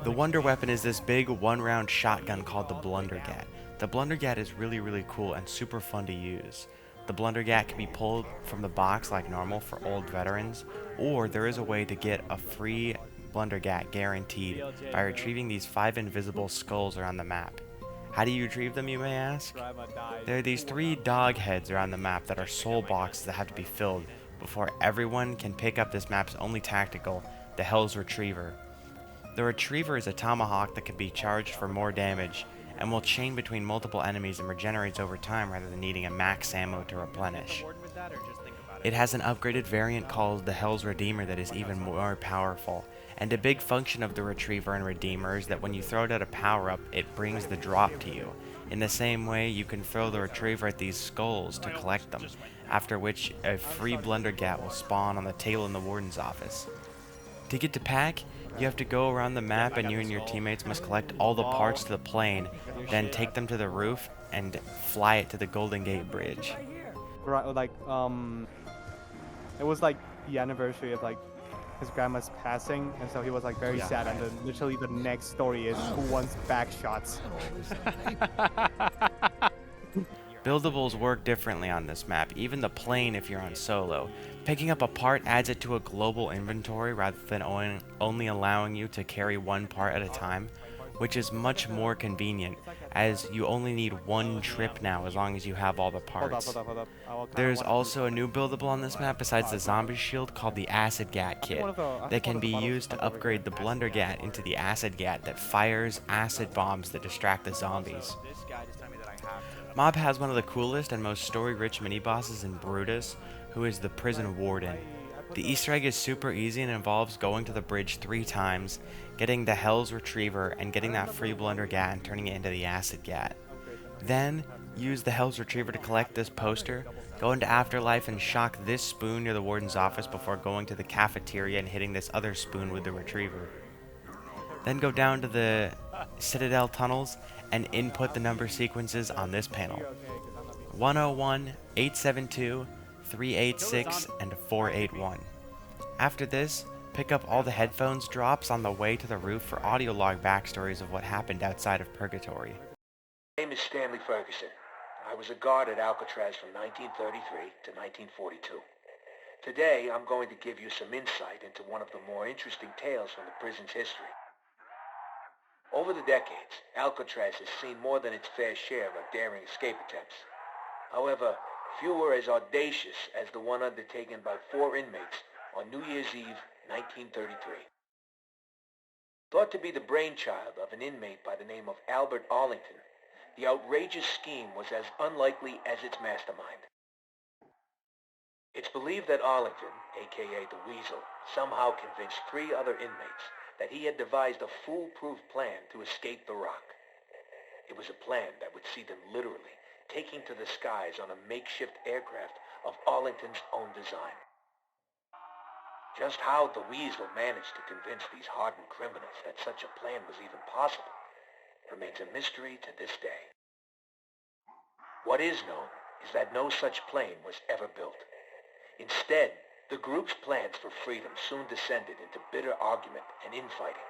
The wonder weapon is this big 1-round shotgun called the Blundergat. The Blundergat is really cool and super fun to use. The Blundergat can be pulled from the box like normal for old veterans, or there is a way to get a free Blundergat guaranteed by retrieving these 5 invisible skulls around the map. How do you retrieve them, you may ask? There are these 3 dog heads around the map that are soul boxes that have to be filled before everyone can pick up this map's only tactical, the Hell's Retriever. The Retriever is a tomahawk that can be charged for more damage and will chain between multiple enemies and regenerates over time rather than needing a max ammo to replenish. It has an upgraded variant called the Hell's Redeemer that is even more powerful, and a big function of the Retriever and Redeemer is that when you throw it at a power-up, it brings the drop to you. In the same way, you can throw the Retriever at these skulls to collect them, after which a free Blundergat will spawn on the table in the Warden's office. To get to pack, you have to go around the map and you and your teammates must collect all the parts to the plane, then take them to the roof and fly it to the Golden Gate Bridge. Right, like, it was like the anniversary of like his grandma's passing, and so he was like very sad, and then literally the next story is who wants back shots. Buildables work differently on this map, even the plane if you're on solo. Picking up a part adds it to a global inventory rather than only allowing you to carry one part at a time, which is much more convenient, as you only need one trip now as long as you have all the parts. Hold up. There's also a new buildable on this map besides the zombie shield called the Acid Gat kit that can be used to upgrade the Blunder Gat into the Acid Gat that fires acid bombs that distract the zombies. Mob has one of the coolest and most story-rich mini-bosses in Brutus, who is the Prison Warden. The Easter egg is super easy and involves going to the bridge 3 times, getting the Hell's Retriever, and getting that free Blunder Gat and turning it into the Acid Gat. Then, use the Hell's Retriever to collect this poster, go into Afterlife and shock this spoon near the Warden's office before going to the cafeteria and hitting this other spoon with the Retriever. Then go down to the Citadel tunnels and input the number sequences on this panel. 101, 872, 386, and 481. After this, pick up all the headphones drops on the way to the roof for audio log backstories of what happened outside of Purgatory. My name is Stanley Ferguson. I was a guard at Alcatraz from 1933 to 1942. Today, I'm going to give you some insight into one of the more interesting tales from the prison's history. Over the decades, Alcatraz has seen more than its fair share of daring escape attempts. However, few were as audacious as the one undertaken by 4 inmates on New Year's Eve, 1933. Thought to be the brainchild of an inmate by the name of Albert Arlington, the outrageous scheme was as unlikely as its mastermind. It's believed that Arlington, aka the Weasel, somehow convinced 3 other inmates that he had devised a foolproof plan to escape the rock. It was a plan that would see them literally taking to the skies on a makeshift aircraft of Arlington's own design. Just how the Weasel managed to convince these hardened criminals that such a plan was even possible remains a mystery to this day. What is known is that no such plane was ever built. Instead, the group's plans for freedom soon descended into bitter argument and infighting.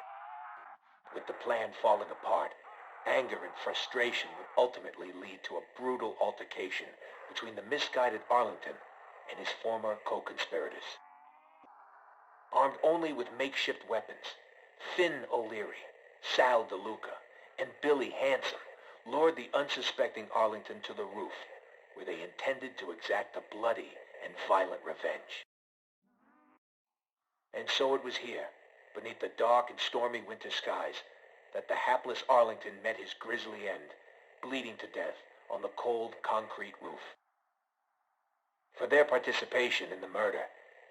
With the plan falling apart, anger and frustration would ultimately lead to a brutal altercation between the misguided Arlington and his former co-conspirators. Armed only with makeshift weapons, Finn O'Leary, Sal DeLuca, and Billy Handsome lured the unsuspecting Arlington to the roof, where they intended to exact a bloody and violent revenge. And so it was here, beneath the dark and stormy winter skies, that the hapless Arlington met his grisly end, bleeding to death on the cold concrete roof. For their participation in the murder,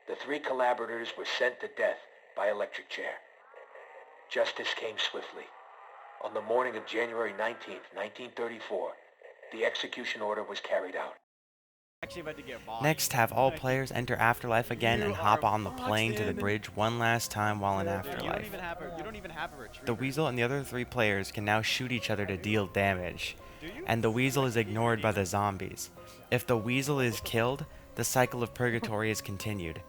the 3 collaborators were sent to death by electric chair. Justice came swiftly. On the morning of January 19th, 1934, the execution order was carried out. Next, have all players enter Afterlife again and hop on the plane to the bridge one last time while in Afterlife. The Weasel and the other 3 players can now shoot each other to deal damage, and the Weasel is ignored by the zombies. If the Weasel is killed, the cycle of Purgatory is continued.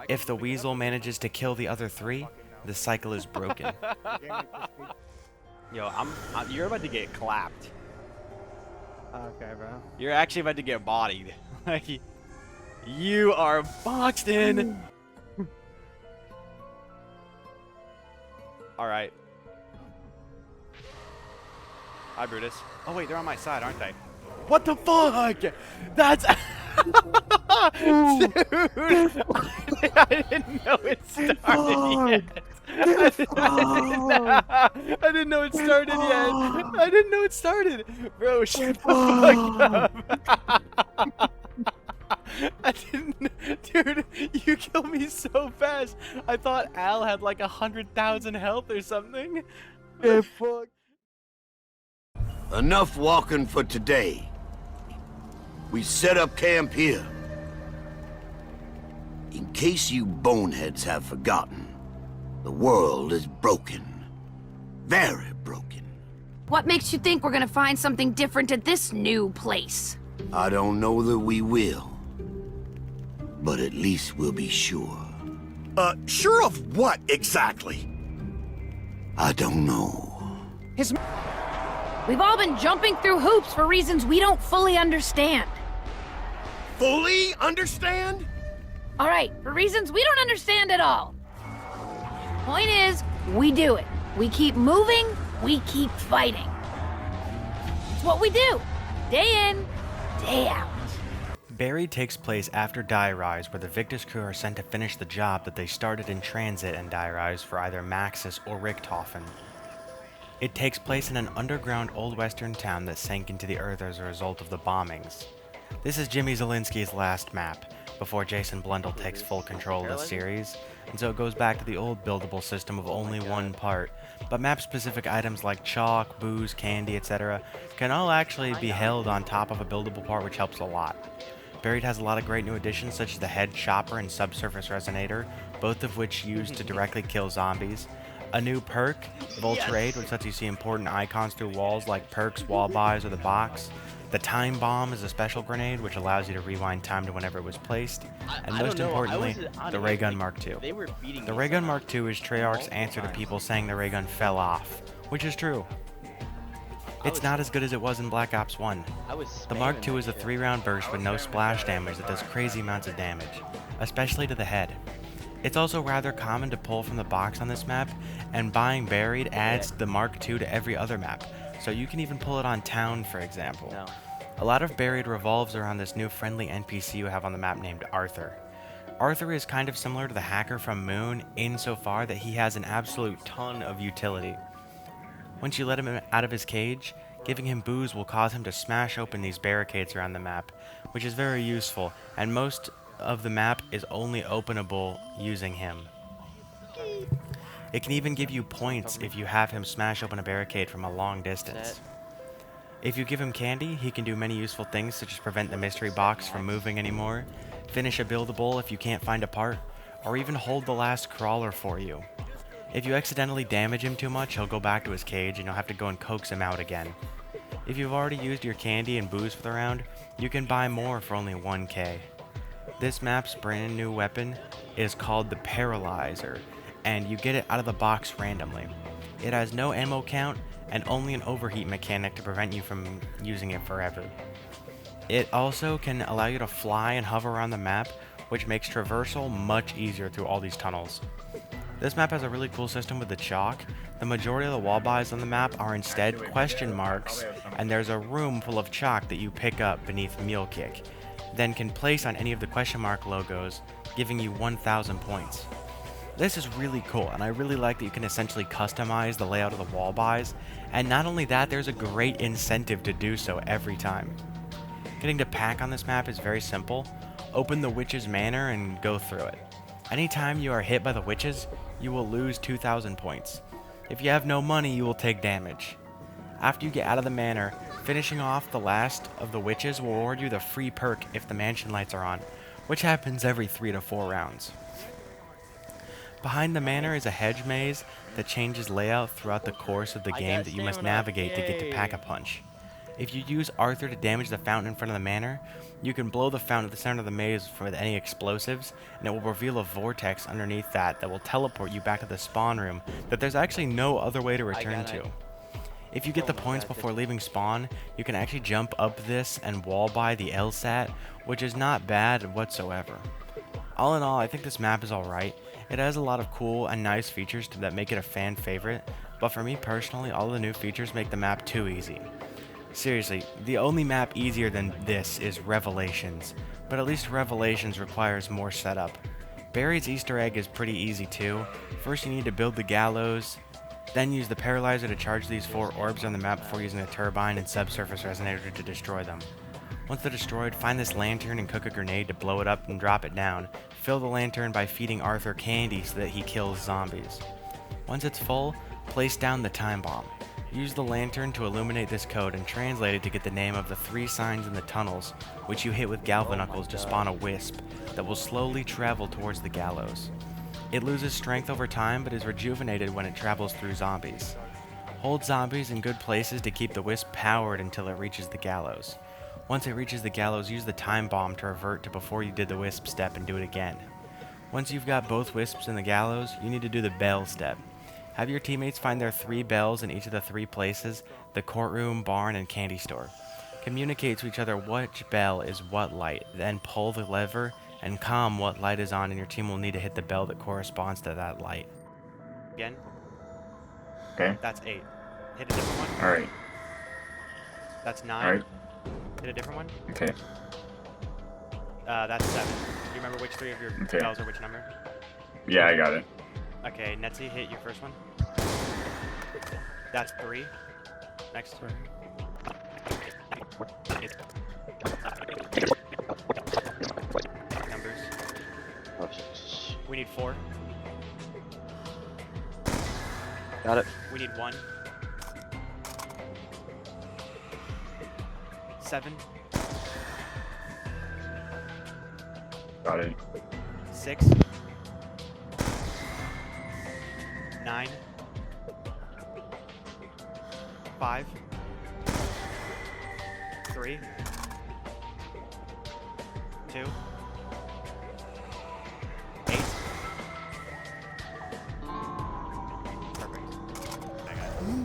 If the Weasel manages to kill the other 3, the cycle is broken. Yo, you're about to get clapped. Okay, bro. You're actually about to get bodied. Like, you are boxed in. All right. Hi, Brutus. Oh wait, they're on my side, aren't they? What the fuck? That's. Dude, I didn't know it started yet. I didn't know it started yet. I didn't know it started. Bro, shut the fuck up. I didn't. Dude, you killed me so fast. I thought Al had like 100,000 health or something. Yeah, fuck. Enough walking for today. We set up camp here. In case you boneheads have forgotten, the world is broken. Very broken. What makes you think we're gonna find something different at this new place? I don't know that we will. But at least we'll be sure. Sure of what, exactly? I don't know. We've all been jumping through hoops for reasons we don't fully understand. Fully understand? Alright, for reasons we don't understand at all. Point is, we do it. We keep moving, we keep fighting. It's what we do, day in, day out. Buried takes place after Die Rise, where the Victus crew are sent to finish the job that they started in Tranzit and Die Rise for either Maxis or Richthofen. It takes place in an underground old western town that sank into the earth as a result of the bombings. This is Jimmy Zielinski's last map, before Jason Blundell takes full control of the series, and so it goes back to the old buildable system of only one part, but map-specific items like chalk, booze, candy, etc. can all actually be held on top of a buildable part, which helps a lot. Buried has a lot of great new additions such as the head chopper and subsurface resonator, both of which used to directly kill zombies. A new perk, Volterade, which lets you see important icons through walls like perks, wall buys, or the box. The Time Bomb is a special grenade which allows you to rewind time to whenever it was placed. And most importantly, the Ray Gun Mark II. The Ray Gun Mark II is Treyarch's answer to people saying the ray gun fell off, which is true. It's not as good as it was in Black Ops 1. The Mark II is a 3-round burst with no splash damage that does crazy amounts of damage, especially to the head. It's also rather common to pull from the box on this map, and buying Buried adds the Mark II to every other map, so you can even pull it on Town, for example. A lot of Buried revolves around this new friendly NPC you have on the map named Arthur. Arthur is kind of similar to the hacker from Moon insofar that he has an absolute ton of utility. Once you let him out of his cage, giving him booze will cause him to smash open these barricades around the map, which is very useful, and most of the map is only openable using him. It can even give you points if you have him smash open a barricade from a long distance. If you give him candy, he can do many useful things such as prevent the mystery box from moving anymore, finish a buildable if you can't find a part, or even hold the last crawler for you. If you accidentally damage him too much, he'll go back to his cage and you'll have to go and coax him out again. If you've already used your candy and booze for the round, you can buy more for only 1k. This map's brand new weapon is called the Paralyzer, and you get it out of the box randomly. It has no ammo count and only an overheat mechanic to prevent you from using it forever. It also can allow you to fly and hover around the map, which makes traversal much easier through all these tunnels. This map has a really cool system with the chalk. The majority of the wall buys on the map are instead question marks, and there's a room full of chalk that you pick up beneath Mule Kick, then can place on any of the question mark logos, giving you 1,000 points. This is really cool, and I really like that you can essentially customize the layout of the wall buys, and not only that, there's a great incentive to do so every time. Getting to pack on this map is very simple. Open the Witch's Manor and go through it. Anytime you are hit by the witches, you will lose 2,000 points. If you have no money, you will take damage. After you get out of the manor, finishing off the last of the witches will reward you the free perk if the mansion lights are on, which happens every 3 to 4 rounds. Behind the manor is a hedge maze that changes layout throughout the course of the game that you must navigate to get to Pack-a-Punch. If you use Arthur to damage the fountain in front of the manor, you can blow the fountain at the center of the maze with any explosives, and it will reveal a vortex underneath that will teleport you back to the spawn room that there's actually no other way to return to. If you get the points before leaving spawn, you can actually jump up this and wall buy the LSAT, which is not bad whatsoever. All in all, I think this map is alright. It has a lot of cool and nice features that make it a fan favorite, but for me personally, all the new features make the map too easy. Seriously, the only map easier than this is Revelations, but at least Revelations requires more setup. Buried's Easter egg is pretty easy too. First you need to build the gallows, then use the Paralyzer to charge these 4 orbs on the map before using the turbine and subsurface resonator to destroy them. Once they're destroyed, find this lantern and cook a grenade to blow it up and drop it down. Fill the lantern by feeding Arthur candy so that he kills zombies. Once it's full, place down the time bomb. Use the lantern to illuminate this code and translate it to get the name of the 3 signs in the tunnels, which you hit with Galvanuckles to spawn a wisp that will slowly travel towards the gallows. It loses strength over time but is rejuvenated when it travels through zombies. Hold zombies in good places to keep the wisp powered until it reaches the gallows. Once it reaches the gallows, use the time bomb to revert to before you did the wisp step and do it again. Once you've got both wisps in the gallows, you need to do the bell step. Have your teammates find their 3 bells in each of the 3 places, the courtroom, barn, and candy store. Communicate to each other which bell is what light, then pull the lever and calm what light is on, and your team will need to hit the bell that corresponds to that light. Again? Okay. That's 8. Hit a different one. Alright. That's 9. Alright. Hit a different one. Okay. That's 7. Do you remember which 3 of your Okay. bells are which number? Yeah, I got it. Okay, Netsi, hit your first one. That's 3. Next. Numbers. We need 4. Got it. We need 1. 7. Got it. 6. 9. 5. 3. 2. 8.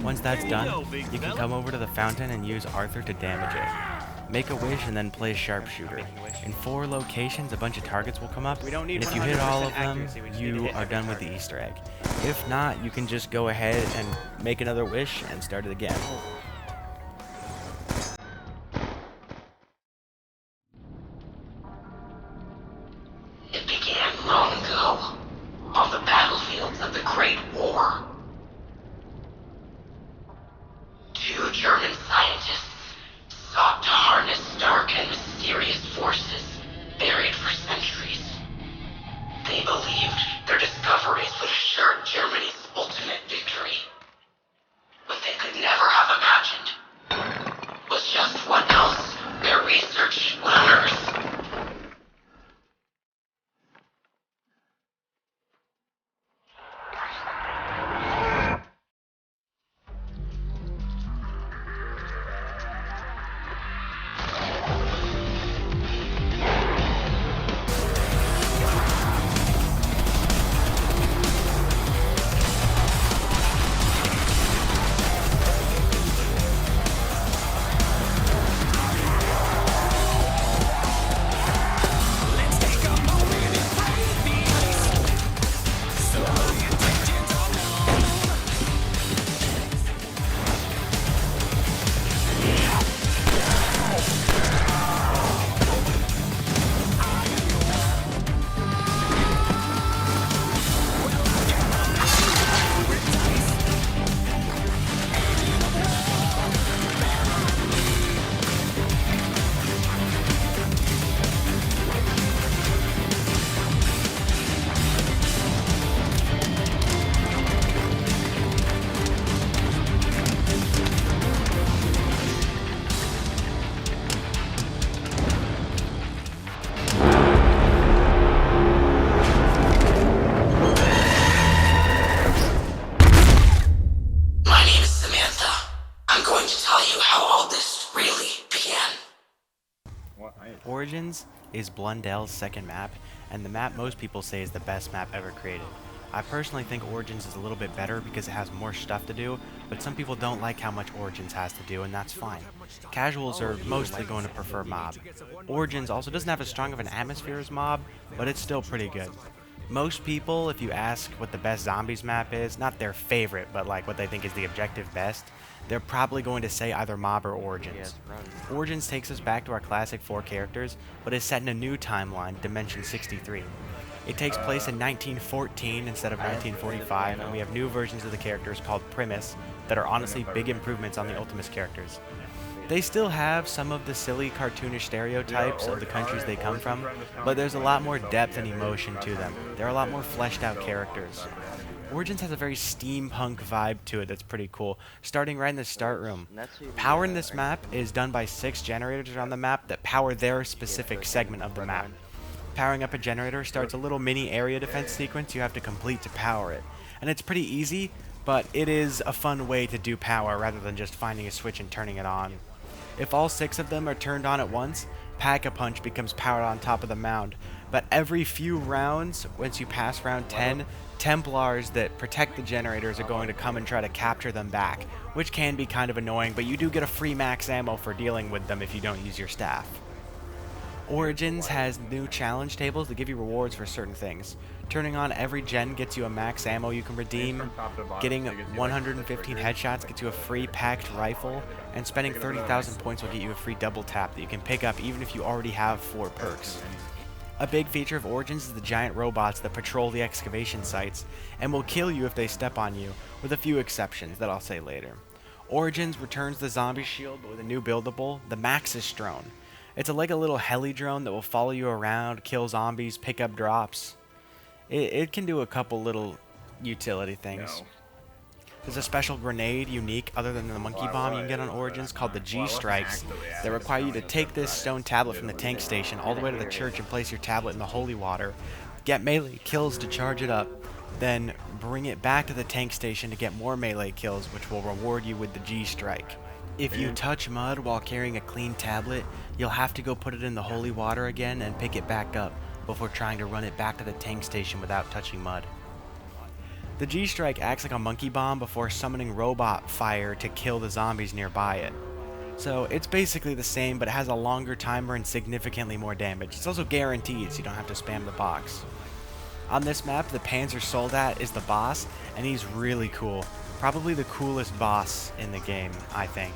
Once that's done, you can come over to the fountain and use Arthur to damage it. Make a wish and then play sharpshooter. In 4 locations, a bunch of targets will come up, and if you hit all of them, you are done with the Easter egg. If not, you can just go ahead and make another wish and start it again. It began long ago, on the battlefields of the Great War. 2 German scientists sought to harness dark and mysterious forces buried for centuries. They believed their discoveries would assure Germany's ultimate victory. What they could never have imagined was just what else their research would unearth. Origins is Blundell's second map, and the map most people say is the best map ever created. I personally think Origins is a little bit better because it has more stuff to do, but some people don't like how much Origins has to do, and that's fine. Casuals are mostly going to prefer Mob. Origins also doesn't have as strong of an atmosphere as Mob, but it's still pretty good. Most people, if you ask what the best Zombies map is, not their favorite, but like what they think is the objective best, they're probably going to say either Mob or Origins. Origins takes us back to our classic 4 characters, but is set in a new timeline, Dimension 63. It takes place in 1914 instead of 1945, and we have new versions of the characters called Primus that are honestly big improvements on the Ultimus characters. They still have some of the silly cartoonish stereotypes of the countries they come from, but there's a lot more depth and emotion to them. They're a lot more fleshed out characters. Origins has a very steampunk vibe to it that's pretty cool, starting right in the start room. Powering this map is done by 6 generators around the map that power their specific segment of the map. Powering up a generator starts a little mini area defense sequence you have to complete to power it. And it's pretty easy, but it is a fun way to do power rather than just finding a switch and turning it on. If all 6 of them are turned on at once, Pack-a-Punch becomes powered on top of the mound. But every few rounds, once you pass round 10, Templars that protect the generators are going to come and try to capture them back, which can be kind of annoying, but you do get a free max ammo for dealing with them if you don't use your staff. Origins has new challenge tables that give you rewards for certain things. Turning on every gen gets you a max ammo you can redeem, getting 115 headshots gets you a free packed rifle, and spending 30,000 points will get you a free double tap that you can pick up even if you already have 4 perks. A big feature of Origins is the giant robots that patrol the excavation sites, and will kill you if they step on you, with a few exceptions that I'll say later. Origins returns the zombie shield, but with a new buildable, the NXISE drone. It's like a little heli drone that will follow you around, kill zombies, pick up drops. It can do a couple little utility things. There's a special grenade unique other than the monkey bomb you can get on Origins called the G-Strikes that require you to take this stone tablet from the tank station all the way to the church and place your tablet in the holy water, get melee kills to charge it up, then bring it back to the tank station to get more melee kills, which will reward you with the G-Strike. If you touch mud while carrying a clean tablet, you'll have to go put it in the holy water again and pick it back up before trying to run it back to the tank station without touching mud. The G-Strike acts like a monkey bomb before summoning robot fire to kill the zombies nearby it. So it's basically the same, but it has a longer timer and significantly more damage. It's also guaranteed, so you don't have to spam the box. On this map, the Panzer Soldat is the boss, and he's really cool. Probably the coolest boss in the game, I think.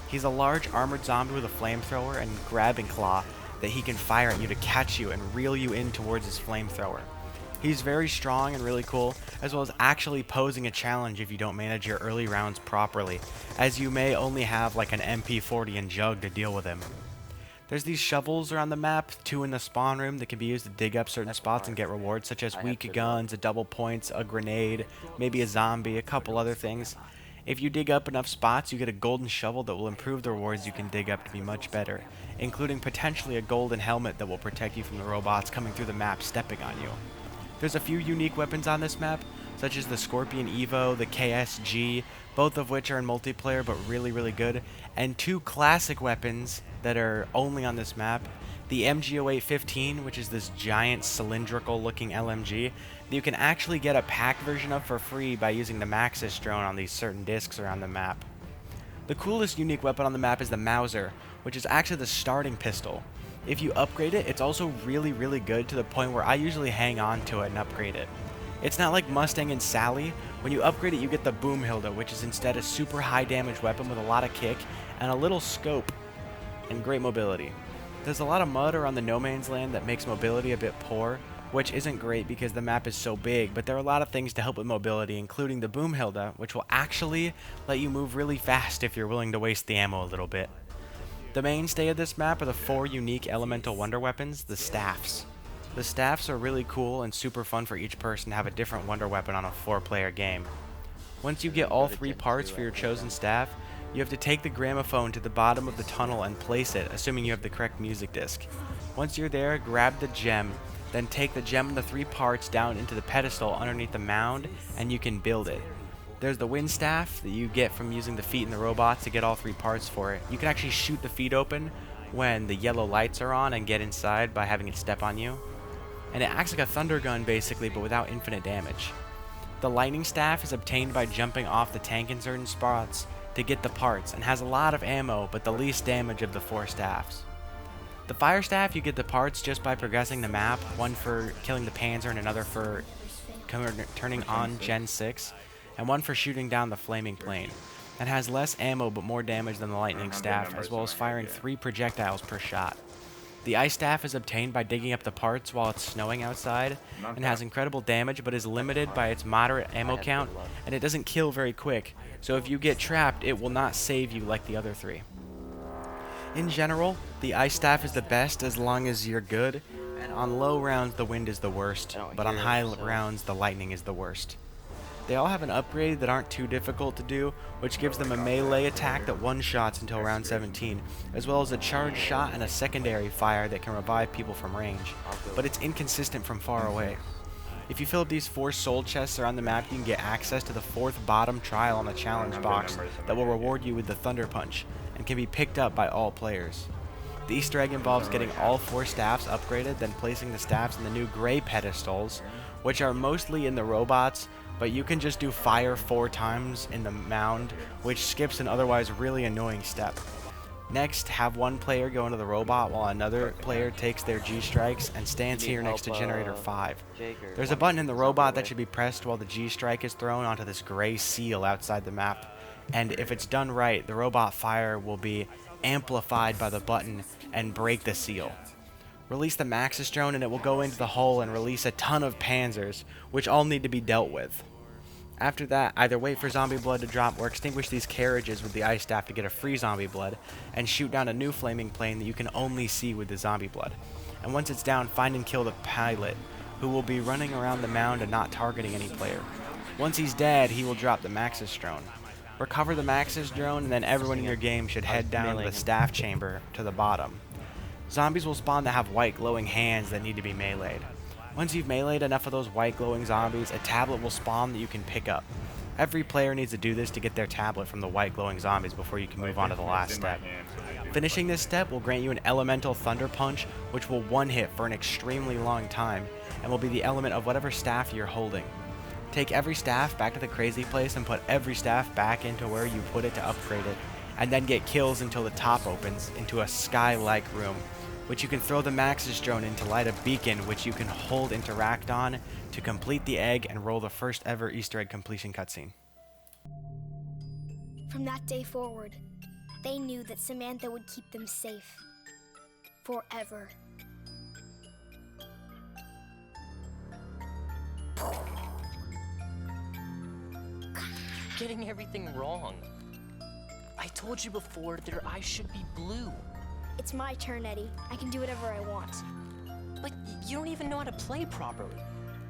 He's a large armored zombie with a flamethrower and grabbing claw that he can fire at you to catch you and reel you in towards his flamethrower. He's very strong and really cool, as well as actually posing a challenge if you don't manage your early rounds properly, as you may only have like an MP40 and jug to deal with him. There's these shovels around the map, 2 in the spawn room that can be used to dig up certain spots and get rewards such as weak guns, a double points, a grenade, maybe a zombie, a couple other things. If you dig up enough spots, you get a golden shovel that will improve the rewards you can dig up to be much better, including potentially a golden helmet that will protect you from the robots coming through the map stepping on you. There's a few unique weapons on this map, such as the Scorpion Evo, the KSG, both of which are in multiplayer but really good, and 2 classic weapons that are only on this map, the MG0815, which is this giant cylindrical looking LMG that you can actually get a packed version of for free by using the NXISE drone on these certain discs around the map. The coolest unique weapon on the map is the Mauser, which is actually the starting pistol. If you upgrade it, it's also really good to the point where I usually hang on to it and upgrade it. It's not like Mustang and Sally. When you upgrade it, you get the Boomhilda, which is instead a super high damage weapon with a lot of kick and a little scope and great mobility. There's a lot of mud around the no man's land that makes mobility a bit poor, which isn't great because the map is so big, but there are a lot of things to help with mobility, including the Boomhilda, which will actually let you move really fast if you're willing to waste the ammo a little bit. The mainstay of this map are the 4 unique elemental wonder weapons, the staffs. The staffs are really cool and super fun for each person to have a different wonder weapon on a 4-player game. Once you get all 3 parts for your chosen staff, you have to take the gramophone to the bottom of the tunnel and place it, assuming you have the correct music disc. Once you're there, grab the gem, then take the gem and the 3 parts down into the pedestal underneath the mound, and you can build it. There's the wind staff that you get from using the feet in the robots to get all 3 parts for it. You can actually shoot the feet open when the yellow lights are on and get inside by having it step on you. And it acts like a thunder gun basically, but without infinite damage. The lightning staff is obtained by jumping off the tank in certain spots to get the parts, and has a lot of ammo but the least damage of the 4 staffs. The fire staff, you get the parts just by progressing the map, one for killing the Panzer and another for turning on Gen 6, and one for shooting down the flaming plane, and has less ammo but more damage than the lightning staff, as well as firing 3 projectiles per shot. The ice staff is obtained by digging up the parts while it's snowing outside, and has incredible damage but is limited by its moderate ammo count, and it doesn't kill very quick, so if you get trapped it will not save you like the other 3. In general, the ice staff is the best as long as you're good, and on low rounds the wind is the worst, but on high rounds the lightning is the worst. They all have an upgrade that aren't too difficult to do, which gives them a melee attack that one-shots until round 17, as well as a charged shot and a secondary fire that can revive people from range, but it's inconsistent from far away. If you fill up these 4 soul chests around the map, you can get access to the 4th bottom trial on the challenge box that will reward you with the Thunder Punch, and can be picked up by all players. The Easter egg involves getting all 4 staffs upgraded, then placing the staffs in the new gray pedestals, which are mostly in the robots, but you can just do fire 4 times in the mound, which skips an otherwise really annoying step. Next, have one player go into the robot while another player takes their G strikes and stands here next to generator 5. There's a button in the robot that should be pressed while the G strike is thrown onto this gray seal outside the map, and if it's done right, the robot fire will be amplified by the button and break the seal. Release the Maxis drone and it will go into the hull and release a ton of panzers, which all need to be dealt with. After that, either wait for zombie blood to drop or extinguish these carriages with the ice staff to get a free zombie blood, and shoot down a new flaming plane that you can only see with the zombie blood. And once it's down, find and kill the pilot, who will be running around the mound and not targeting any player. Once he's dead, he will drop the Maxis drone. Recover the Maxis drone, and then everyone in your game should head down the staff chamber to the bottom. Zombies will spawn that have white glowing hands that need to be meleeed. Once you've meleeed enough of those white glowing zombies, a tablet will spawn that you can pick up. Every player needs to do this to get their tablet from the white glowing zombies before you can move on to the last step. Finishing this step will grant you an elemental thunder punch, which will one-hit for an extremely long time, and will be the element of whatever staff you're holding. Take every staff back to the crazy place and put every staff back into where you put it to upgrade it, and then get kills until the top opens into a sky-like room, which you can throw the Maxis drone in to light a beacon which you can hold interact on to complete the egg and roll the first ever Easter egg completion cutscene. From that day forward, they knew that Samantha would keep them safe. Forever. Getting everything wrong. I told you before their eyes should be blue. It's my turn, Eddie. I can do whatever I want. But you don't even know how to play properly.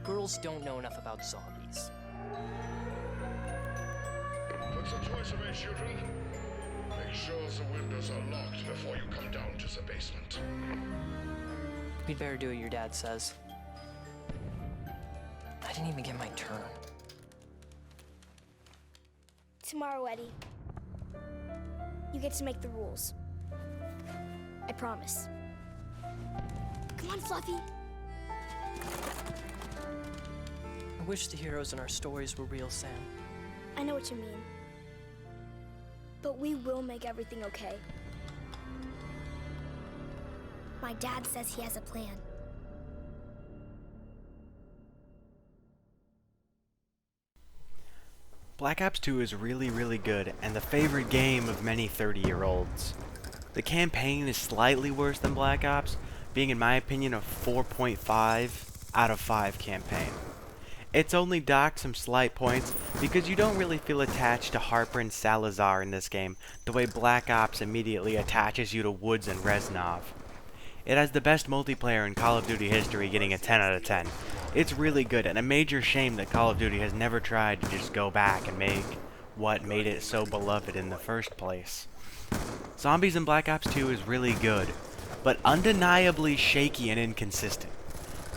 Girls don't know enough about zombies. What's the choice of it, children? Make sure the windows are locked before you come down to the basement. We'd better do what your dad says. I didn't even get my turn. Tomorrow, Eddie. You get to make the rules. I promise. Come on, Fluffy. I wish the heroes in our stories were real, Sam. I know what you mean. But we will make everything okay. My dad says he has a plan. Black Ops 2 is really good and the favorite game of many 30-year-olds. The campaign is slightly worse than Black Ops, being in my opinion a 4.5 out of 5 campaign. It's only docked some slight points because you don't really feel attached to Harper and Salazar in this game the way Black Ops immediately attaches you to Woods and Reznov. It has the best multiplayer in Call of Duty history, getting a 10 out of 10. It's really good, and a major shame that Call of Duty has never tried to just go back and make what made it so beloved in the first place. Zombies in Black Ops 2 is really good, but undeniably shaky and inconsistent.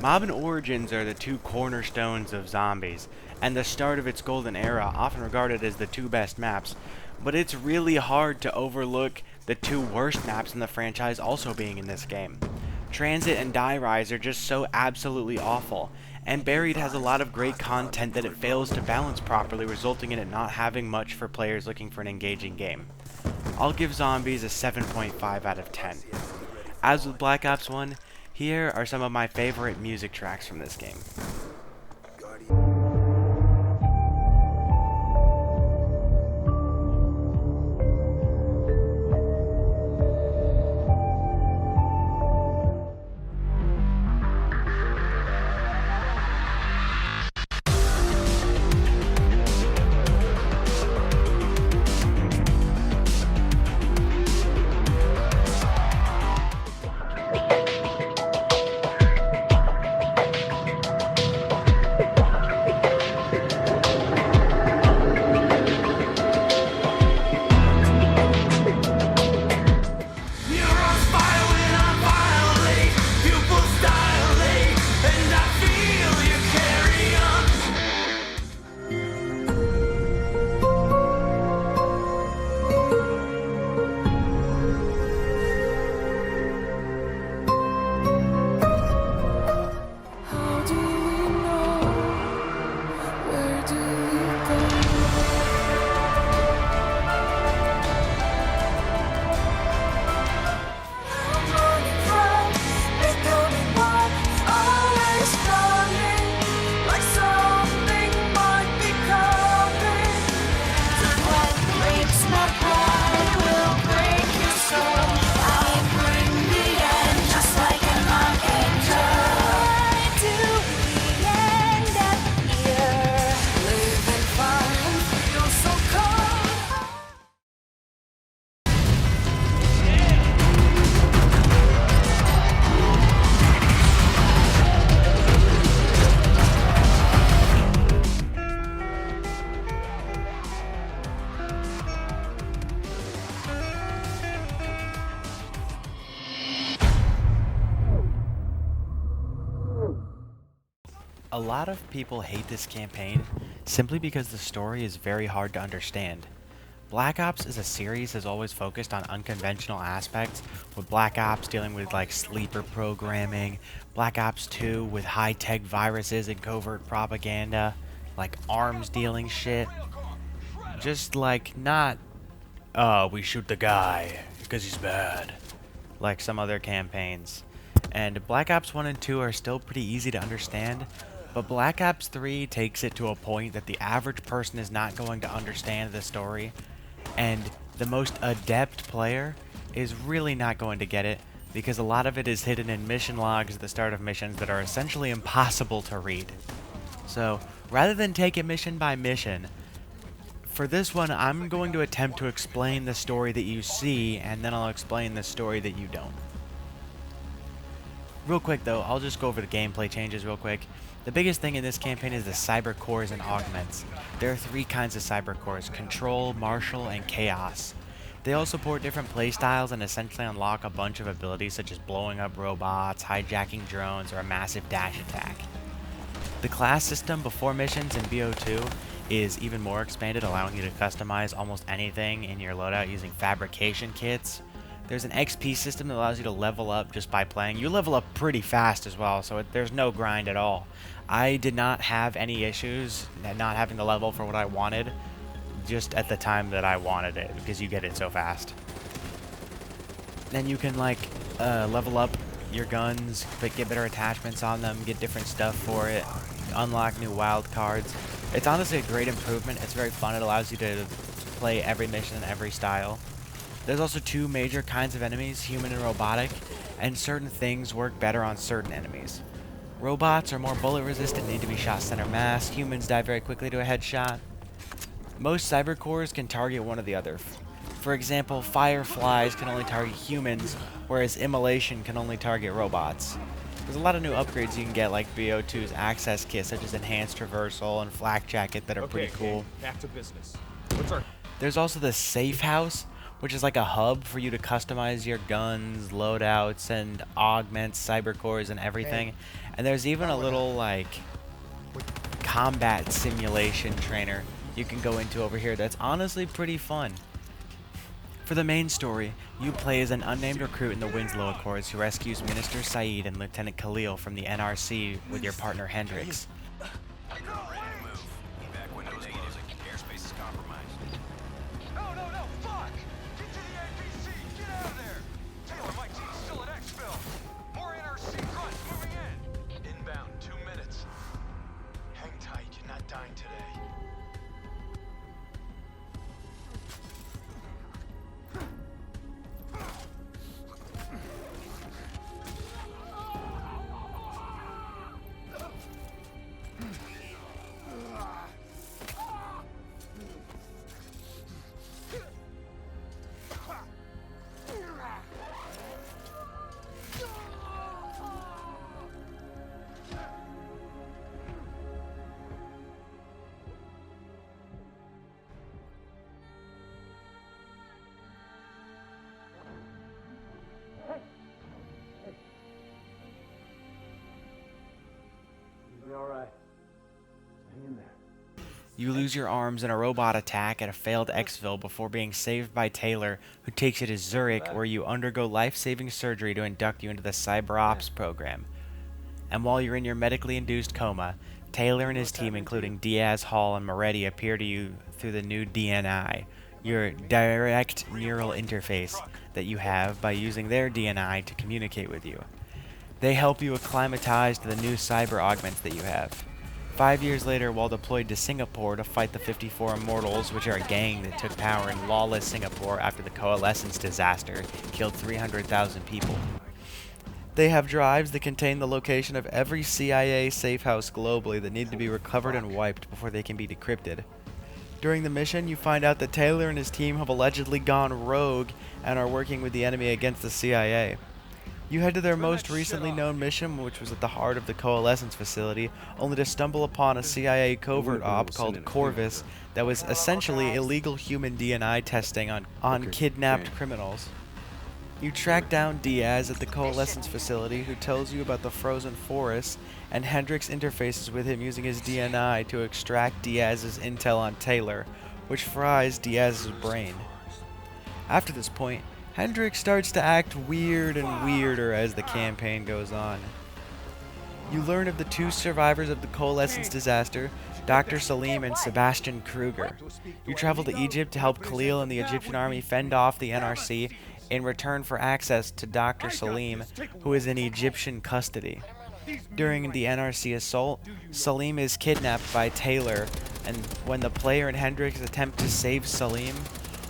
Mob and Origins are the two cornerstones of Zombies, and the start of its golden era, often regarded as the two best maps, but it's really hard to overlook the two worst maps in the franchise also being in this game. Tranzit and Die Rise are just so absolutely awful, and Buried has a lot of great content that it fails to balance properly, resulting in it not having much for players looking for an engaging game. I'll give Zombies a 7.5 out of 10. As with Black Ops 1, here are some of my favorite music tracks from this game. a lot of people hate this campaign simply because the story is very hard to understand. Black Ops as a series has always focused on unconventional aspects, with Black Ops dealing with like sleeper programming, Black Ops 2 with high-tech viruses and covert propaganda, like arms dealing shit. Just like not, we shoot the guy because he's bad, like some other campaigns. And Black Ops 1 and 2 are still pretty easy to understand, but Black Ops 3 takes it to a point that the average person is not going to understand the story, and the most adept player is really not going to get it, because a lot of it is hidden in mission logs at the start of missions that are essentially impossible to read. So, rather than take it mission by mission, for this one I'm going to attempt to explain the story that you see, and then I'll explain the story that you don't. Real quick though, I'll just go over the gameplay changes real quick. The biggest thing in this campaign is the cyber cores and augments. There are 3 kinds of cyber cores: Control, Martial, and Chaos. They all support different playstyles and essentially unlock a bunch of abilities such as blowing up robots, hijacking drones, or a massive dash attack. The class system before missions in BO2 is even more expanded, allowing you to customize almost anything in your loadout using fabrication kits. There's an XP system that allows you to level up just by playing. You level up pretty fast as well, so there's no grind at all. I did not have any issues not having the level for what I wanted, just at the time that I wanted it, because you get it so fast. Then you can like level up your guns, but get better attachments on them, get different stuff for it, unlock new wild cards. It's honestly a great improvement. It's very fun. It allows you to play every mission in every style. There's also 2 major kinds of enemies, human and robotic, and certain things work better on certain enemies. Robots are more bullet resistant, need to be shot center mass. Humans die very quickly to a headshot. Most cyber cores can target one or the other. For example, fireflies can only target humans, whereas immolation can only target robots. There's a lot of new upgrades you can get, like BO2's access kit, such as enhanced traversal and flak jacket, that are pretty cool. Back to business. There's also the safe house, which is like a hub for you to customize your guns, loadouts, and augments, cyber cores, and everything. And there's even a little like combat simulation trainer you can go into over here that's honestly pretty fun. For the main story, you play as an unnamed recruit in the Winslow Accords who rescues Minister Saeed and Lieutenant Khalil from the NRC with your partner Hendrix. You lose your arms in a robot attack at a failed exfil before being saved by Taylor, who takes you to Zurich, where you undergo life-saving surgery to induct you into the Cyber Ops program. And while you're in your medically induced coma, Taylor and his team, including Diaz, Hall, and Moretti, appear to you through the new DNI, your direct neural interface that you have by using their DNI to communicate with you. They help you acclimatize to the new cyber augments that you have. 5 years later, while deployed to Singapore to fight the 54 Immortals, which are a gang that took power in lawless Singapore after the Coalescence disaster killed 300,000 people. They have drives that contain the location of every CIA safe house globally that need to be recovered and wiped before they can be decrypted. During the mission, you find out that Taylor and his team have allegedly gone rogue and are working with the enemy against the CIA. You head to their most recently known mission, which was at the heart of the Coalescence facility, only to stumble upon a CIA covert op called Corvus that was essentially illegal human DNI testing on kidnapped criminals. You track down Diaz at the Coalescence facility, who tells you about the frozen forest, and Hendricks interfaces with him using his DNI to extract Diaz's intel on Taylor, which fries Diaz's brain. After this point, Hendricks starts to act weird and weirder as the campaign goes on. You learn of the two survivors of the Coalescence disaster, Dr. Salim and Sebastian Kruger. You travel to Egypt to help Khalil and the Egyptian army fend off the NRC in return for access to Dr. Salim, who is in Egyptian custody. During the NRC assault, Salim is kidnapped by Taylor, and when the player and Hendricks attempt to save Salim,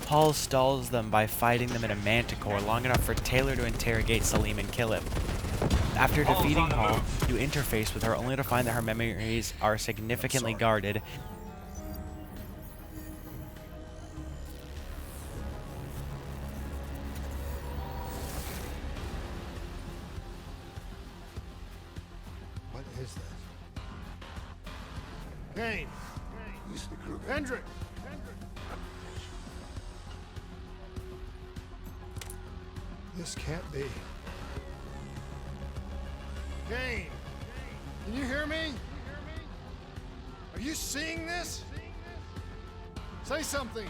Hall stalls them by fighting them in a manticore long enough for Taylor to interrogate Salim and kill him. After defeating Hall, you interface with her only to find that her memories are significantly guarded. What is this? Kane! Hendrick! This can't be. Kane! Can you hear me? Are you seeing this? Say something!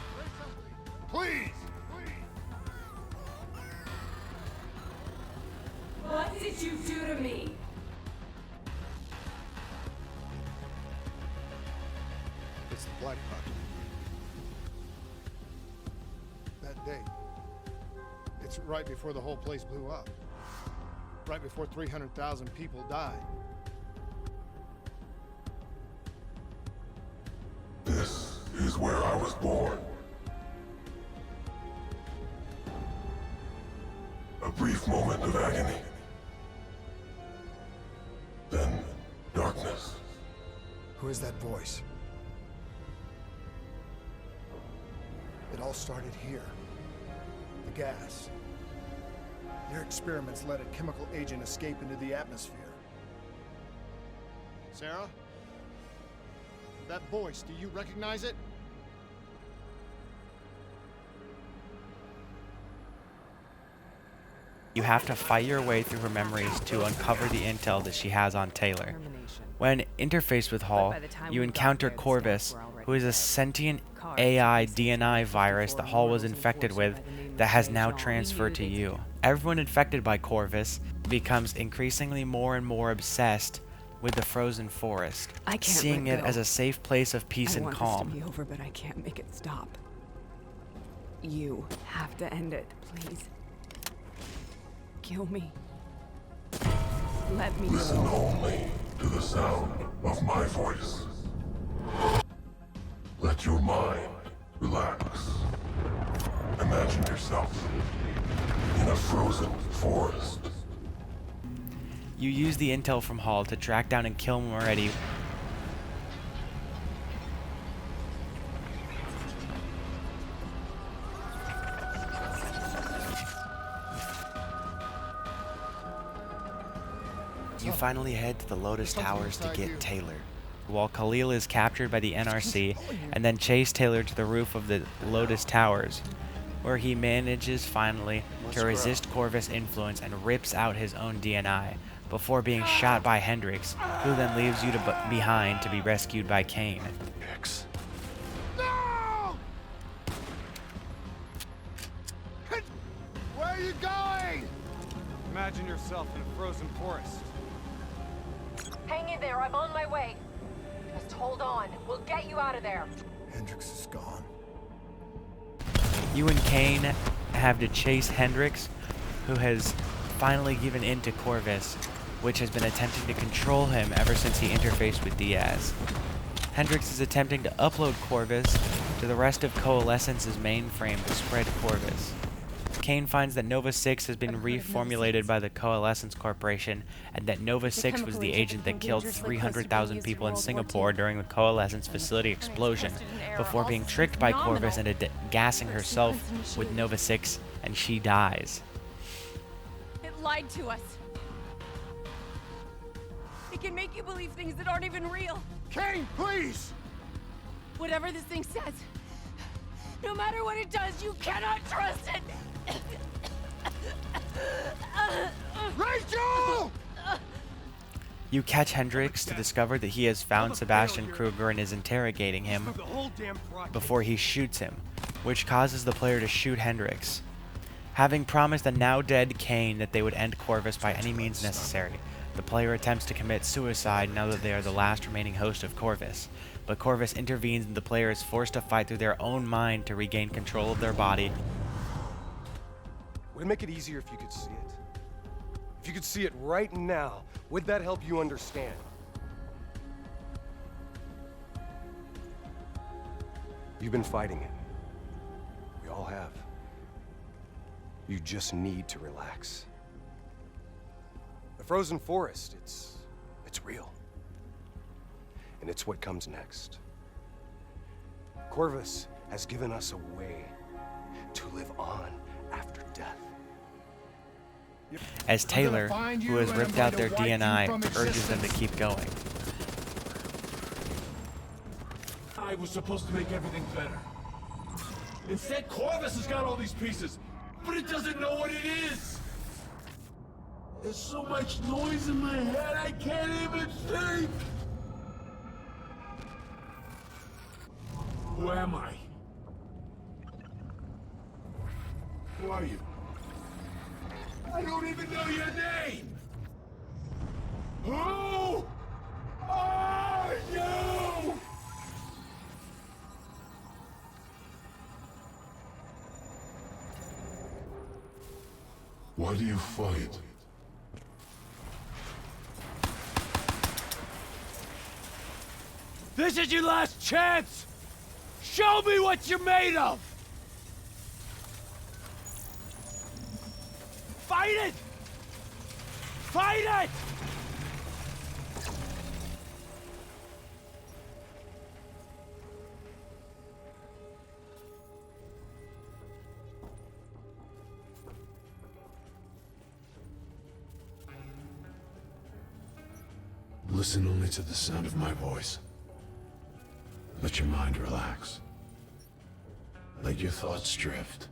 Please! What did you do to me? It's the Black Bucket. That date. It's right before the whole place blew up. Right before 300,000 people died. This is where I was born. A brief moment of agony. Then, darkness. Who is that voice? It all started here. The gas. Your experiments let a chemical agent escape into the atmosphere. Sarah? That voice, do you recognize it? You have to fight your way through her memories to uncover the intel that she has on Taylor. When interfaced with Hall, you encounter Corvus, who is a sentient AI DNI virus that Hall was infected with that has now transferred to you. Everyone infected by Corvus becomes increasingly more and more obsessed with the frozen forest, seeing it as a safe place of peace and calm. I want this to be over, but I can't make it stop. You have to end it, please. Kill me. Let me Listen go. only to the sound of my voice. Let your mind relax. Imagine yourself in a frozen forest. You use the intel from Hall to track down and kill Moretti. You finally head to the Lotus Towers to get Taylor, while Khalil is captured by the NRC, and then chase Taylor to the roof of the Lotus Towers, where he manages finally to resist Corvus' influence and rips out his own DNI, before being shot by Hendricks, who then leaves you behind to be rescued by Kane. No! Where are you going? Imagine yourself in a frozen forest. Hang in there, I'm on my way. Just hold on, we'll get you out of there. Hendricks is gone. You and Kane have to chase Hendricks, who has finally given in to Corvus, which has been attempting to control him ever since he interfaced with Diaz. Hendricks is attempting to upload Corvus to the rest of Coalescence's mainframe to spread Corvus. Kane finds that Nova 6 has been reformulated by the Coalescence Corporation, and that Nova 6 was the agent that killed 300,000 people in Singapore during the Coalescence facility explosion, before being tricked by Corvus into gassing herself with Nova 6, and she dies. It lied to us. It can make you believe things that aren't even real. Kane, please! Whatever this thing says, no matter what it does, you cannot trust it! Rachel! You catch Hendrix to discover that he has found Sebastian Kruger and is interrogating him before he shoots him, which causes the player to shoot Hendrix. Having promised the now dead Kane that they would end Corvus by any means necessary, the player attempts to commit suicide now that they are the last remaining host of Corvus. But Corvus intervenes and the player is forced to fight through their own mind to regain control of their body. Would it make it easier if you could see it? If you could see it right now, would that help you understand? You've been fighting it. We all have. You just need to relax. The frozen forest, it's real. And it's what comes next. Corvus has given us a way to live on after death. As Taylor, who has ripped out their DNI, urges them to keep going. I was supposed to make everything better. Instead, Corvus has got all these pieces, but it doesn't know what it is. There's so much noise in my head, I can't even think. Who am I? Who are you? I don't even know your name! Who are you? Why do you fight? This is your last chance! Show me what you're made of! Fight it! Fight it! Listen only to the sound of my voice. Let your mind relax. Let your thoughts drift.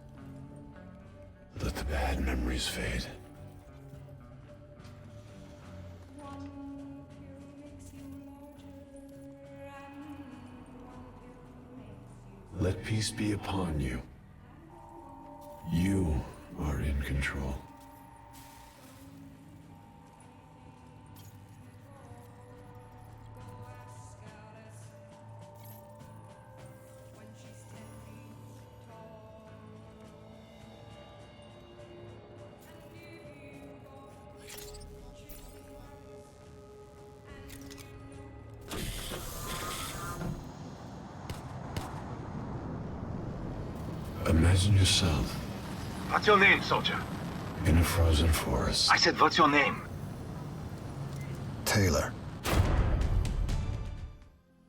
Let the bad memories fade. Let peace be upon you. You are in control. Imagine yourself. What's your name, soldier? In a frozen forest. I said, what's your name? Taylor.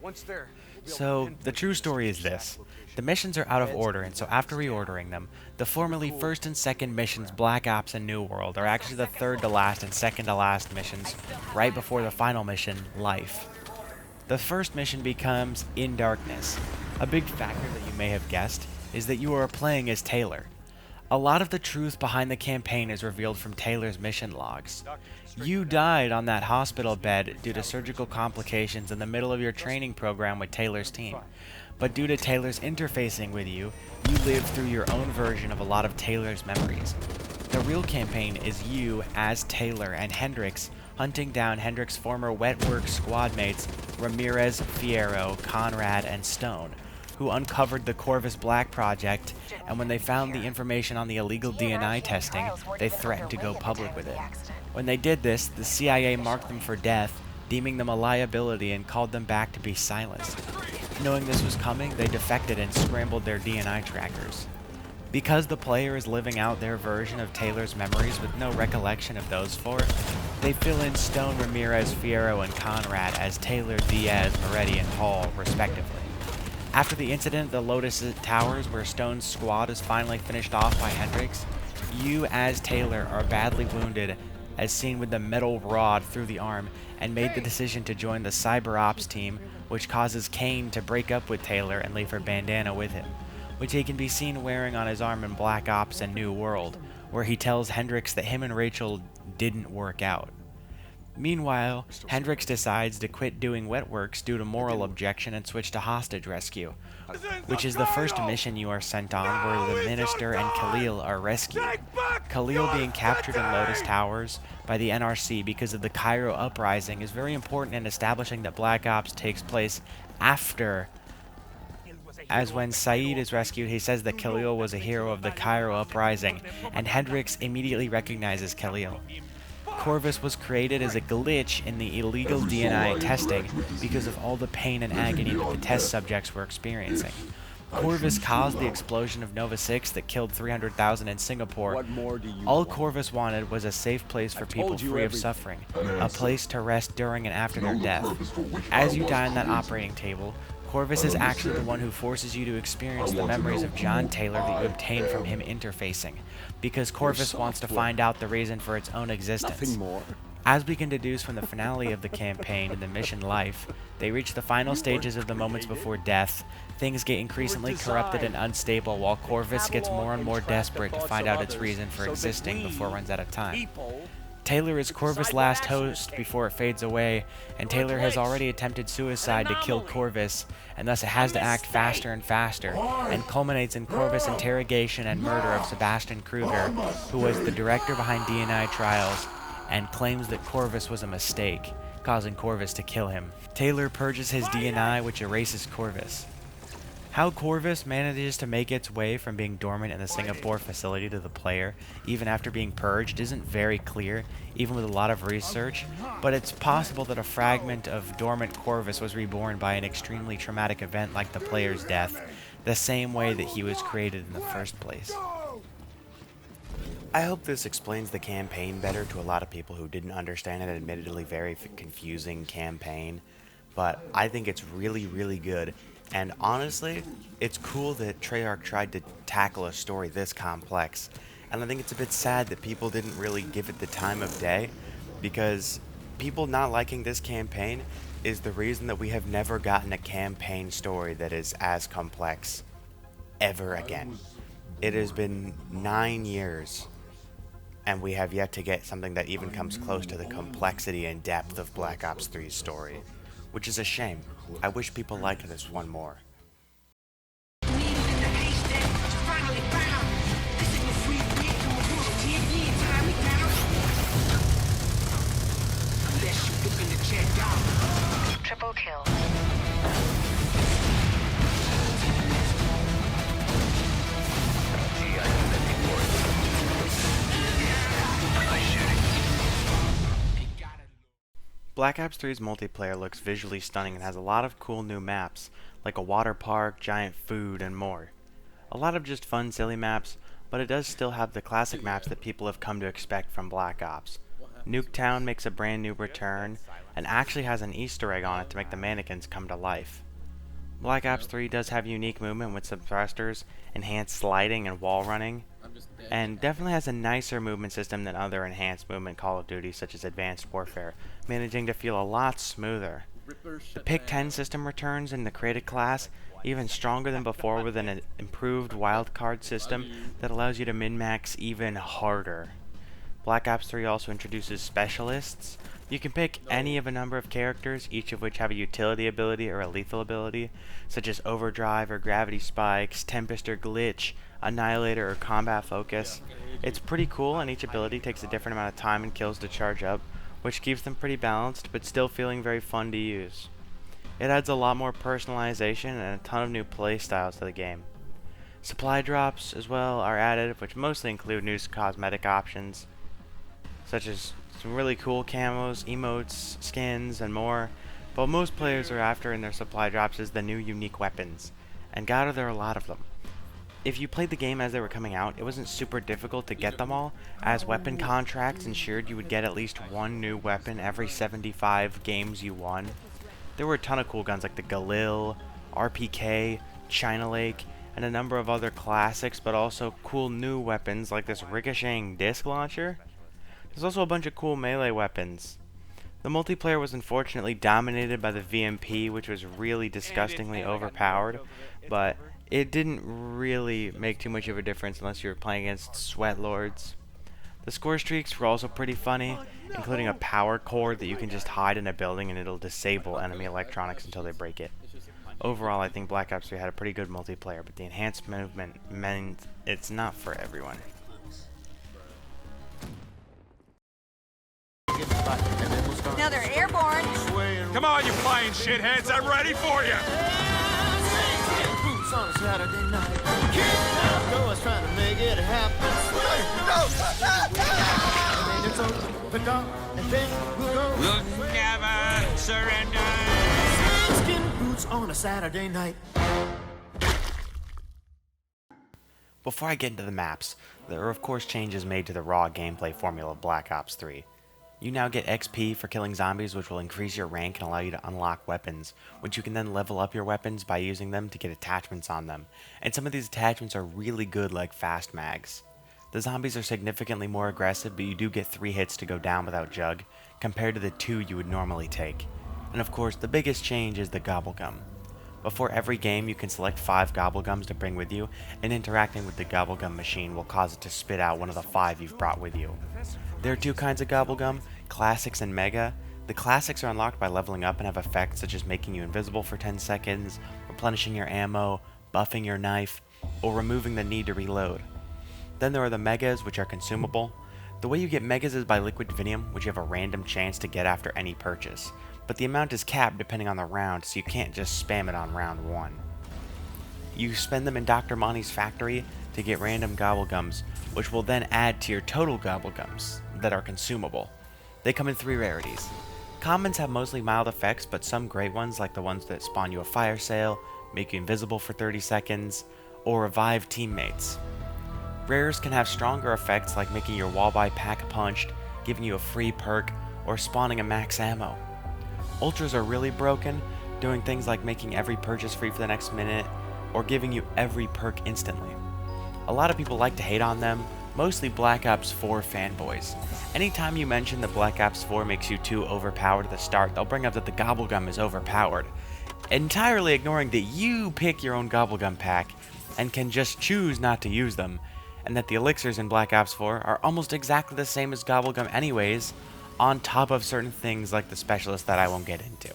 Once there. So, the true story is this. The missions are out of order, and so after reordering them, the formerly first and second missions, Black Ops and New World, are actually the third to last and second to last missions, right before the final mission, Life. The first mission becomes In Darkness. A big factor that you may have guessed is that you are playing as Taylor. A lot of the truth behind the campaign is revealed from Taylor's mission logs. You died on that hospital bed due to surgical complications in the middle of your training program with Taylor's team. But due to Taylor's interfacing with you, you lived through your own version of a lot of Taylor's memories. The real campaign is you as Taylor and Hendrix hunting down Hendrix's former wet work squad mates Ramirez, Fierro, Conrad, and Stone, who uncovered the Corvus Black project, and when they found the information on the illegal DNI testing, they threatened to go public with it. When they did this, the CIA marked them for death, deeming them a liability and called them back to be silenced. Knowing this was coming, they defected and scrambled their DNI trackers. Because the player is living out their version of Taylor's memories with no recollection of those four, they fill in Stone, Ramirez, Fierro, and Conrad as Taylor, Diaz, Moretti, and Hall, respectively. After the incident at the Lotus Towers, where Stone's squad is finally finished off by Hendrix, you as Taylor are badly wounded, as seen with the metal rod through the arm, and made the decision to join the Cyber Ops team, which causes Kane to break up with Taylor and leave her bandana with him. which he can be seen wearing on his arm in Black Ops and New World, where he tells Hendricks that him and Rachel didn't work out. Meanwhile, Hendricks decides to quit doing wet works due to moral objection and switch to hostage rescue, which is the first mission you are sent on, where the Minister and Khalil are rescued. Khalil being captured in Lotus Towers by the NRC because of the Cairo uprising is very important in establishing that Black Ops takes place after, as when Saeed is rescued, he says that Khalil was a hero of the Cairo uprising, and Hendricks immediately recognizes Khalil. Corvus was created as a glitch in the illegal DNI testing because of all the pain and agony that the test subjects were experiencing. Corvus caused the explosion of Nova 6 that killed 300,000 in Singapore. All Corvus wanted was a safe place for people free of suffering, a place to rest during and after their death. As you die on that operating table, Corvus is actually the one who forces you to experience the memories of John Taylor that you obtained from him interfacing, because Corvus wants to find out the reason for its own existence. As we can deduce from the finale of the campaign and the mission Life, they reach the final stages of the moments before death. Things get increasingly corrupted and unstable, while Corvus gets more and more desperate to find out its reason for existing before it runs out of time. Taylor is Corvus' last host before it fades away, and Taylor has already attempted suicide to kill Corvus, and thus it has to act faster and faster, and culminates in Corvus' interrogation and murder of Sebastian Kruger, who was the director behind DNI trials, and claims that Corvus was a mistake, causing Corvus to kill him. Taylor purges his DNI, which erases Corvus. How Corvus manages to make its way from being dormant in the Singapore facility to the player, even after being purged, isn't very clear, even with a lot of research, but it's possible that a fragment of dormant Corvus was reborn by an extremely traumatic event like the player's death, the same way that he was created in the first place. I hope this explains the campaign better to a lot of people who didn't understand an admittedly very confusing campaign, but I think it's really, really good. And honestly, it's cool that Treyarch tried to tackle a story this complex. And I think it's a bit sad that people didn't really give it the time of day, because people not liking this campaign is the reason that we have never gotten a campaign story that is as complex ever again. It has been 9 years, and we have yet to get something that even comes close to the complexity and depth of Black Ops 3's story, which is a shame. I wish people liked this one more. Triple kill. Black Ops 3's multiplayer looks visually stunning and has a lot of cool new maps, like a water park, giant food, and more. A lot of just fun, silly maps, but it does still have the classic maps that people have come to expect from Black Ops. Nuketown makes a brand new return, and actually has an Easter egg on it to make the mannequins come to life. Black Ops 3 does have unique movement with suppressors, enhanced sliding, and wall running, and definitely has a nicer movement system than other enhanced movement Call of Duty such as Advanced Warfare, managing to feel a lot smoother. The Pick 10 system returns in the created class, even stronger than before with an improved wildcard system that allows you to min-max even harder. Black Ops 3 also introduces specialists. You can pick any of a number of characters, each of which have a utility ability or a lethal ability, such as Overdrive or Gravity Spikes, Tempest or Glitch, Annihilator or Combat Focus. It's pretty cool, and each ability takes a different amount of time and kills to charge up, which keeps them pretty balanced, but still feeling very fun to use. It adds a lot more personalization and a ton of new playstyles to the game. Supply drops as well are added, which mostly include new cosmetic options, such as some really cool camos, emotes, skins, and more. But what most players are after in their supply drops is the new unique weapons, and God are there a lot of them. If you played the game as they were coming out, it wasn't super difficult to get them all, as weapon contracts ensured you would get at least one new weapon every 75 games you won. There were a ton of cool guns like the Galil, RPK, China Lake, and a number of other classics, but also cool new weapons like this ricocheting disc launcher. There's also a bunch of cool melee weapons. The multiplayer was unfortunately dominated by the VMP, which was really disgustingly overpowered, but it didn't really make too much of a difference unless you were playing against sweat lords. The score streaks were also pretty funny, including a power cord that you can just hide in a building and it'll disable enemy electronics until they break it. Overall, I think Black Ops 3 had a pretty good multiplayer, but the enhanced movement meant it's not for everyone. Now they're airborne. Come on, you flying shitheads, I'm ready for you! Boots on a Saturday night. Goers trying to make it happen. And then it's over the door, and then we'll go. We'll never surrender! Skin boots on a Saturday night. Before I get into the maps, there are of course changes made to the raw gameplay formula of Black Ops 3. You now get XP for killing zombies, which will increase your rank and allow you to unlock weapons, which you can then level up your weapons by using them to get attachments on them. And some of these attachments are really good, like fast mags. The zombies are significantly more aggressive, but you do get 3 hits to go down without Jug, compared to the 2 you would normally take. And of course, the biggest change is the Gobblegum. Before every game, you can select 5 Gobblegums to bring with you, and interacting with the Gobblegum machine will cause it to spit out one of the 5 you've brought with you. There are 2 kinds of Gobblegum, Classics and Mega. The Classics are unlocked by leveling up and have effects such as making you invisible for 10 seconds, replenishing your ammo, buffing your knife, or removing the need to reload. Then there are the Megas, which are consumable. The way you get Megas is by Liquid Vinium, which you have a random chance to get after any purchase, but the amount is capped depending on the round, so you can't just spam it on round 1. You spend them in Dr. Monty's factory to get random Gobblegums, which will then add to your total Gobblegums that are consumable. They come in 3 rarities. Commons have mostly mild effects, but some great ones, like the ones that spawn you a fire sale, make you invisible for 30 seconds, or revive teammates. Rares can have stronger effects, like making your walleye pack-punched, giving you a free perk, or spawning a max ammo. Ultras are really broken, doing things like making every purchase free for the next minute, or giving you every perk instantly. A lot of people like to hate on them, mostly Black Ops 4 fanboys. Anytime you mention that Black Ops 4 makes you too overpowered at the start, they'll bring up that the Gobblegum is overpowered, entirely ignoring that you pick your own Gobblegum pack and can just choose not to use them, and that the elixirs in Black Ops 4 are almost exactly the same as Gobblegum anyways, on top of certain things like the specialist that I won't get into.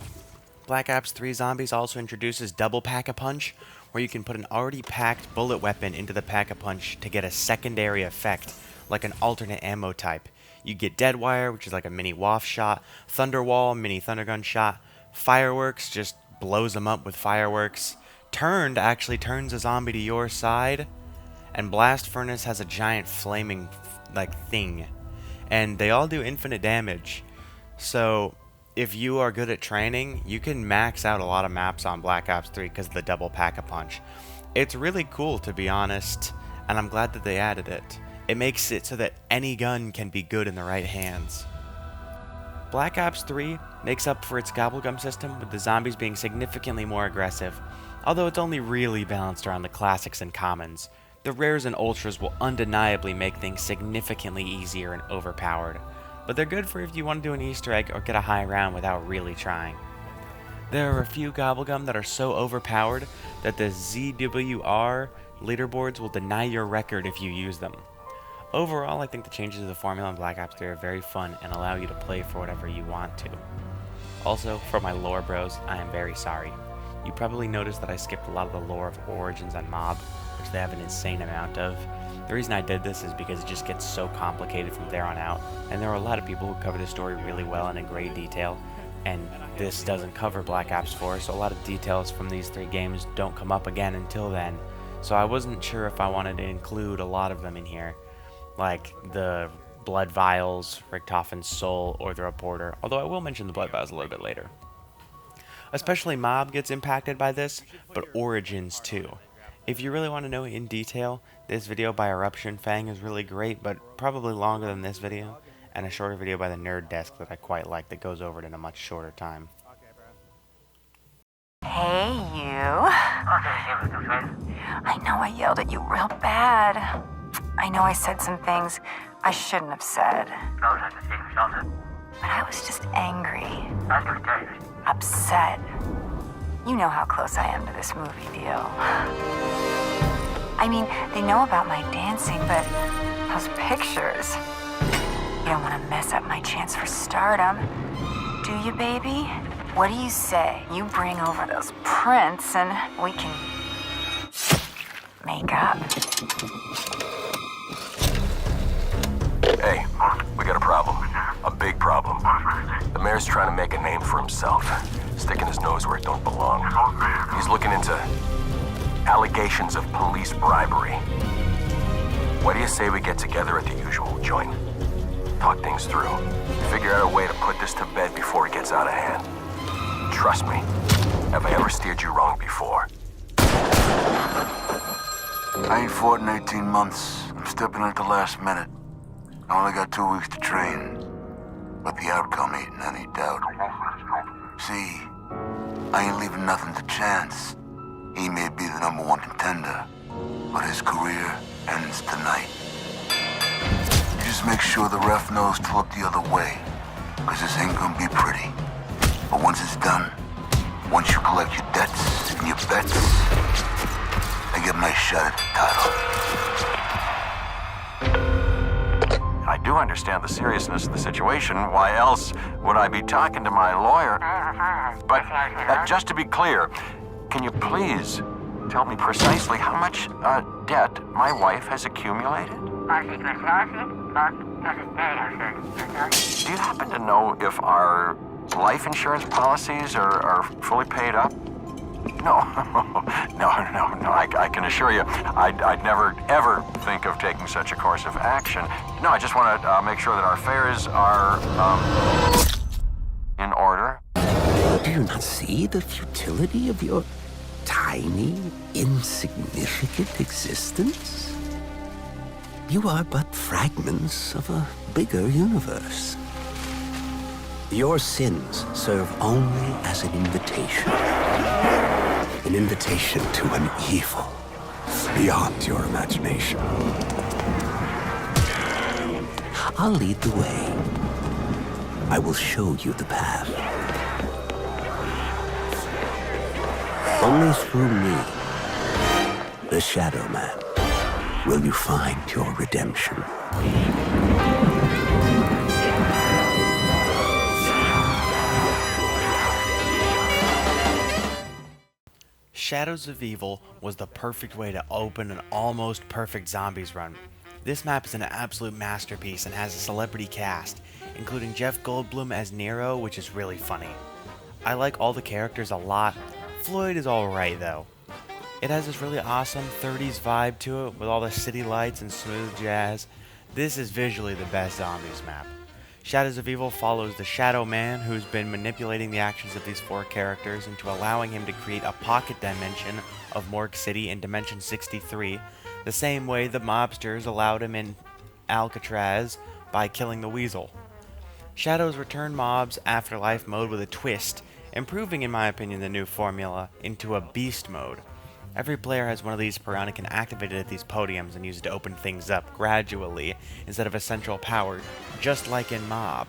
Black Ops 3 Zombies also introduces Double Pack-a-Punch, where you can put an already packed bullet weapon into the Pack-a-Punch to get a secondary effect, like an alternate ammo type. You get Deadwire, which is like a mini waft shot, Thunderwall, mini thundergun shot, Fireworks, just blows them up with fireworks, Turned actually turns a zombie to your side, and Blast Furnace has a giant flaming thing, and they all do infinite damage. So if you are good at training, you can max out a lot of maps on Black Ops 3 because of the Double Pack-a-Punch. It's really cool, to be honest, and I'm glad that they added it. It makes it so that any gun can be good in the right hands. Black Ops 3 makes up for its Gobblegum system, with the zombies being significantly more aggressive, although it's only really balanced around the Classics and Commons. The Rares and Ultras will undeniably make things significantly easier and overpowered, but they're good for if you want to do an Easter egg or get a high round without really trying. There are a few Gobblegum that are so overpowered that the ZWR leaderboards will deny your record if you use them. Overall, I think the changes to the formula in Black Ops 3 are very fun and allow you to play for whatever you want to. Also, for my lore bros, I am very sorry. You probably noticed that I skipped a lot of the lore of Origins and Mob, which they have an insane amount of. The reason I did this is because it just gets so complicated from there on out, and there are a lot of people who cover the story really well and in great detail, and this doesn't cover Black Ops 4, so a lot of details from these 3 games don't come up again until then, so I wasn't sure if I wanted to include a lot of them in here, like the Blood Vials, Richtofen's Soul, or the Reporter, although I will mention the Blood Vials a little bit later. Especially Mob gets impacted by this, but Origins too. If you really want to know in detail, this video by Eruption Fang is really great, but probably longer than this video, and a shorter video by the Nerd Desk that I quite like that goes over it in a much shorter time. Hey, you. I know I yelled at you real bad. I know I said some things I shouldn't have said. But I was just angry. Upset. You know how close I am to this movie deal. I mean, they know about my dancing, but those pictures... You don't want to mess up my chance for stardom. Do you, baby? What do you say? You bring over those prints and we can... make up. Hey, we got a problem. A big problem. The mayor's trying to make a name for himself, sticking his nose where it don't belong. He's looking into allegations of police bribery. What do you say we get together at the usual joint? Talk things through. Figure out a way to put this to bed before it gets out of hand. Trust me, have I ever steered you wrong before? I ain't fought in 18 months. I'm stepping in at the last minute. I only got 2 weeks to train, but the outcome ain't in any doubt. See, I ain't leaving nothing to chance. He may be the #1 contender, but his career ends tonight. You just make sure the ref knows to look the other way, because this ain't gonna be pretty. But once it's done, once you collect your debts and your bets, I get my shot at the title. I do understand the seriousness of the situation. Why else would I be talking to my lawyer? But just to be clear, can you please tell me precisely how much debt my wife has accumulated? Do you happen to know if our life insurance policies are fully paid up? No, I can assure you, I'd never, ever think of taking such a course of action. No, I just want to make sure that our affairs are, in order. Do you not see the futility of your tiny, insignificant existence? You are but fragments of a bigger universe. Your sins serve only as an invitation. An invitation to an evil beyond your imagination. I'll lead the way. I will show you the path. Only through me, the Shadow Man, will you find your redemption. Shadows of Evil was the perfect way to open an almost perfect Zombies run. This map is an absolute masterpiece and has a celebrity cast, including Jeff Goldblum as Nero, which is really funny. I like all the characters a lot. Floyd is alright though. It has this really awesome 30s vibe to it with all the city lights and smooth jazz. This is visually the best Zombies map. Shadows of Evil follows the Shadow Man, who's been manipulating the actions of these 4 characters into allowing him to create a pocket dimension of Morgue City in Dimension 63, the same way the mobsters allowed him in Alcatraz by killing the Weasel. Shadows return mobs Afterlife mode with a twist, improving, in my opinion, the new formula into a beast mode. Every player has one of these per round and can activate it at these podiums and use it to open things up gradually instead of a central power, just like in Mob.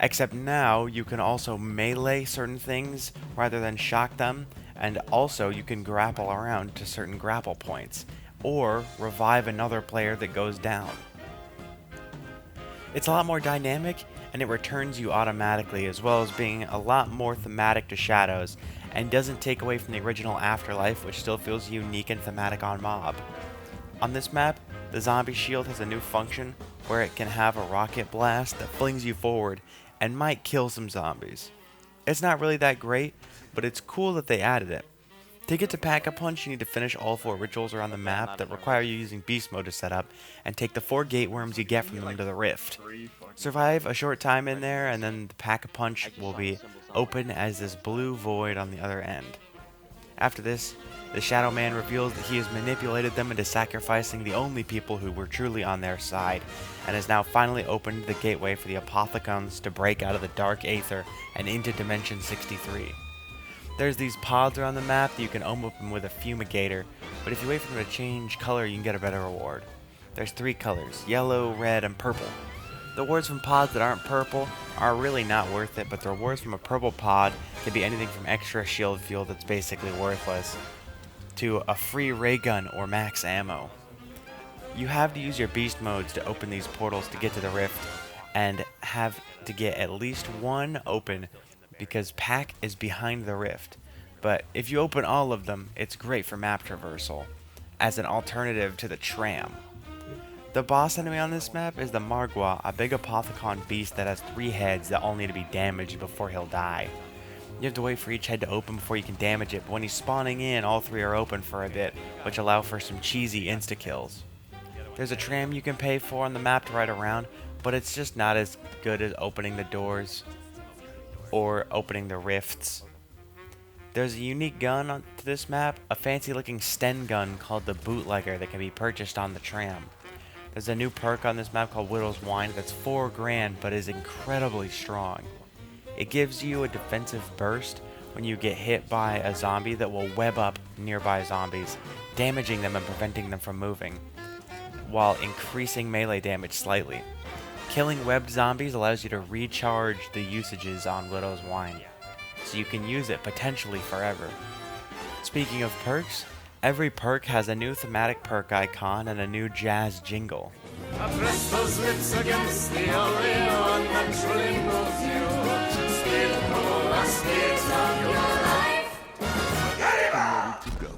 Except now you can also melee certain things rather than shock them, and also you can grapple around to certain grapple points, or revive another player that goes down. It's a lot more dynamic, and it returns you automatically, as well as being a lot more thematic to Shadows, and doesn't take away from the original Afterlife, which still feels unique and thematic on Mob. On this map, the zombie shield has a new function where it can have a rocket blast that flings you forward and might kill some zombies. It's not really that great, but it's cool that they added it. To get to Pack-a-Punch, you need to finish all 4 rituals around the map that require you using Beast Mode to set up, and take the 4 gate worms you get from them to the Rift. Survive a short time in there, and then the Pack-a-Punch will be open as this blue void on the other end. After this, the Shadow Man reveals that he has manipulated them into sacrificing the only people who were truly on their side, and has now finally opened the gateway for the Apothicons to break out of the Dark Aether and into Dimension 63. There's these pods around the map that you can open with a fumigator, but if you wait for them to change color, you can get a better reward. There's 3 colors, yellow, red, and purple. The rewards from pods that aren't purple are really not worth it, but the rewards from a purple pod can be anything from extra shield fuel that's basically worthless. to a free ray gun or max ammo. You have to use your beast modes to open these portals to get to the rift, and have to get at least one open because Pack is behind the rift. But if you open all of them, it's great for map traversal as an alternative to the tram. The boss enemy on this map is the Margwa, a big Apothicon beast that has 3 heads that all need to be damaged before he'll die. You have to wait for each head to open before you can damage it, but when he's spawning in, all 3 are open for a bit, which allow for some cheesy insta-kills. There's a tram you can pay for on the map to ride around, but it's just not as good as opening the doors or opening the rifts. There's a unique gun on this map, a fancy looking Sten gun called the Bootlegger that can be purchased on the tram. There's a new perk on this map called Widow's Wine that's 4 grand but is incredibly strong. It gives you a defensive burst when you get hit by a zombie that will web up nearby zombies, damaging them and preventing them from moving, while increasing melee damage slightly. Killing webbed zombies allows you to recharge the usages on Widow's Wine, so you can use it potentially forever. Speaking of perks, every perk has a new thematic perk icon and a new jazz jingle. I press those lips against the only one that truly moves you. Still the last days of your life. Get him!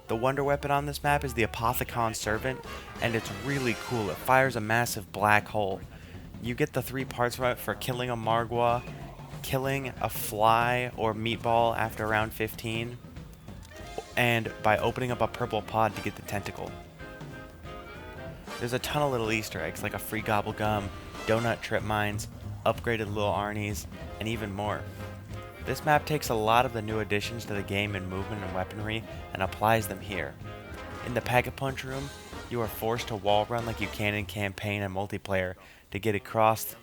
The wonder weapon on this map is the Apothicon Servant, and it's really cool. It fires a massive black hole. You get the 3 parts from it for killing a Margwa, killing a fly or meatball after round 15, and by opening up a purple pod to get the tentacle. There's a ton of little Easter eggs like a free gobble gum, donut trip mines, upgraded little Arnies, and even more. This map takes a lot of the new additions to the game in movement and weaponry and applies them here. In the Pack-a-Punch room, you are forced to wall run like you can in Campaign and Multiplayer to get across,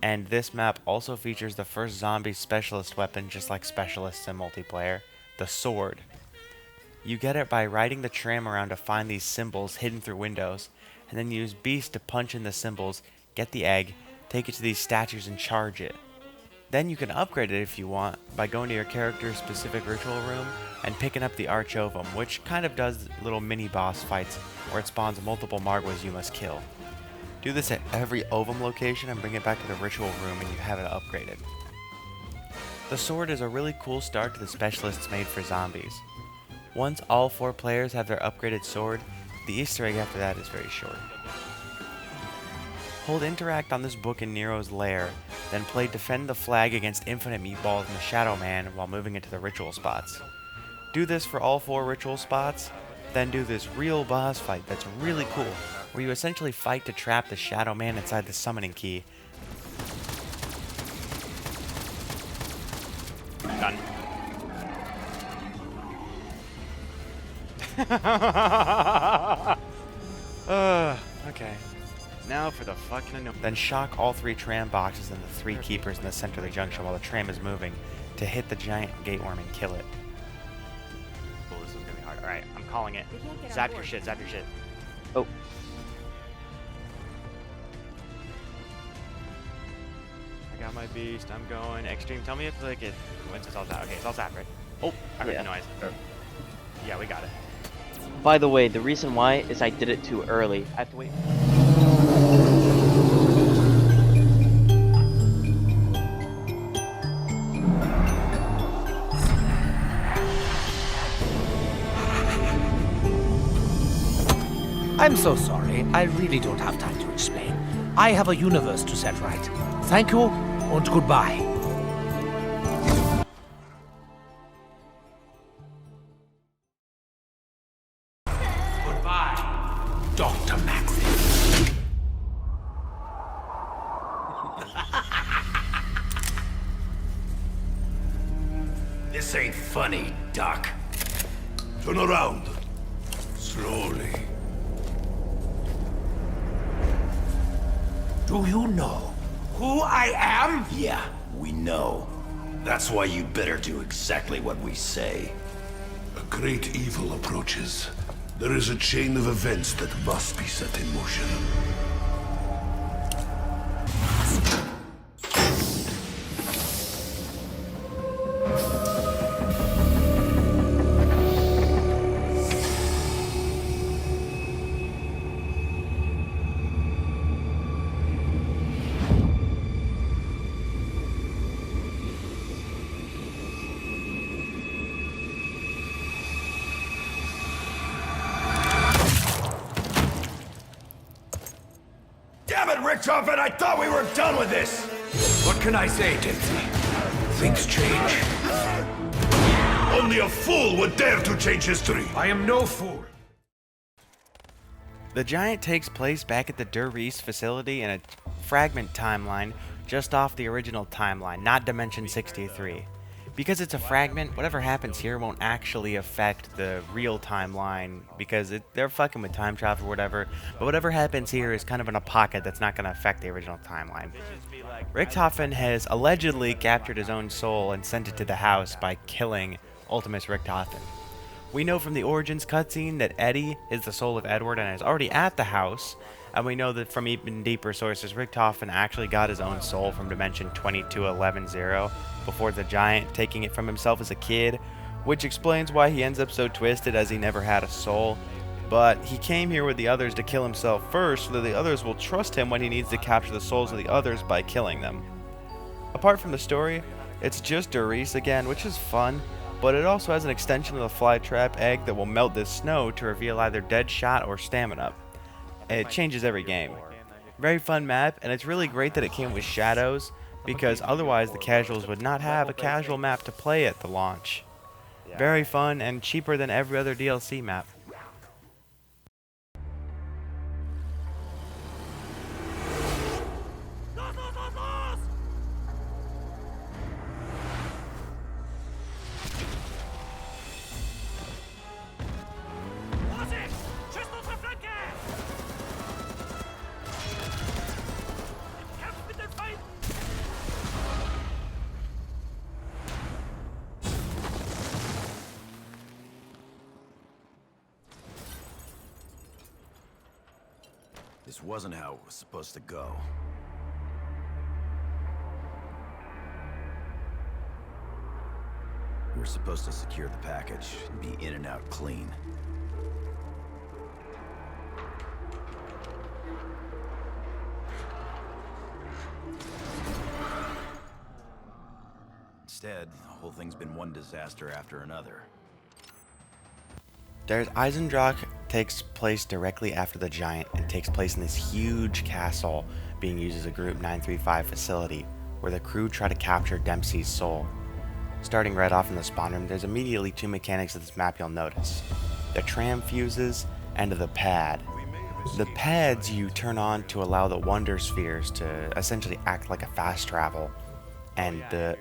and this map also features the first zombie specialist weapon just like specialists in Multiplayer, the sword. You get it by riding the tram around to find these symbols hidden through windows, and then use Beast to punch in the symbols, get the egg, take it to these statues and charge it. Then you can upgrade it if you want by going to your character's specific ritual room and picking up the Arch Ovum, which kind of does little mini boss fights where it spawns multiple Margwas you must kill. Do this at every Ovum location and bring it back to the ritual room and you have it upgraded. The sword is a really cool start to the specialists made for zombies. Once all 4 players have their upgraded sword, the Easter egg after that is very short. Hold interact on this book in Nero's lair, then play defend the flag against infinite meatballs and the Shadow Man while moving into the ritual spots. Do this for all 4 ritual spots, then do this real boss fight that's really cool, where you essentially fight to trap the Shadow Man inside the summoning key. Done. Okay. Now for the fucking Then shock all 3 tram boxes and the 3 keepers in the center of the junction while the tram is moving to hit the giant gateworm and kill it. Oh, this is gonna be hard. Alright, I'm calling it. Zap your shit, zap your shit. Oh. I got my beast, I'm going. Extreme, tell me if like it once it's all zap. Okay, it's all zap, right? Oh, I heard the noise. Yeah, we got it. By the way, the reason why is I did it too early. I have to wait. I'm so sorry. I really don't have time to explain. I have a universe to set right. Thank you, and goodbye. Dr. Maxis. This ain't funny, Doc. Turn around. Slowly. Do you know who I am? Yeah, we know. That's why you better do exactly what we say. A great evil approaches. There is a chain of events that must be set in motion. Richtofen, I thought we were done with this! What can I say, Netsi? Things change. Only a fool would dare to change history! I am no fool. The Giant takes place back at the Der Riese facility in a fragment timeline just off the original timeline, not Dimension 63. Because it's a fragment, whatever happens here won't actually affect the real timeline because they're fucking with time travel or whatever, but whatever happens here is kind of in a pocket that's not going to affect the original timeline. Richtofen has allegedly captured his own soul and sent it to the house by killing Ultimus Richtofen. We know from the Origins cutscene that Eddie is the soul of Edward and is already at the house, and we know that from even deeper sources, Richtofen actually got his own soul from Dimension 2211-0 before the Giant taking it from himself as a kid, which explains why he ends up so twisted as he never had a soul. But he came here with the others to kill himself first so that the others will trust him when he needs to capture the souls of the others by killing them. Apart from the story, it's just Der Riese again, which is fun, but it also has an extension of the flytrap egg that will melt this snow to reveal either Deadshot or Stamina. It changes every game. Very fun map, and it's really great that it came with shadows, because otherwise the casuals would not have a casual map to play at the launch. Very fun and cheaper than every other DLC map. This wasn't how it was supposed to go. We were supposed to secure the package and be in and out clean. Instead, the whole thing's been one disaster after another. There's Eisendrache takes place directly after the Giant and takes place in this huge castle being used as a Group 935 facility where the crew try to capture Dempsey's soul. Starting right off in the spawn room, there's immediately two mechanics of this map you'll notice. The tram fuses and the pad. The pads you turn on to allow the Wonder Spheres to essentially act like a fast travel, and the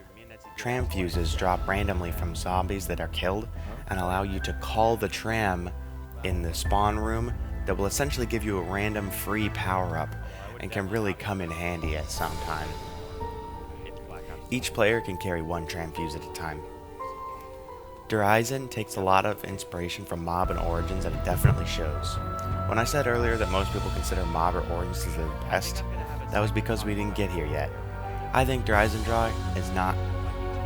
tram fuses drop randomly from zombies that are killed and allow you to call the tram in the spawn room that will essentially give you a random free power-up and can really come in handy at some time. Each player can carry one tram fuse at a time. Der Eisen takes a lot of inspiration from Mob and Origins, and it definitely shows. When I said earlier that most people consider Mob or Origins as the best, that was because we didn't get here yet. I think Der Eisendrache is not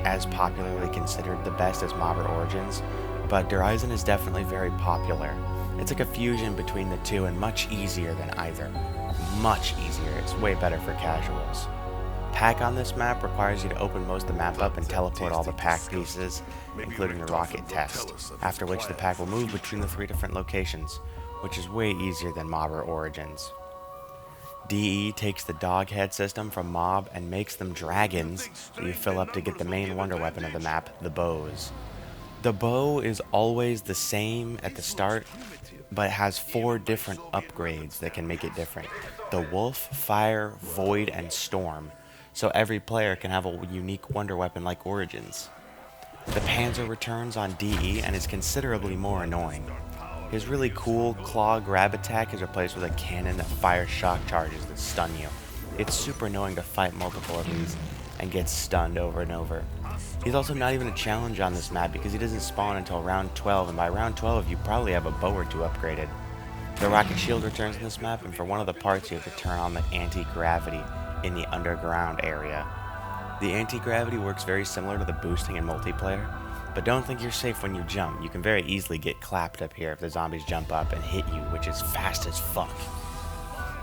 as popularly considered the best as Mob or Origins, but Der Eisen is definitely very popular. It's like a fusion between the two and much easier than either. Much easier. It's way better for casuals. Pack on this map requires you to open most of the map up and teleport all the pack pieces, including the rocket test, after which the pack will move between the 3 different locations, which is way easier than Mob or Origins. DE takes the dog head system from Mob and makes them dragons that you fill up to get the main wonder weapon of the map, the bows. The bow is always the same at the start, but it has 4 different upgrades that can make it different. The Wolf, Fire, Void, and Storm, so every player can have a unique wonder weapon like Origins. The Panzer returns on DE and is considerably more annoying. His really cool claw grab attack is replaced with a cannon that fires shock charges that stun you. It's super annoying to fight multiple of these and get stunned over and over. He's also not even a challenge on this map because he doesn't spawn until round 12, and by round 12 you probably have a bow or 2 upgraded. The rocket shield returns in this map, and for one of the parts you have to turn on the anti-gravity in the underground area. The anti-gravity works very similar to the boosting in multiplayer, but don't think you're safe when you jump. You can very easily get clapped up here if the zombies jump up and hit you, which is fast as fuck.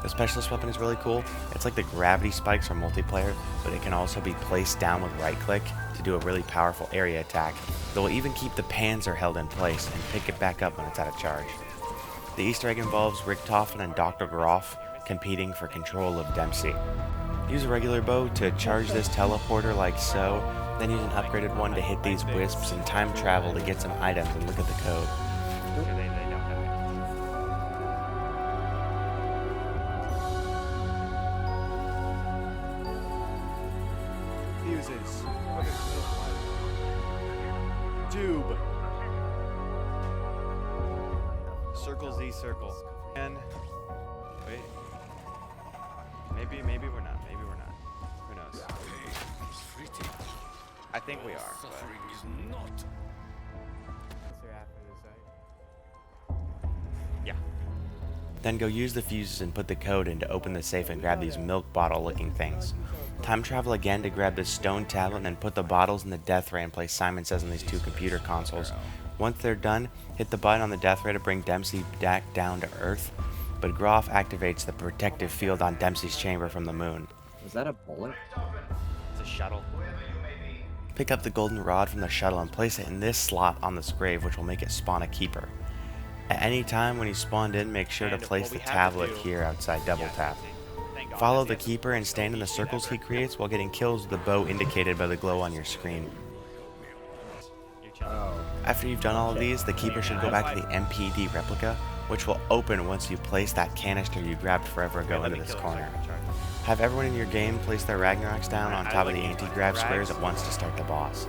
The specialist weapon is really cool. It's like the gravity spikes from multiplayer, but it can also be placed down with right click to do a really powerful area attack that will even keep the Panzer held in place and pick it back up when it's out of charge. The Easter egg involves Richtofen and Dr. Groff competing for control of Dempsey. Use a regular bow to charge this teleporter like so, then use an upgraded one to hit these wisps and time travel to get some items and look at the code. Fuses. Tube. Circle Z circle. And wait. Maybe we're not. Maybe we're not. Who knows? I think we are. But... Yeah. Then go use the fuses and put the code in to open the safe and grab these milk bottle looking things. Time travel again to grab this stone tablet and then put the bottles in the death ray and place Simon Says on these two computer consoles. Once they're done, hit the button on the death ray to bring Dempsey back down to Earth, but Groff activates the protective field on Dempsey's chamber from the moon. Was that a bullet? It's a shuttle. Pick up the golden rod from the shuttle and place it in this slot on this grave, which will make it spawn a keeper. At any time when he's spawned in, make sure to place the tablet here outside double tap. Follow the keeper and stand in the circles he creates while getting kills with the bow indicated by the glow on your screen. After you've done all of these, the keeper should go back to the MPD replica, which will open once you place that canister you grabbed forever ago into this corner. Have everyone in your game place their Ragnaroks down on top of the anti-grav squares at once to start the boss.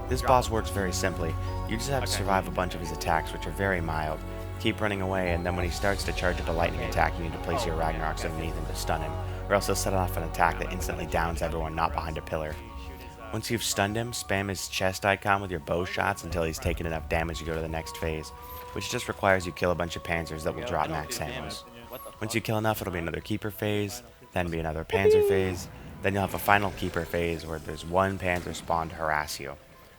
This boss works very simply. You just have to survive a bunch of his attacks, which are very mild. Keep running away, and then when he starts to charge up a lightning attack, you need to place your Ragnaroks underneath him to stun him, or else he'll set off an attack that instantly downs everyone not behind a pillar. Once you've stunned him, spam his chest icon with your bow shots until he's taken enough damage to go to the next phase, which just requires you kill a bunch of panzers that will drop max ammos. Once you kill enough, it'll be another keeper phase, then be another panzer phase, then you'll have a final keeper phase where there's one panzer spawn to harass you.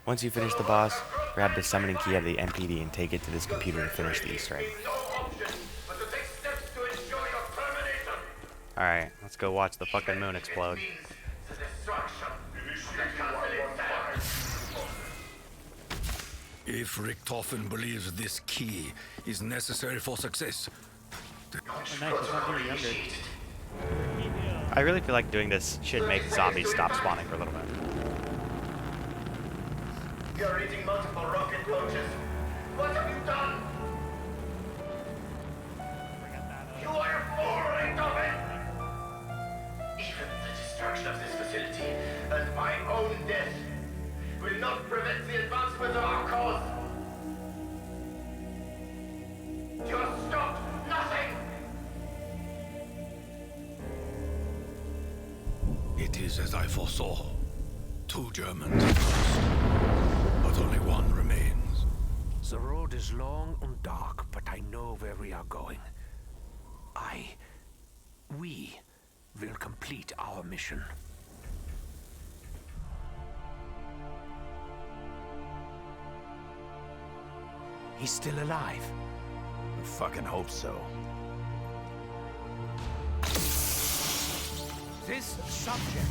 Once you finish the boss, grab the summoning key out of the MPD and take it to this computer to finish the Easter egg. Alright, let's go watch the fucking moon explode. If Richtofen believes this key is necessary for success... I really feel like doing this should make zombies stop spawning for a little bit. You're eating multiple rocket launches. What have you done? You are a fool, Richtofen! Even the destruction of this facility and my own death will not prevent the advancement of our cause. You have stopped nothing! It is as I foresaw. 2 Germans have lost, but only one remains. The road is long and dark, but I know where we are going. We will complete our mission. He's still alive. I fucking hope so. This subject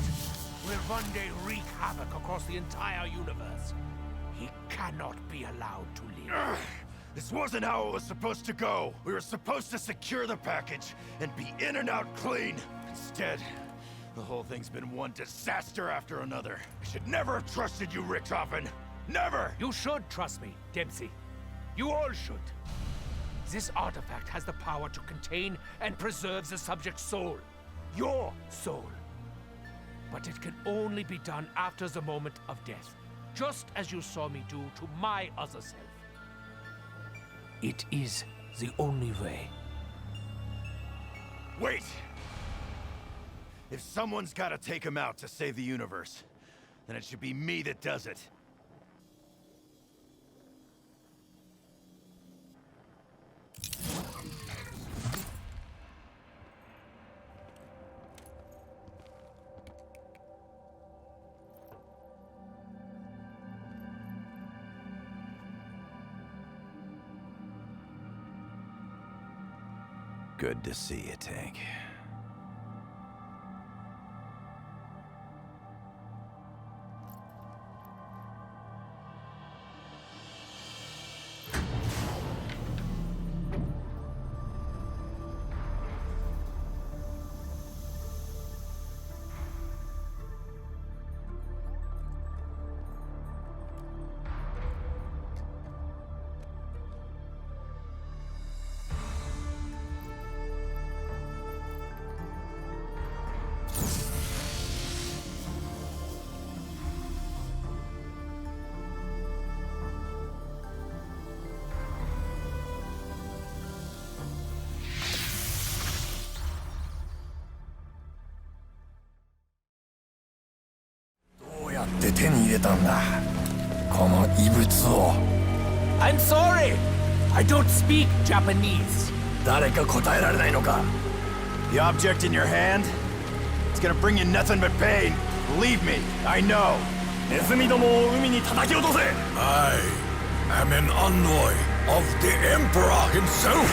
will one day wreak havoc across the entire universe. He cannot be allowed to live. This wasn't how it was supposed to go. We were supposed to secure the package and be in and out clean. Instead, the whole thing's been one disaster after another. I should never have trusted you, Richtofen. Never! You should trust me, Dempsey. You all should. This artifact has the power to contain and preserve the subject's soul. Your soul. But it can only be done after the moment of death. Just as you saw me do to my other self. It is the only way. Wait! If someone's gotta take him out to save the universe, then it should be me that does it. Good to see you, Tank. 入れたんだ。この異物を。I'm sorry! I don't speak Japanese. 誰か答えられないのか? The object in your hand? It's gonna bring you nothing but pain. Believe me, I know. ネズミどもを海に叩き落とせ! I am an envoy of the Emperor himself.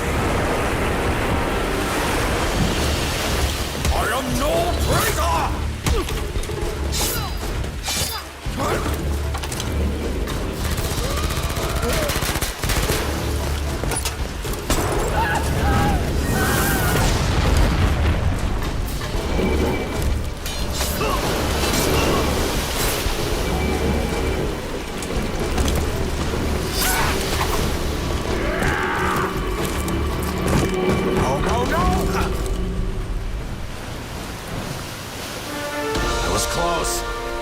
I am no traitor!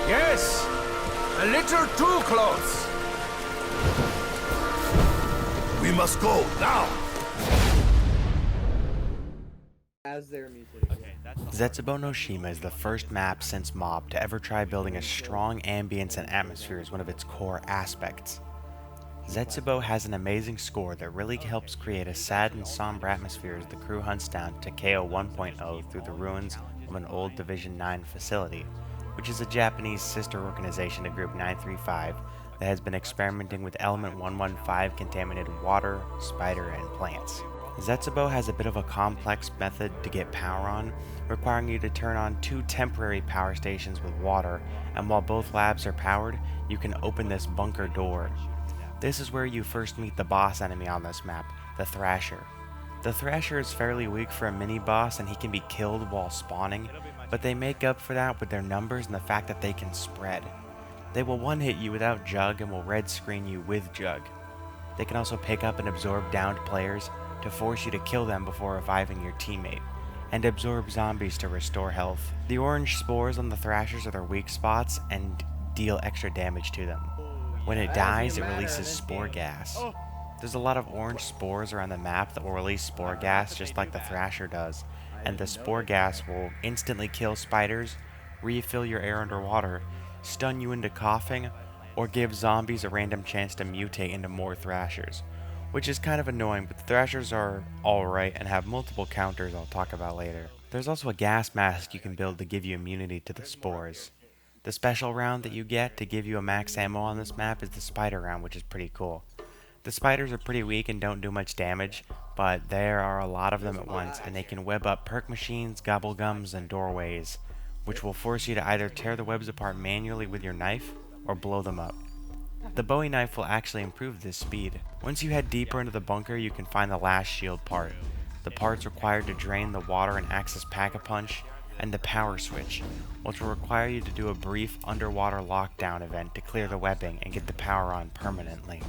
Yes! A little too close. We must go now. Zetsubou no Shima is the first map since Mob to ever try building a strong ambience and atmosphere as one of its core aspects. Zetsubou has an amazing score that really helps create a sad and somber atmosphere as the crew hunts down Takeo 1.0 through the ruins of an old Division 9 facility, which is a Japanese sister organization to Group 935 that has been experimenting with Element 115 contaminated water, spider, and plants. Zetsubou has a bit of a complex method to get power on, requiring you to turn on 2 temporary power stations with water, and while both labs are powered, you can open this bunker door. This is where you first meet the boss enemy on this map, the Thrasher. The Thrasher is fairly weak for a mini-boss and he can be killed while spawning, but they make up for that with their numbers and the fact that they can spread. They will one-hit you without Jug and will red screen you with Jug. They can also pick up and absorb downed players to force you to kill them before reviving your teammate, and absorb zombies to restore health. The orange spores on the Thrashers are their weak spots and deal extra damage to them. When it dies, it releases spore gas. There's a lot of orange spores around the map that will release spore gas just like the Thrasher does, and the spore gas will instantly kill spiders, refill your air underwater, stun you into coughing, or give zombies a random chance to mutate into more Thrashers, which is kind of annoying, but the Thrashers are alright and have multiple counters I'll talk about later. There's also a gas mask you can build to give you immunity to the spores. The special round that you get to give you a max ammo on this map is the spider round, which is pretty cool. The spiders are pretty weak and don't do much damage, but there are a lot of them at once, and they can web up perk machines, gobblegums, and doorways, which will force you to either tear the webs apart manually with your knife, or blow them up. The Bowie knife will actually improve this speed. Once you head deeper into the bunker, you can find the last shield part, the parts required to drain the water and access Pack-a-Punch, and the power switch, which will require you to do a brief underwater lockdown event to clear the webbing and get the power on permanently.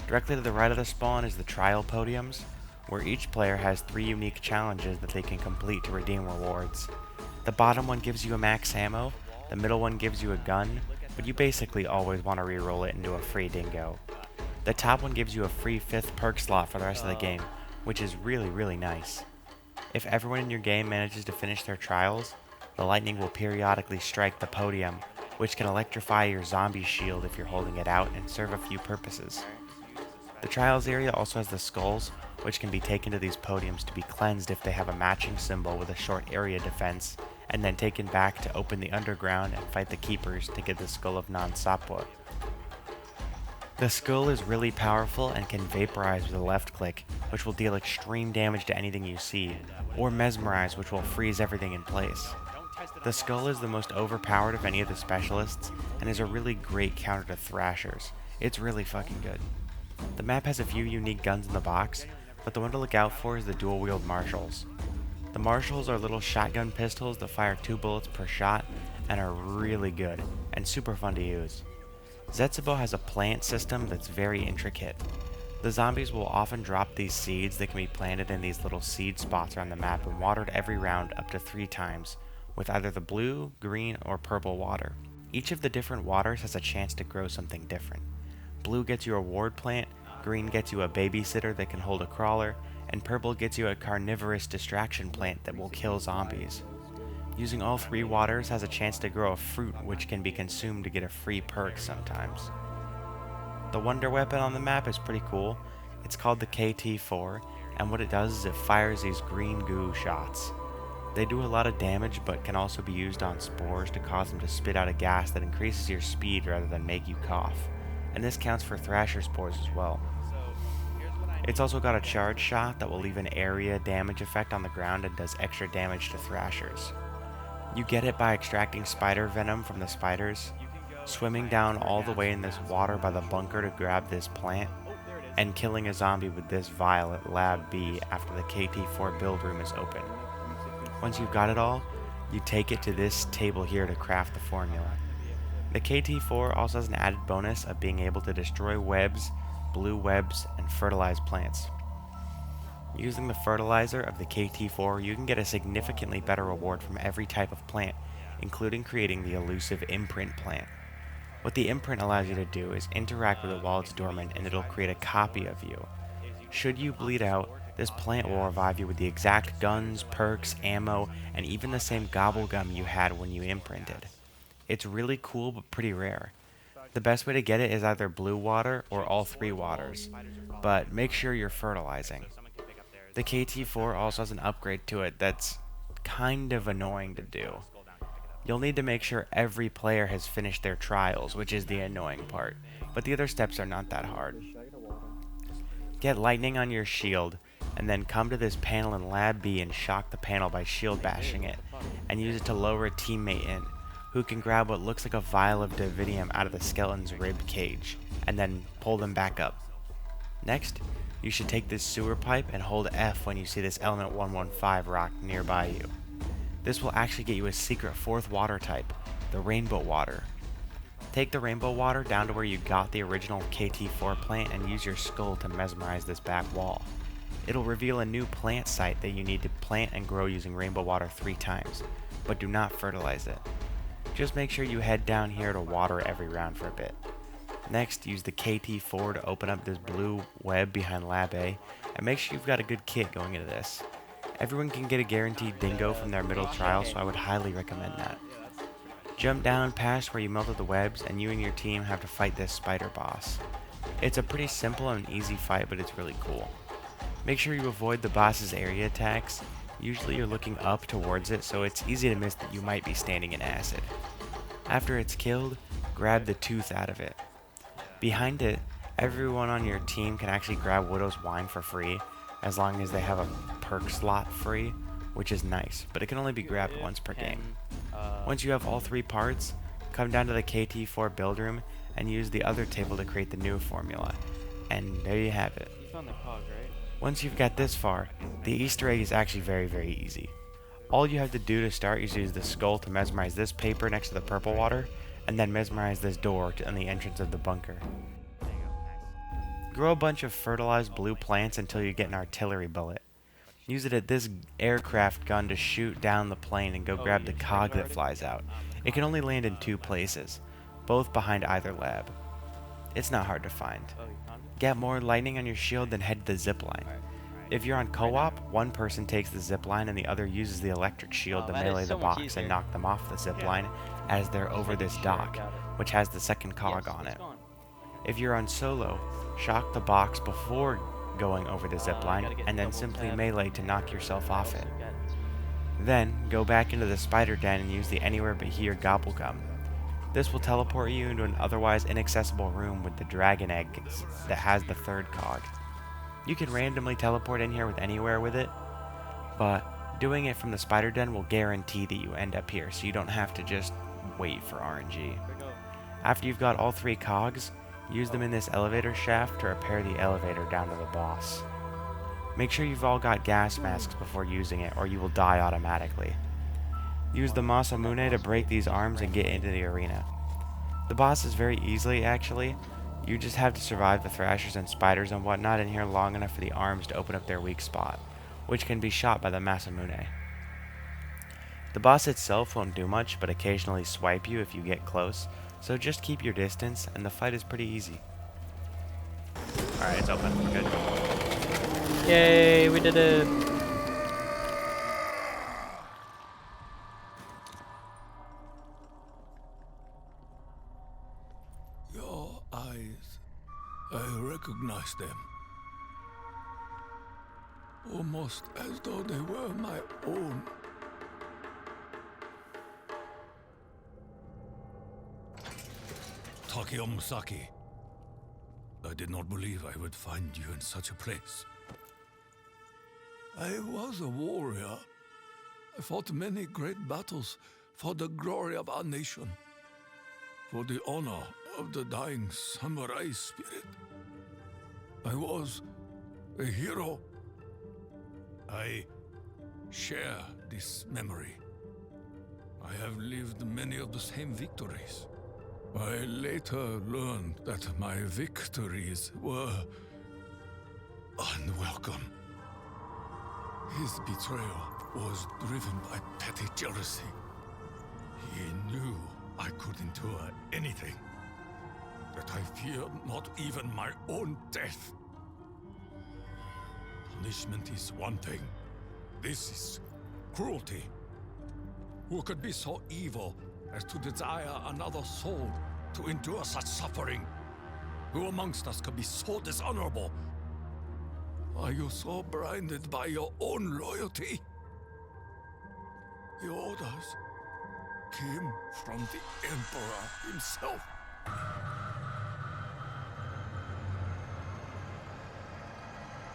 Directly to the right of the spawn is the trial podiums, where each player has 3 unique challenges that they can complete to redeem rewards. The bottom one gives you a max ammo, the middle one gives you a gun, but you basically always want to reroll it into a free dingo. The top one gives you a free 5th perk slot for the rest of the game, which is really nice. If everyone in your game manages to finish their trials, the lightning will periodically strike the podium, which can electrify your zombie shield if you're holding it out and serve a few purposes. The trials area also has the skulls, which can be taken to these podiums to be cleansed if they have a matching symbol with a short area defense, and then taken back to open the underground and fight the keepers to get the skull of Non-Sapwa. The skull is really powerful and can vaporize with a left click, which will deal extreme damage to anything you see, or mesmerize, which will freeze everything in place. The skull is the most overpowered of any of the specialists, and is a really great counter to Thrashers. It's really fucking good. The map has a few unique guns in the box, but the one to look out for is the dual-wield Marshals. The Marshals are little shotgun pistols that fire 2 bullets per shot, and are really good, and super fun to use. Zetsubou has a plant system that's very intricate. The zombies will often drop these seeds that can be planted in these little seed spots around the map and watered every round up to 3 times, with either the blue, green, or purple water. Each of the different waters has a chance to grow something different. Blue gets you a ward plant, green gets you a babysitter that can hold a crawler, and purple gets you a carnivorous distraction plant that will kill zombies. Using all 3 waters has a chance to grow a fruit which can be consumed to get a free perk sometimes. The wonder weapon on the map is pretty cool. It's called the KT-4, and what it does is it fires these green goo shots. They do a lot of damage but can also be used on spores to cause them to spit out a gas that increases your speed rather than make you cough. And this counts for thrasher spores as well. It's also got a charge shot that will leave an area damage effect on the ground and does extra damage to thrashers. You get it by extracting spider venom from the spiders, swimming down all the way in this water by the bunker to grab this plant, and killing a zombie with this vial at Lab B after the KT-4 build room is open. Once you've got it all, you take it to this table here to craft the formula. The KT-4 also has an added bonus of being able to destroy webs, blue webs, and fertilize plants. Using the fertilizer of the KT-4, you can get a significantly better reward from every type of plant, including creating the elusive imprint plant. What the imprint allows you to do is interact with it while it's dormant and it'll create a copy of you. Should you bleed out, this plant will revive you with the exact guns, perks, ammo, and even the same gobblegum you had when you imprinted. It's really cool but pretty rare. The best way to get it is either blue water or all 3 waters, but make sure you're fertilizing. The KT-4 also has an upgrade to it that's kind of annoying to do. You'll need to make sure every player has finished their trials, which is the annoying part, but the other steps are not that hard. Get lightning on your shield, and then come to this panel in Lab B and shock the panel by shield bashing it, and use it to lower a teammate in, who can grab what looks like a vial of Davidium out of the skeleton's rib cage, and then pull them back up. Next, you should take this sewer pipe and hold F when you see this element 115 rock nearby you. This will actually get you a secret 4th water type, the rainbow water. Take the rainbow water down to where you got the original KT-4 plant and use your skull to mesmerize this back wall. It'll reveal a new plant site that you need to plant and grow using rainbow water 3 times, but do not fertilize it. Just make sure you head down here to water every round for a bit. Next, use the KT-4 to open up this blue web behind Lab A, and make sure you've got a good kit going into this. Everyone can get a guaranteed dingo from their middle trial, so I would highly recommend that. Jump down past where you melted the webs, and you and your team have to fight this spider boss. It's a pretty simple and easy fight, but it's really cool. Make sure you avoid the boss's area attacks. Usually you're looking up towards it, so it's easy to miss that you might be standing in acid. After it's killed, grab the tooth out of it. Behind it, everyone on your team can actually grab Widow's Wine for free, as long as they have a perk slot free, which is nice, but it can only be grabbed once per game. Once you have all 3 parts, come down to the KT-4 build room and use the other table to create the new formula, and there you have it. Once you've got this far, the Easter egg is actually very easy. All you have to do to start is use the skull to mesmerize this paper next to the purple water, and then mesmerize this door on the entrance of the bunker. Grow a bunch of fertilized blue plants until you get an artillery bullet. Use it at this aircraft gun to shoot down the plane and go grab the cog that flies out. It can only land in 2 places, both behind either lab. It's not hard to find. Get more lightning on your shield, then head to the zipline. If you're on co-op, one person takes the zipline and the other uses the electric shield to melee the box and knock them off the zipline as they're over this dock, which has the second cog on it. If you're on solo, shock the box before going over the zipline and then simply melee to knock yourself off it. Then, go back into the spider den and use the anywhere but here gobblegum. This will teleport you into an otherwise inaccessible room with the dragon eggs that has the 3rd cog. You can randomly teleport in here with anywhere with it, but doing it from the spider den will guarantee that you end up here, so you don't have to just wait for RNG. After you've got all 3 cogs, use them in this elevator shaft to repair the elevator down to the boss. Make sure you've all got gas masks before using it, or you will die automatically. Use the Masamune to break these arms and get into the arena. The boss is very easily, actually. You just have to survive the thrashers and spiders and whatnot in here long enough for the arms to open up their weak spot, which can be shot by the Masamune. The boss itself won't do much, but occasionally swipe you if you get close, so just keep your distance, and the fight is pretty easy. Alright, it's open. Good. Yay, we did it. Your eyes. I recognize them. Almost as though they were my own. Takeo Musaki. I did not believe I would find you in such a place. I was a warrior. I fought many great battles for the glory of our nation, for the honor of the dying samurai spirit. I was a hero. I share this memory. I have lived many of the same victories. I later learned that my victories were unwelcome. His betrayal was driven by petty jealousy. He knew I could endure anything, that I feared not even my own death. Punishment is one thing. This is cruelty. Who could be so evil as to desire another soul to endure such suffering? Who amongst us could be so dishonorable? Are you so blinded by your own loyalty? The orders came from the Emperor himself.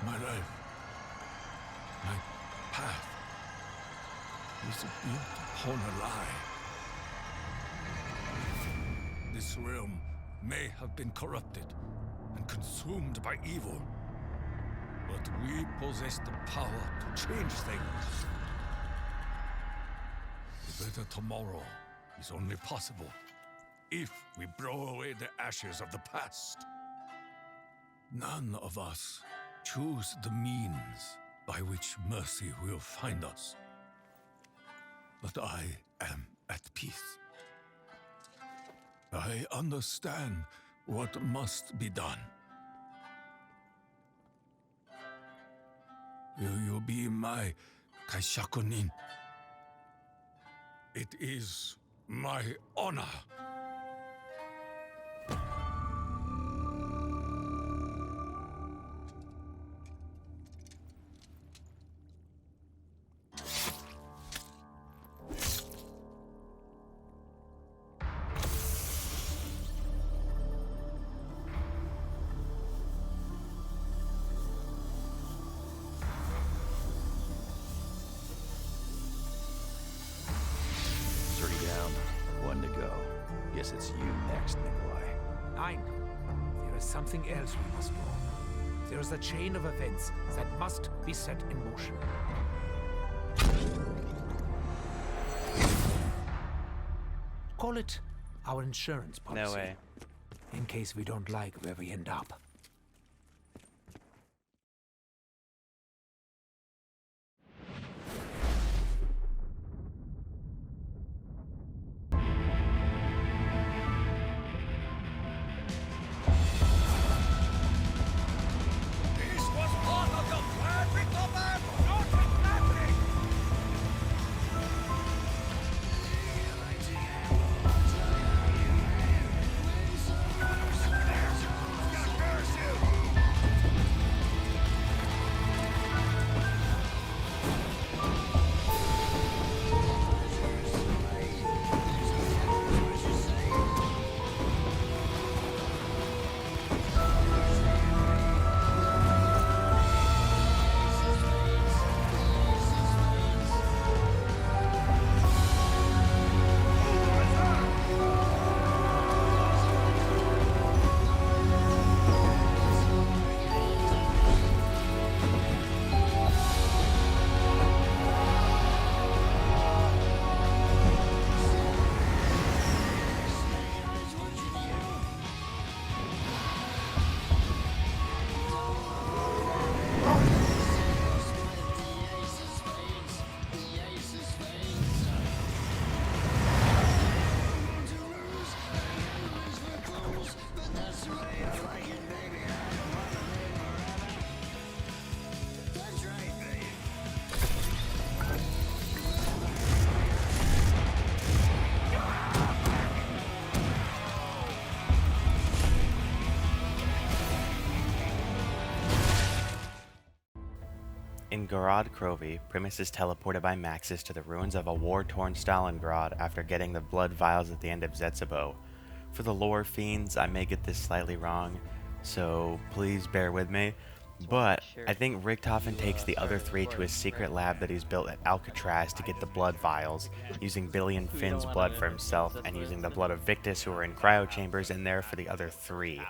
My life, my path, is built upon a lie. This realm may have been corrupted and consumed by evil, but we possess the power to change things. The better tomorrow is only possible if we blow away the ashes of the past. None of us choose the means by which mercy will find us. But I am at peace. I understand what must be done. Will you be my kaishakunin? It is my honor. Guess it's you next, Nikolai. Nein. There is something else we must know. There is a chain of events that must be set in motion. Call it our insurance policy. No way. In case we don't like where we end up. In Gorod, Krovi, Primus is teleported by Maxis to the ruins of a war-torn Stalingrad after getting the blood vials at the end of Zetsubou. For the lore fiends, I may get this slightly wrong, so please bear with me. But I think Richtofen takes the other three to his secret lab that he's built at Alcatraz to get the blood vials, using Billion Finn's blood for himself and using the blood of Victus, who are in cryo chambers, in there for the other three.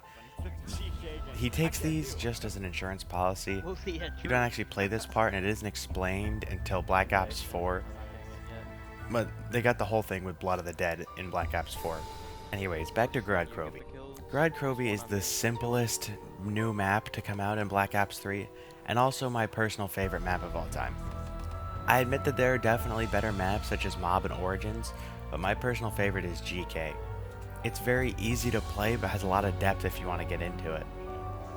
He takes these just as an insurance policy. You don't actually play this part, and it isn't explained until Black Ops 4. But they got the whole thing with Blood of the Dead in Black Ops 4. Anyways, back to Gorod Krovi. Gorod Krovi is the simplest new map to come out in Black Ops 3, and also my personal favorite map of all time. I admit that there are definitely better maps such as Mob and Origins, but my personal favorite is GK. It's very easy to play, but has a lot of depth if you want to get into it.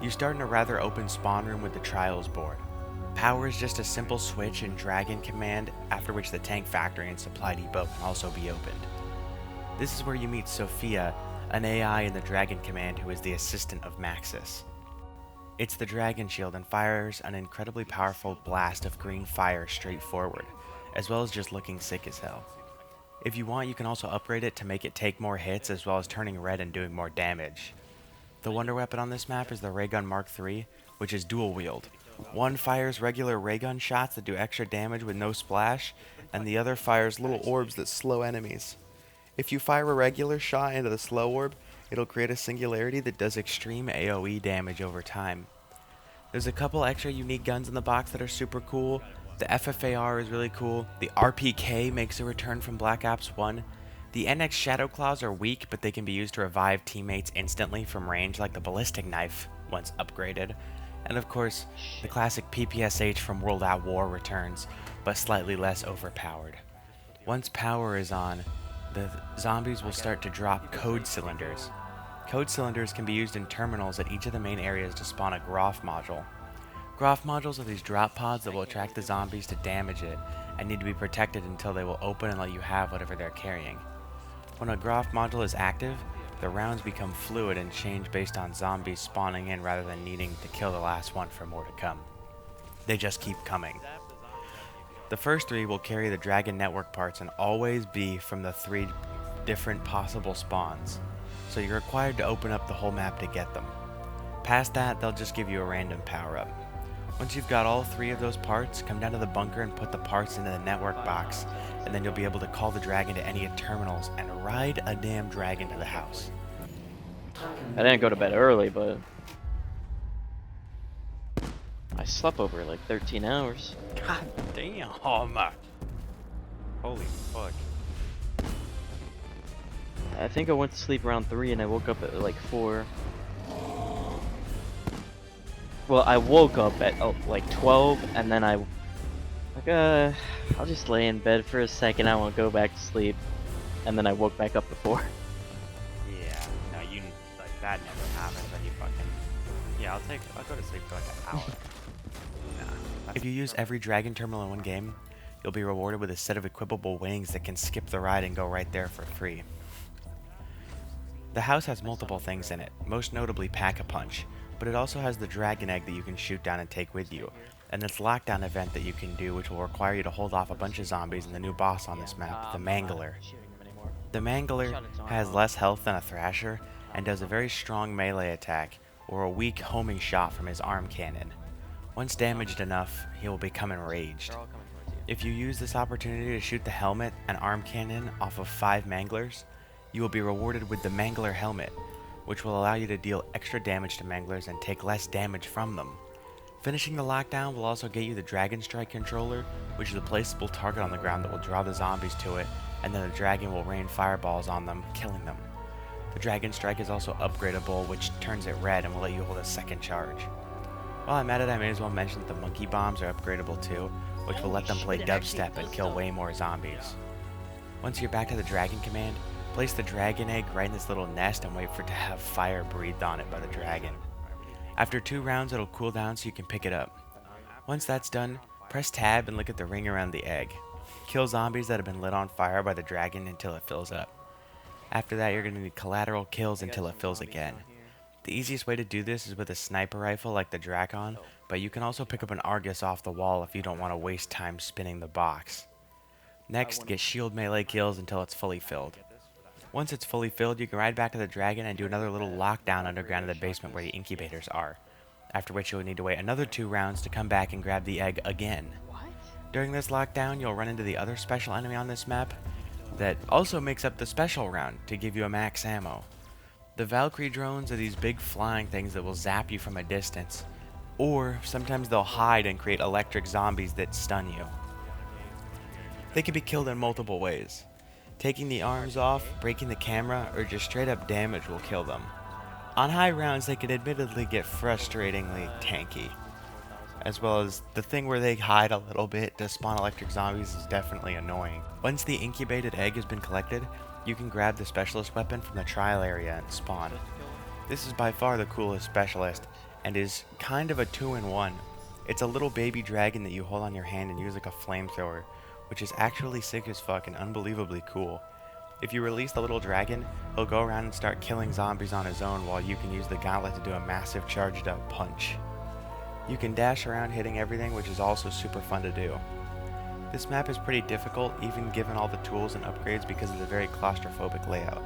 You start in a rather open spawn room with the Trials board. Power is just a simple switch and Dragon command, after which the Tank Factory and Supply Depot can also be opened. This is where you meet Sophia, an AI in the Dragon command who is the assistant of Maxis. It's the Dragon Shield and fires an incredibly powerful blast of green fire straight forward, as well as just looking sick as hell. If you want, you can also upgrade it to make it take more hits, as well as turning red and doing more damage. The wonder weapon on this map is the Ray Gun Mark III, which is dual wield. One fires regular ray gun shots that do extra damage with no splash, and the other fires little orbs that slow enemies. If you fire a regular shot into the slow orb, it'll create a singularity that does extreme AoE damage over time. There's a couple extra unique guns in the box that are super cool. The FFAR is really cool. The RPK makes a return from Black Ops 1. The NX Shadow Claws are weak, but they can be used to revive teammates instantly from range, like the ballistic knife once upgraded. And of course, the classic PPSH from World at War returns, but slightly less overpowered. Once power is on, the zombies will start to drop code cylinders. Code cylinders can be used in terminals at each of the main areas to spawn a Groff module. Groff modules are these drop pods that will attract the zombies to damage it and need to be protected until they will open and let you have whatever they're carrying. When a Groff module is active, the rounds become fluid and change based on zombies spawning in rather than needing to kill the last one for more to come. They just keep coming. The first three will carry the Dragon Network parts and always be from the 3 different possible spawns, so you're required to open up the whole map to get them. Past that, they'll just give you a random power-up. Once you've got all 3 of those parts, come down to the bunker and put the parts into the network box, and then you'll be able to call the dragon to any terminals and ride a damn dragon to the house. I didn't go to bed early, but I slept over like 13 hours. God damn. Holy fuck. I think I went to sleep around 3 and I woke up at like 4. Well, I woke up at like 12 and then I'll just lay in bed for a second, I won't go back to sleep, and then I woke back up at 4. Yeah, no, like that never happens when you fucking, yeah, I'll go to sleep for like an hour. Nah, if you use every dragon terminal in one game, you'll be rewarded with a set of equipable wings that can skip the ride and go right there for free. The house has multiple things in it, most notably Pack-a-Punch, but it also has the dragon egg that you can shoot down and take with you, and this lockdown event that you can do, which will require you to hold off a bunch of zombies and the new boss on this map, the Mangler. The Mangler has less health than a Thrasher and does a very strong melee attack or a weak homing shot from his arm cannon. Once damaged enough, he will become enraged. If you use this opportunity to shoot the helmet and arm cannon off of 5 Manglers, you will be rewarded with the Mangler helmet, which will allow you to deal extra damage to Manglers and take less damage from them. Finishing the lockdown will also get you the Dragon Strike controller, which is a placeable target on the ground that will draw the zombies to it, and then the dragon will rain fireballs on them, killing them. The Dragon Strike is also upgradable, which turns it red and will let you hold a second charge. While I'm at it, I may as well mention that the monkey bombs are upgradable too, which will let them play dubstep and kill way more zombies. Once you're back to the Dragon command, place the dragon egg right in this little nest and wait for it to have fire breathed on it by the dragon. After 2 rounds, it'll cool down so you can pick it up. Once that's done, press tab and look at the ring around the egg. Kill zombies that have been lit on fire by the dragon until it fills up. After that, you're going to need collateral kills until it fills again. The easiest way to do this is with a sniper rifle like the Drakon, but you can also pick up an Argus off the wall if you don't want to waste time spinning the box. Next, get shield melee kills until it's fully filled. Once it's fully filled, you can ride back to the dragon and do another little lockdown underground in the basement where the incubators are, after which you'll need to wait another 2 rounds to come back and grab the egg again. During this lockdown, you'll run into the other special enemy on this map that also makes up the special round to give you a max ammo. The Valkyrie drones are these big flying things that will zap you from a distance, or sometimes they'll hide and create electric zombies that stun you. They can be killed in multiple ways. Taking the arms off, breaking the camera, or just straight up damage will kill them. On high rounds, they can admittedly get frustratingly tanky, as well as the thing where they hide a little bit to spawn electric zombies is definitely annoying. Once the incubated egg has been collected, you can grab the specialist weapon from the trial area and spawn. This is by far the coolest specialist, and is kind of a 2-in-1. It's a little baby dragon that you hold on your hand and use like a flamethrower, which is actually sick as fuck and unbelievably cool. If you release the little dragon, he'll go around and start killing zombies on his own while you can use the gauntlet to do a massive charged up punch. You can dash around hitting everything, which is also super fun to do. This map is pretty difficult even given all the tools and upgrades because of the very claustrophobic layout.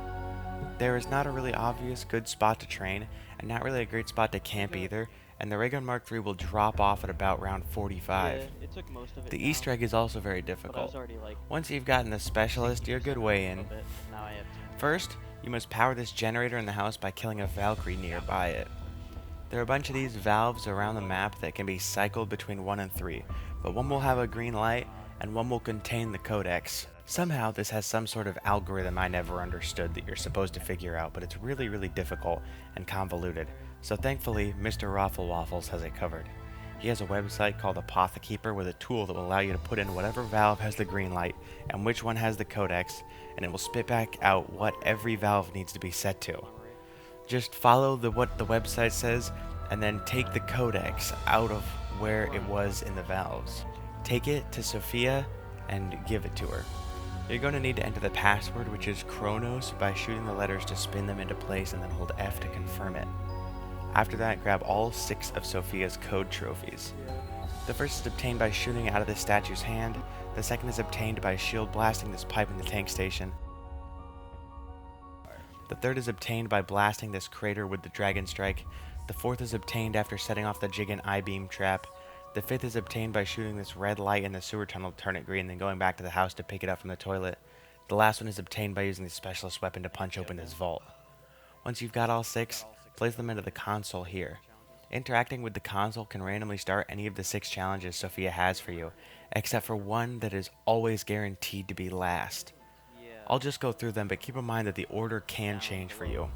There is not a really obvious good spot to train, and not really a great spot to camp either, and the Ray Gun Mark III will drop off at about round 45. Yeah, it took most of it The down, Easter egg is also very difficult. Once you've gotten the specialist, you're a good way in. First, you must power this generator in the house by killing a Valkyrie nearby it. There are a bunch of these valves around the map that can be cycled between 1 and 3, but one will have a green light and one will contain the codex. Somehow this has some sort of algorithm I never understood that you're supposed to figure out, but it's really, really difficult and convoluted. So thankfully, Mr. Raffle Waffles has it covered. He has a website called Apothekeeper with a tool that will allow you to put in whatever valve has the green light and which one has the codex, and it will spit back out what every valve needs to be set to. Just follow what the website says and then take the codex out of where it was in the valves. Take it to Sophia and give it to her. You're going to need to enter the password, which is Kronos, by shooting the letters to spin them into place and then hold F to confirm it. After that, grab all 6 of Sophia's code trophies. The first is obtained by shooting out of the statue's hand, the second is obtained by shield blasting this pipe in the tank station, the third is obtained by blasting this crater with the Dragon Strike, the fourth is obtained after setting off the Jigen I-beam trap, the fifth is obtained by shooting this red light in the sewer tunnel to turn it green, then going back to the house to pick it up from the toilet. The last one is obtained by using the specialist weapon to punch open this vault. Once you've got all 6, place them into the console here. Interacting with the console can randomly start any of the 6 challenges Sophia has for you, except for one that is always guaranteed to be last. I'll just go through them, but keep in mind that the order can change for you.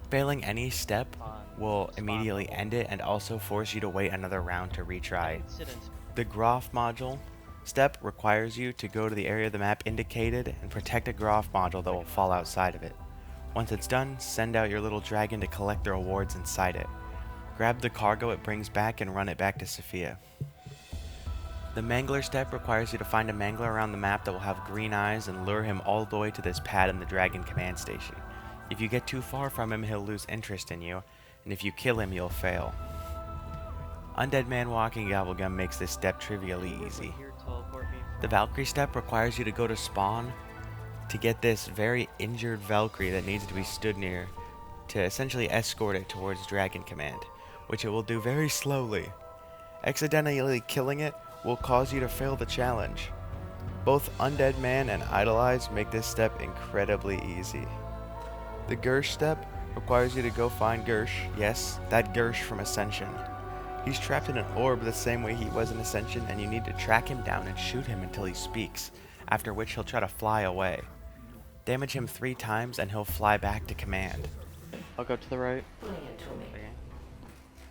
Failing any step will immediately end it and also force you to wait another round to retry. The Groff module step requires you to go to the area of the map indicated and protect a Groff module that will fall outside of it. Once it's done, send out your little dragon to collect the rewards inside it. Grab the cargo it brings back and run it back to Sophia. The Mangler step requires you to find a Mangler around the map that will have green eyes and lure him all the way to this pad in the Dragon Command Station. If you get too far from him, he'll lose interest in you, and if you kill him, you'll fail. Undead Man Walking Gobblegum makes this step trivially easy. The Valkyrie step requires you to go to spawn to get this very injured Valkyrie that needs to be stood near to essentially escort it towards Dragon Command, which it will do very slowly. Accidentally killing it will cause you to fail the challenge. Both Undead Man and Idolize make this step incredibly easy. The Gersh step requires you to go find Gersh, yes, that Gersh from Ascension. He's trapped in an orb the same way he was in Ascension, and you need to track him down and shoot him until he speaks, after which he'll try to fly away. Damage him 3 times and he'll fly back to command. I'll go to the right. Bring it to me.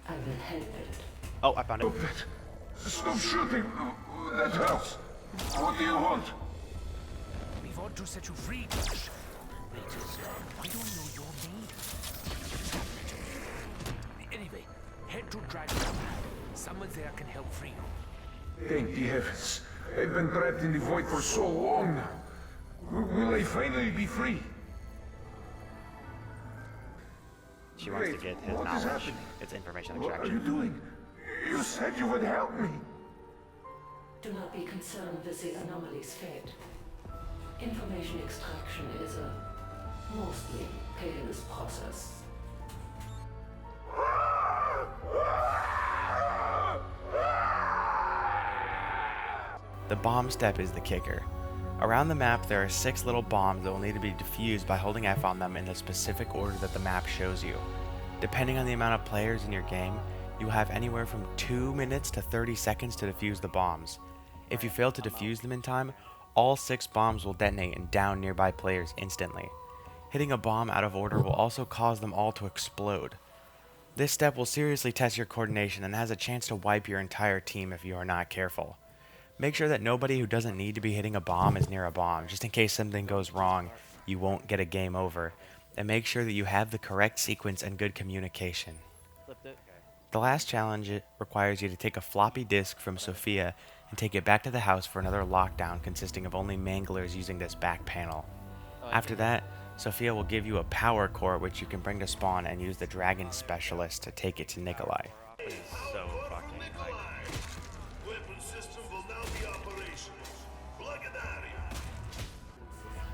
I will help it. Oh, I found it. Stop shooting! That hurts! What do you want? We want to set you free, Josh. We don't know your name. Anyway, head to Dragon. Someone there can help free you. Thank the heavens. I've been trapped in the void for so long now. Will I finally be free? She wants to get his knowledge. It's information What are you extraction. doing? You said you would help me. Do not be concerned with the anomaly's fate. Information extraction is a mostly painless process. The bomb step is the kicker. Around the map there are 6 little bombs that will need to be defused by holding F on them in the specific order that the map shows you. Depending on the amount of players in your game, you will have anywhere from 2 minutes to 30 seconds to defuse the bombs. If you fail to defuse them in time, all 6 bombs will detonate and down nearby players instantly. Hitting a bomb out of order will also cause them all to explode. This step will seriously test your coordination and has a chance to wipe your entire team if you are not careful. Make sure that nobody who doesn't need to be hitting a bomb is near a bomb, just in case something goes wrong, you won't get a game over. And make sure that you have the correct sequence and good communication. The last challenge requires you to take a floppy disk from Sophia and take it back to the house for another lockdown consisting of only manglers using this back panel. After that, Sophia will give you a power core which you can bring to spawn and use the dragon specialist to take it to Nikolai. This is so fucking like...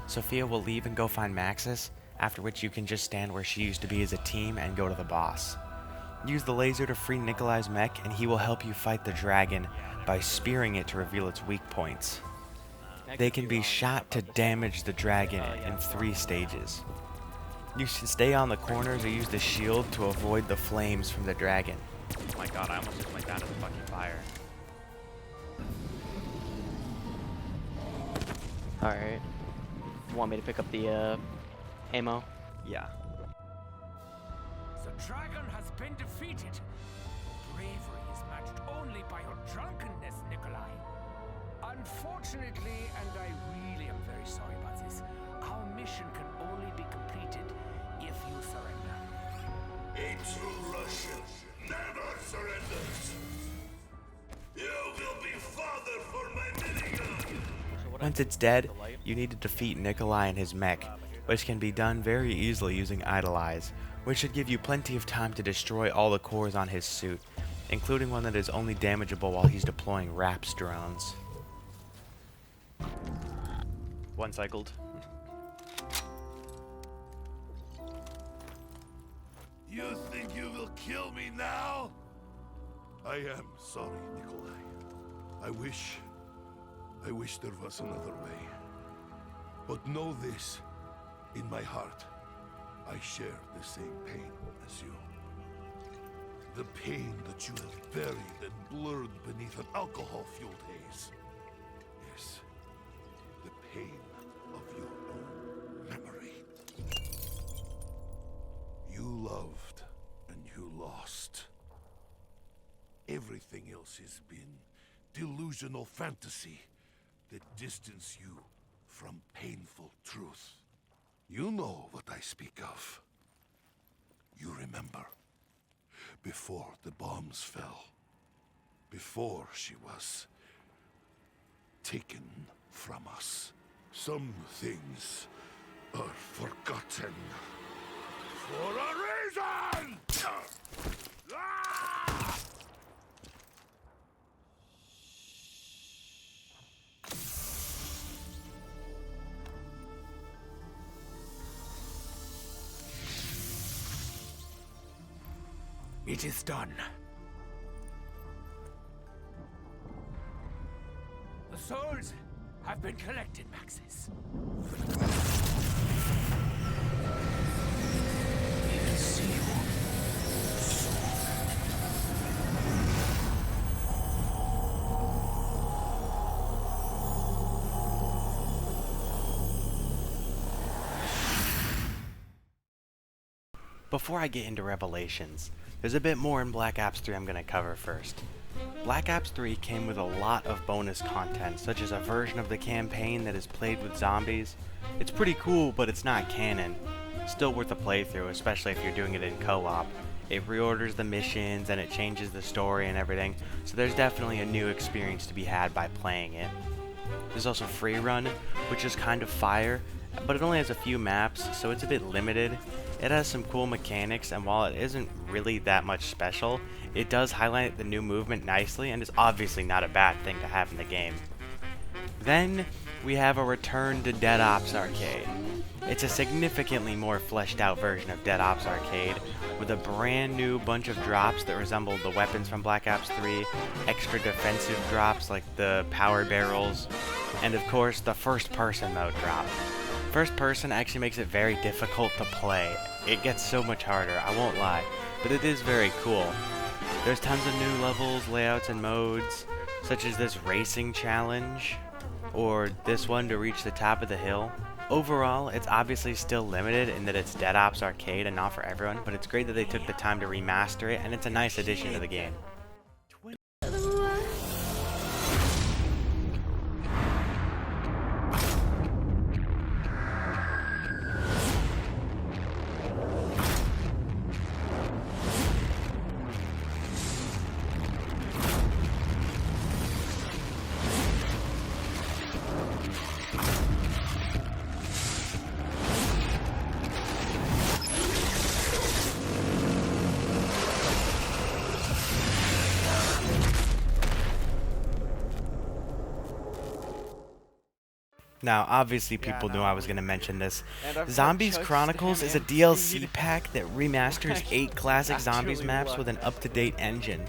Sophia will leave and go find Maxis, after which you can just stand where she used to be as a team and go to the boss. Use the laser to free Nikolai's mech and he will help you fight the dragon by spearing it to reveal its weak points. They can be shot to damage the dragon in 3 stages. You should stay on the corners or use the shield to avoid the flames from the dragon. Oh my god, I almost just went down to the fucking fire. Alright. Want me to pick up the ammo? Yeah. The dragon has been defeated. Bravery is matched only by your drunkenness, Nikolai. Unfortunately, and I really am very sorry about this, our mission can only be completed if you surrender. A true Russian never surrenders. You will be father for my minigun. Once it's dead, you need to defeat Nikolai and his mech, which can be done very easily using Idolize, which should give you plenty of time to destroy all the cores on his suit, including one that is only damageable while he's deploying RAPS drones. One cycled. You think you will kill me now? I am sorry, Nikolai. I wish there was another way. But know this, in my heart, I share the same pain as you. The pain that you have buried and blurred beneath an alcohol-fueled haze. Yes, the pain of your own memory. You loved and you lost. Everything else has been delusional fantasy that distance you from painful truth. You know what I speak of. You remember. Before the bombs fell. Before she was taken from us. Some things are forgotten. For a reason! It is done. The souls have been collected, Maxis. We will see you soon. Before I get into revelations, there's a bit more in Black Ops 3 I'm going to cover first. Black Ops 3 came with a lot of bonus content, such as a version of the campaign that is played with zombies. It's pretty cool, but it's not canon. Still worth a playthrough, especially if you're doing it in co-op. It reorders the missions and it changes the story and everything, so there's definitely a new experience to be had by playing it. There's also Free Run, which is kind of fire, but it only has a few maps, so it's a bit limited. It has some cool mechanics, and while it isn't really that much special, it does highlight the new movement nicely and is obviously not a bad thing to have in the game. Then we have a return to Dead Ops Arcade. It's a significantly more fleshed out version of Dead Ops Arcade, with a brand new bunch of drops that resemble the weapons from Black Ops 3, extra defensive drops like the power barrels, and of course the first person mode drop. First person actually makes it very difficult to play. It gets so much harder, I won't lie, but it is very cool. There's tons of new levels, layouts, and modes, such as this racing challenge, or this one to reach the top of the hill. Overall, it's obviously still limited in that it's Dead Ops Arcade and not for everyone, but it's great that they took the time to remaster it, and it's a nice addition to the game. Now, obviously people knew I was going to mention this. Zombies Chronicles is a DLC pack that remasters 8 classic Zombies maps with an up-to-date engine.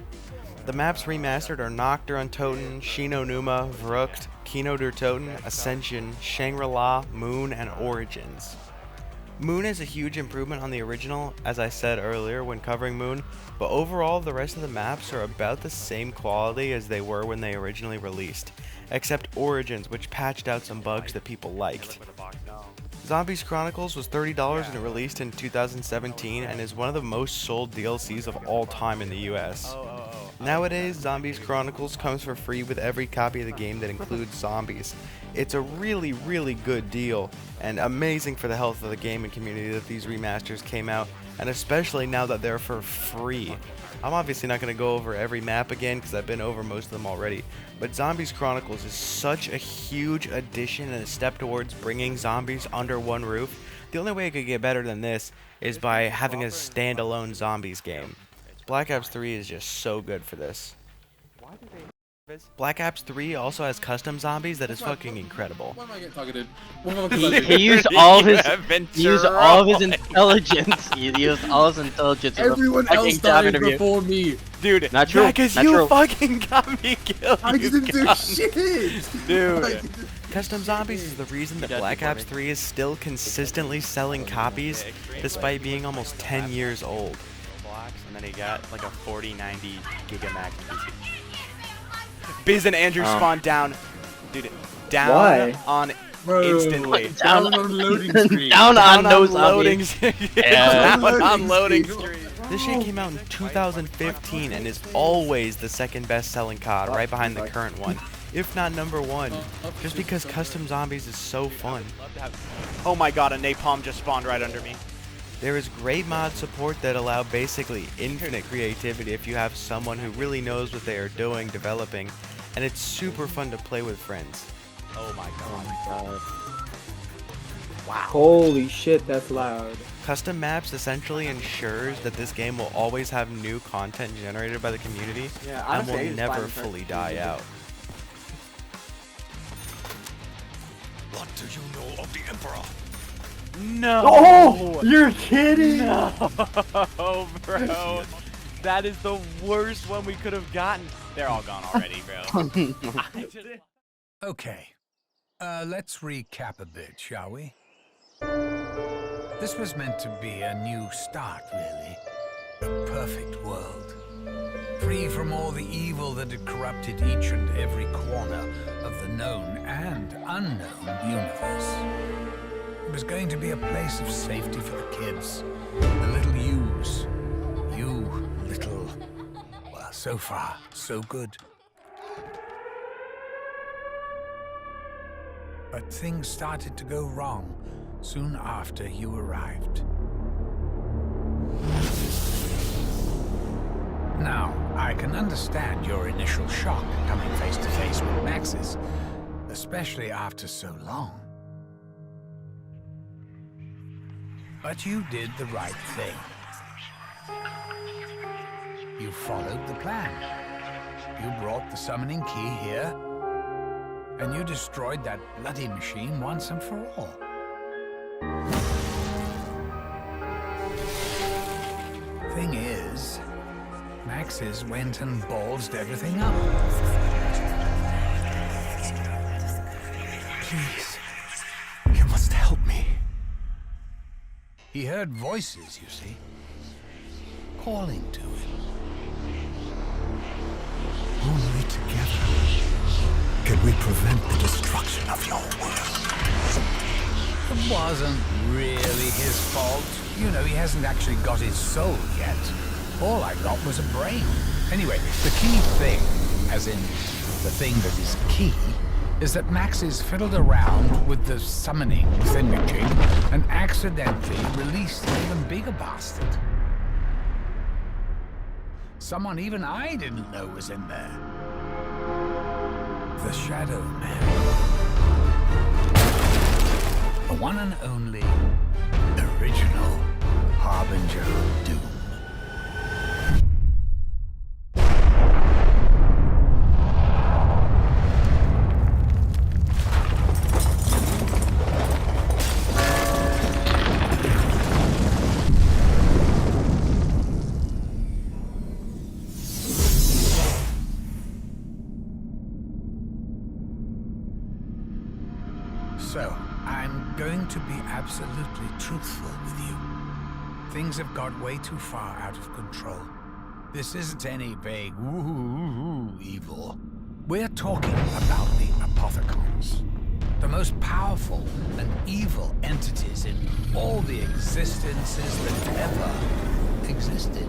The maps remastered are Nocturne Toten, Shino Numa, Vrucht, Kino der Toten, Ascension, Shangri-La, Moon, and Origins. Moon is a huge improvement on the original, as I said earlier when covering Moon, but overall the rest of the maps are about the same quality as they were when they originally released, except Origins, which patched out some bugs that people liked. Zombies Chronicles was $30 and it released in 2017 and is one of the most sold DLCs of all time in the US. Nowadays, Zombies Chronicles comes for free with every copy of the game that includes zombies. It's a really, really good deal, and amazing for the health of the gaming community that these remasters came out, and especially now that they're for free. I'm obviously not going to go over every map again because I've been over most of them already, but Zombies Chronicles is such a huge addition and a step towards bringing zombies under one roof. The only way it could get better than this is by having a standalone zombies game. Black Ops 3 is just so good for this. Black Ops 3 also has custom zombies that is fucking incredible. Why am I getting targeted? He used all of his intelligence. He used all his intelligence. Everyone else died before me. Dude, not true. Because you fucking got me killed. I didn't do shit. Dude. Custom Zombies is the reason that Black Ops 3 is still consistently selling copies despite being almost 10 years old. And then he got like a 4090 Gigamax PC. Biz and Andrew spawned down. Dude, down on instantly. Down on loading screen. Down on those loading zombies. Down on loading screen. This shit came out in 2015 and is always the second best selling COD, right behind the current one, if not number one, just because Custom Zombies is so fun. Oh my god, a napalm just spawned right under me. There is great mod support that allow basically infinite creativity if you have someone who really knows what they are doing, developing, and it's super fun to play with friends. Oh my god. Wow. Holy shit, that's loud. Custom maps essentially ensures that this game will always have new content generated by the community and will never fully die out. What do you know of the Emperor? No! Oh! You're kidding! No, bro. That is the worst one we could have gotten. They're all gone already, bro. Okay. Let's recap a bit, shall we? This was meant to be a new start, really. A perfect world. Free from all the evil that had corrupted each and every corner of the known and unknown universe. It was going to be a place of safety for the kids, the little yous. You little... Well, so far, so good. But things started to go wrong soon after you arrived. Now, I can understand your initial shock coming face to face with Maxis, especially after so long. But you did the right thing. You followed the plan. You brought the summoning key here, and you destroyed that bloody machine once and for all. Thing is, Max's went and ballsed everything up. Please, you must help me. He heard voices, you see, calling to him. Only together can we prevent the destruction of your world. It wasn't really his fault. You know, he hasn't actually got his soul yet. All I got was a brain. Anyway, the key thing, as in the thing that is key, is that Max has fiddled around with the summoning thingamajig and accidentally released an even bigger bastard. Someone even I didn't know was in there. The Shadow Man. The one and only original Harbinger of Doom. So, I'm going to be absolutely truthful with you. Things have got way too far out of control. This isn't any vague woo-hoo evil. We're talking about the Apothecons. The most powerful and evil entities in all the existences that ever existed.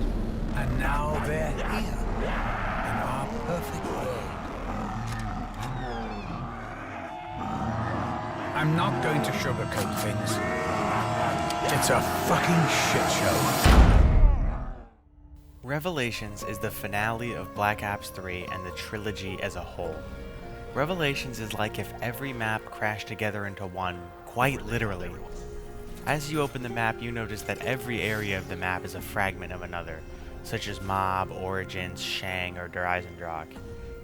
And now they're here, in our perfect world. I'm not going to sugarcoat things. It's a fucking shit show. Revelations is the finale of Black Ops 3 and the trilogy as a whole. Revelations is like if every map crashed together into one, quite literally. As you open the map, you notice that every area of the map is a fragment of another, such as Mob, Origins, Shang, or Der Eisendrache.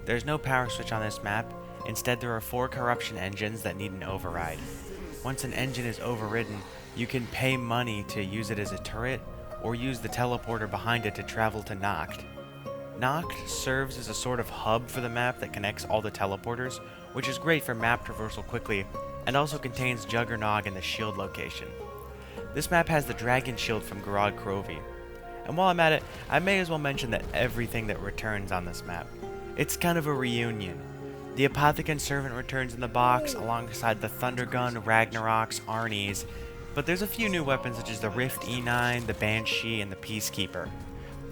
There's no power switch on this map. Instead, there are 4 corruption engines that need an override. Once an engine is overridden, you can pay money to use it as a turret, or use the teleporter behind it to travel to Noct. Noct serves as a sort of hub for the map that connects all the teleporters, which is great for map traversal quickly, and also contains Juggernog in the shield location. This map has the dragon shield from Gorod Krovi. And while I'm at it, I may as well mention that everything that returns on this map. It's kind of a reunion. The Apothecon Servant returns in the box alongside the Thundergun, Ragnaroks, Arnie's, but there's a few new weapons such as the Rift E9, the Banshee, and the Peacekeeper.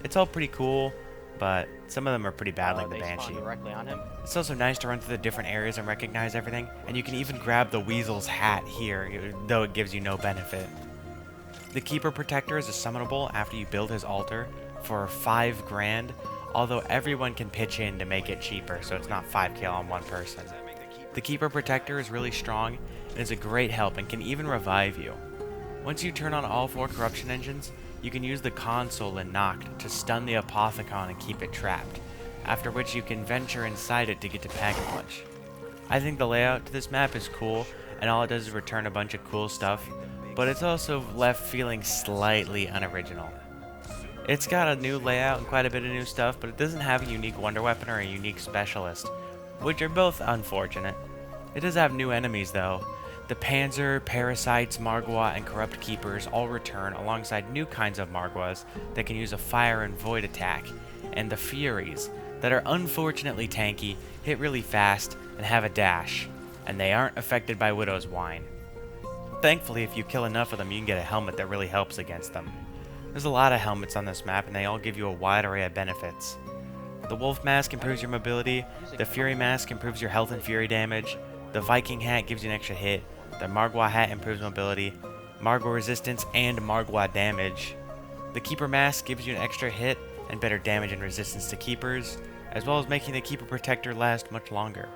It's all pretty cool, but some of them are pretty bad like the Banshee. Directly on him. It's also nice to run through the different areas and recognize everything, and you can even grab the Weasel's hat here, though it gives you no benefit. The Keeper Protector is a summonable after you build his altar for 5 grand, although everyone can pitch in to make it cheaper, so it's not 5k on one person. The Keeper Protector is really strong and is a great help and can even revive you. Once you turn on all 4 corruption engines, you can use the console in Noct to stun the Apothecon and keep it trapped, after which you can venture inside it to get to Pack-a-Punch. I think the layout to this map is cool, and all it does is return a bunch of cool stuff, but it's also left feeling slightly unoriginal. It's got a new layout and quite a bit of new stuff, but it doesn't have a unique wonder weapon or a unique specialist, which are both unfortunate. It does have new enemies though. The Panzer, Parasites, Margwa, and Corrupt Keepers all return alongside new kinds of Margwas that can use a fire and void attack, and the Furies that are unfortunately tanky, hit really fast, and have a dash, and they aren't affected by Widow's Wine. Thankfully, if you kill enough of them, you can get a helmet that really helps against them. There's a lot of helmets on this map, and they all give you a wide array of benefits. The Wolf Mask improves your mobility, the Fury Mask improves your health and fury damage, the Viking Hat gives you an extra hit, the Margwa Hat improves mobility, Margwa resistance, and Margwa damage. The Keeper Mask gives you an extra hit and better damage and resistance to Keepers, as well as making the Keeper Protector last much longer.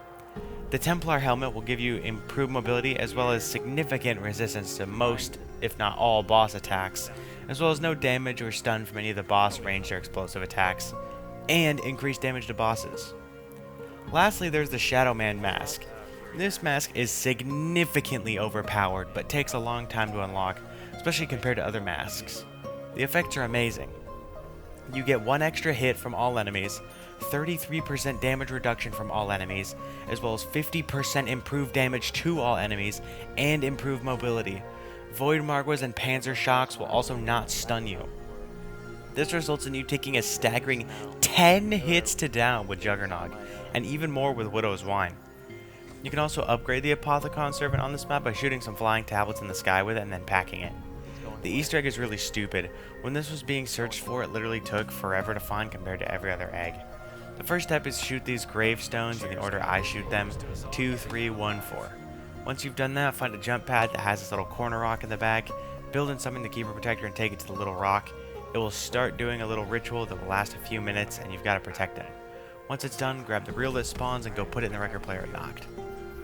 The Templar Helmet will give you improved mobility as well as significant resistance to most, if not all, boss attacks, as well as no damage or stun from any of the boss ranged or explosive attacks, and increased damage to bosses. Lastly, there's the Shadow Man mask. This mask is significantly overpowered, but takes a long time to unlock, especially compared to other masks. The effects are amazing. You get 1 extra hit from all enemies, 33% damage reduction from all enemies, as well as 50% improved damage to all enemies, and improved mobility. Void Margwas and Panzer Shocks will also not stun you. This results in you taking a staggering 10 hits to down with Juggernog, and even more with Widow's Wine. You can also upgrade the Apothicon Servant on this map by shooting some flying tablets in the sky with it and then packing it. The Easter egg is really stupid. When this was being searched for, it literally took forever to find compared to every other egg. The first step is shoot these gravestones in the order I shoot them, 2, 3, 1, 4. Once you've done that, find a jump pad that has this little corner rock in the back, build in something to Keeper Protector and take it to the little rock. It will start doing a little ritual that will last a few minutes and you've got to protect them. Once it's done, grab the reel that spawns and go put it in the record player at Noct.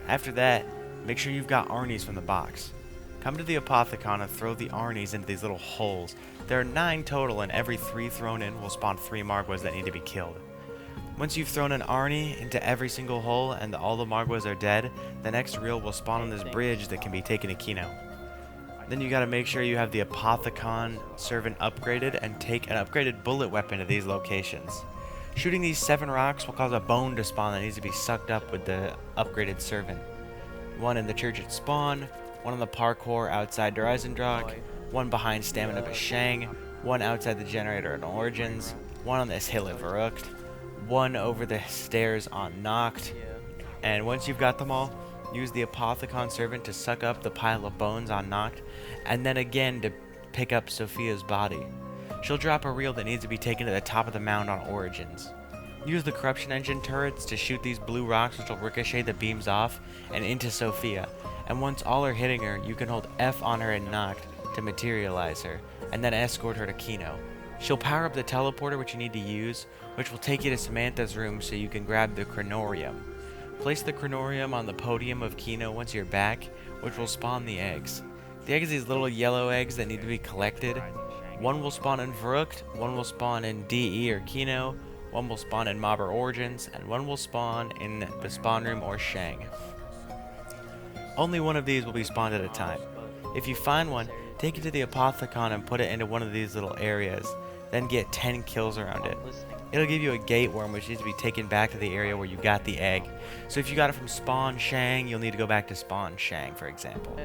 After that, make sure you've got Arnie's from the box. Come to the Apothicon and throw the Arnie's into these little holes. There are 9 total, and every 3 thrown in will spawn 3 Margwas that need to be killed. Once you've thrown an Arnie into every single hole and all the Margwas are dead, the next reel will spawn on this bridge that can be taken to Kino. Then you gotta make sure you have the Apothicon Servant upgraded and take an upgraded bullet weapon to these locations. Shooting these 7 rocks will cause a bone to spawn that needs to be sucked up with the upgraded Servant. 1 in the church at spawn, 1 on the parkour outside Der Eisendrache, 1 behind Stamina at Shang, 1 outside the generator at Origins, 1 on this hill at Verrucht, 1 over the stairs on Noct, and once you've got them all, use the Apothicon Servant to suck up the pile of bones on Noct, and then again to pick up Sophia's body. She'll drop a reel that needs to be taken to the top of the mound on Origins. Use the Corruption Engine turrets to shoot these blue rocks which will ricochet the beams off and into Sophia, and once all are hitting her, you can hold F on her and Noct to materialize her, and then escort her to Kino. She'll power up the teleporter which you need to use, which will take you to Samantha's room so you can grab the Chronorium. Place the Chronorium on the podium of Kino once you're back, which will spawn the eggs. The eggs are these little yellow eggs that need to be collected. 1 will spawn in Verrucht, 1 will spawn in DE or Kino, 1 will spawn in Mob or Origins, and 1 will spawn in the spawn room or Shang. Only 1 of these will be spawned at a time. If you find one, take it to the Apothicon and put it into one of these little areas, then get 10 kills around it. It'll give you a gate worm which needs to be taken back to the area where you got the egg. So if you got it from spawn Shang, you'll need to go back to spawn Shang, for example.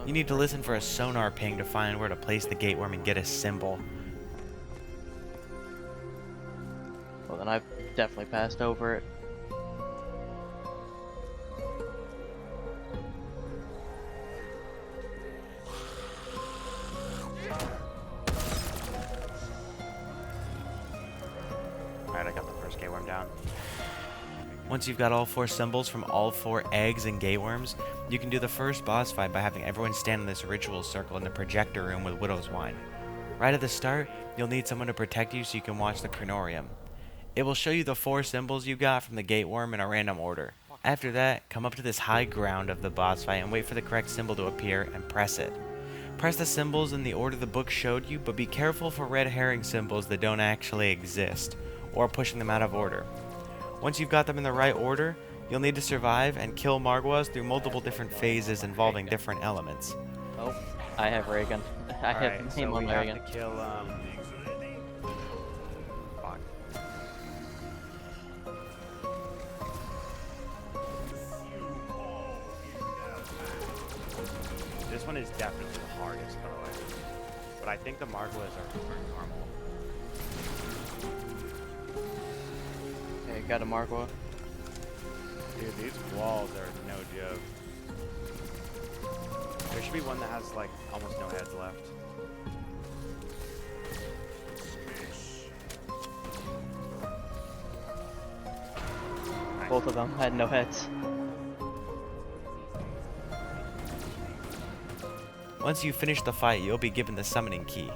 You need to listen for a sonar ping to find where to place the gate worm and get a symbol. Well, then I've definitely passed over it. Alright, I got the first gate worm down. Once you've got all 4 symbols from all 4 eggs and gate worms, you can do the first boss fight by having everyone stand in this ritual circle in the projector room with Widow's Wine. Right at the start, you'll need someone to protect you so you can watch the Chronorium. It will show you the 4 symbols you got from the gate worm in a random order. After that, come up to this high ground of the boss fight and wait for the correct symbol to appear and press it. Press the symbols in the order the book showed you, but be careful for red herring symbols that don't actually exist, or pushing them out of order. Once you've got them in the right order, you'll need to survive and kill Margwas through multiple different phases involving different elements. Oh, I have Reagan. I have so we Reagan. have to kill, fuck. This one is definitely the hardest, by the way. But I think the Margwas are normal. Okay, got a Margwa. Dude, these walls are no joke. There should be one that has, like, almost no heads left. Nice. Both of them had no heads. Once you finish the fight, you'll be given the summoning key.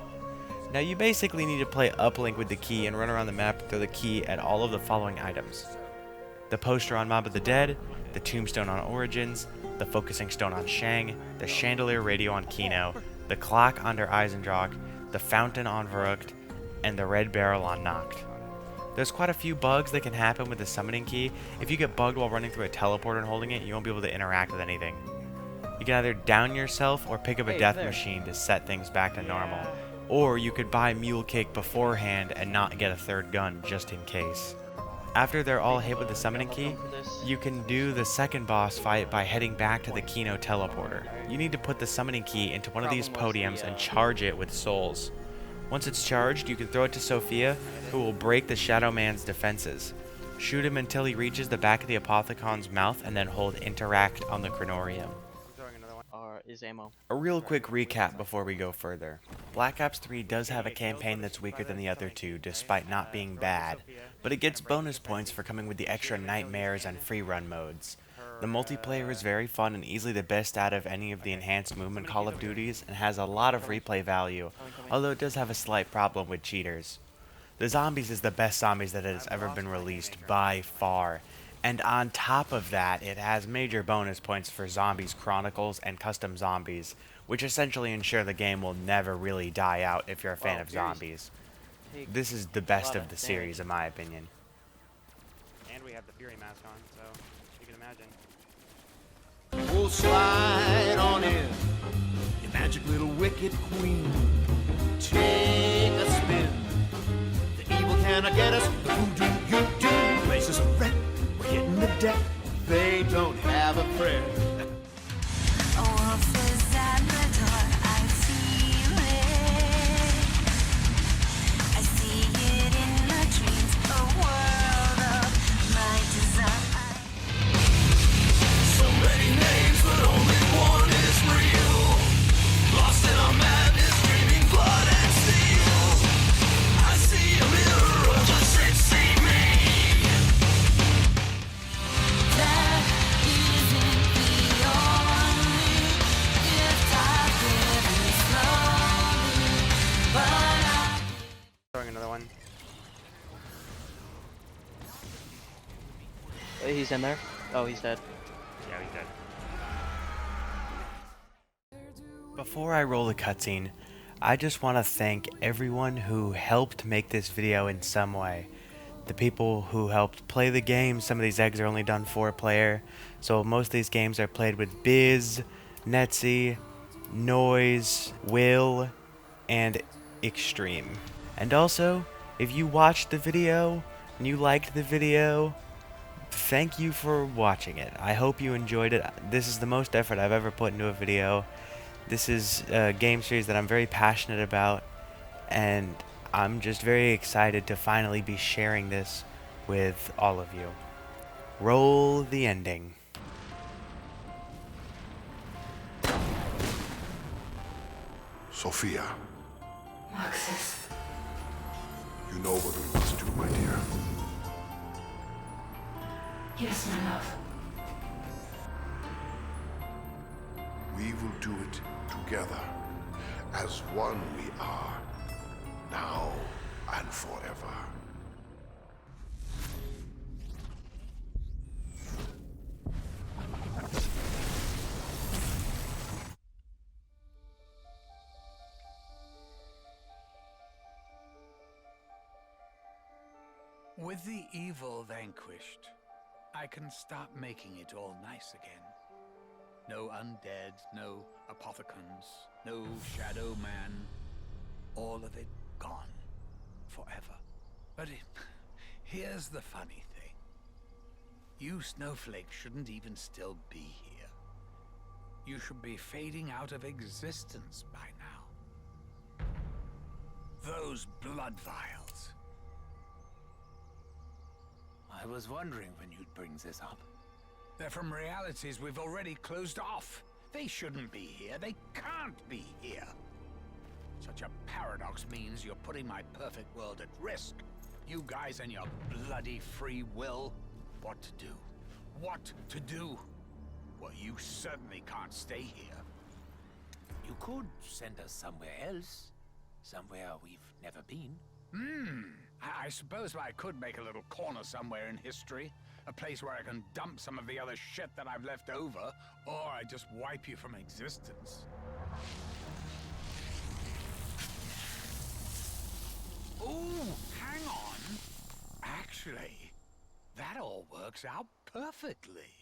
Now you basically need to play uplink with the key and run around the map and throw the key at all of the following items. The poster on Mob of the Dead, the tombstone on Origins, the focusing stone on Shang, the chandelier radio on Kino, the clock under Eisendrache, the fountain on Verrucht, and the red barrel on Nacht. There's quite a few bugs that can happen with the summoning key. If you get bugged while running through a teleporter and holding it, you won't be able to interact with anything. You can either down yourself or pick up a death machine to set things back to normal. Or you could buy Mule Cake beforehand and not get a third gun just in case. After they're all hit with the summoning key, you can do the second boss fight by heading back to the Kino teleporter. You need to put the summoning key into one of these podiums and charge it with souls. Once it's charged, you can throw it to Sophia, who will break the Shadow Man's defenses. Shoot him until he reaches the back of the Apothecon's mouth and then hold interact on the Chronorium. Is ammo. A real quick recap before we go further. Black Ops 3 does have a campaign that's weaker than the other two, despite not being bad, but it gets bonus points for coming with the extra nightmares and free run modes. The multiplayer is very fun and easily the best out of any of the enhanced movement Call of Duties and has a lot of replay value, although it does have a slight problem with cheaters. The Zombies is the best Zombies that has ever been released by far. And on top of that, it has major bonus points for Zombies Chronicles and Custom Zombies, which essentially ensure the game will never really die out if you're a fan of zombies. This is the best of the series, in my opinion. And we have the Fury mask on, so you can imagine. We'll slide on in, your magic little wicked queen. Take a spin. The evil cannot get us. Who do you do? Places are red. We're hitting the deck. They don't have a prayer. He's in there. Oh, he's dead. Yeah, he's dead. Before I roll the cutscene, I just want to thank everyone who helped make this video in some way. The people who helped play the game. Some of these eggs are only done 4-player, so most of these games are played with Biz, Netsi, Noise, Will, and Extreme. And also, if you watched the video and you liked the video, thank you for watching it. I hope you enjoyed it. This is the most effort I've ever put into a video. This is a game series that I'm very passionate about, and I'm just very excited to finally be sharing this with all of you. Roll the ending. Sophia, Maxis. you know what we must do, my dear. Yes, my love. We will do it together. As one we are, now and forever. With the evil vanquished, I can start making it all nice again. No undead, no apothecons, no shadow man. All of it gone. Forever. But here's the funny thing. You snowflakes shouldn't even still be here. You should be fading out of existence by now. Those blood vials. I was wondering when you'd bring this up. They're from realities we've already closed off. They shouldn't be here. They can't be here. Such a paradox means you're putting my perfect world at risk. You guys and your bloody free will. What to do? What to do? Well, you certainly can't stay here. You could send us somewhere else. Somewhere we've never been. I suppose I could make a little corner somewhere in history. A place where I can dump some of the other shit that I've left over. Or I just wipe you from existence. Oh, hang on. Actually, that all works out perfectly.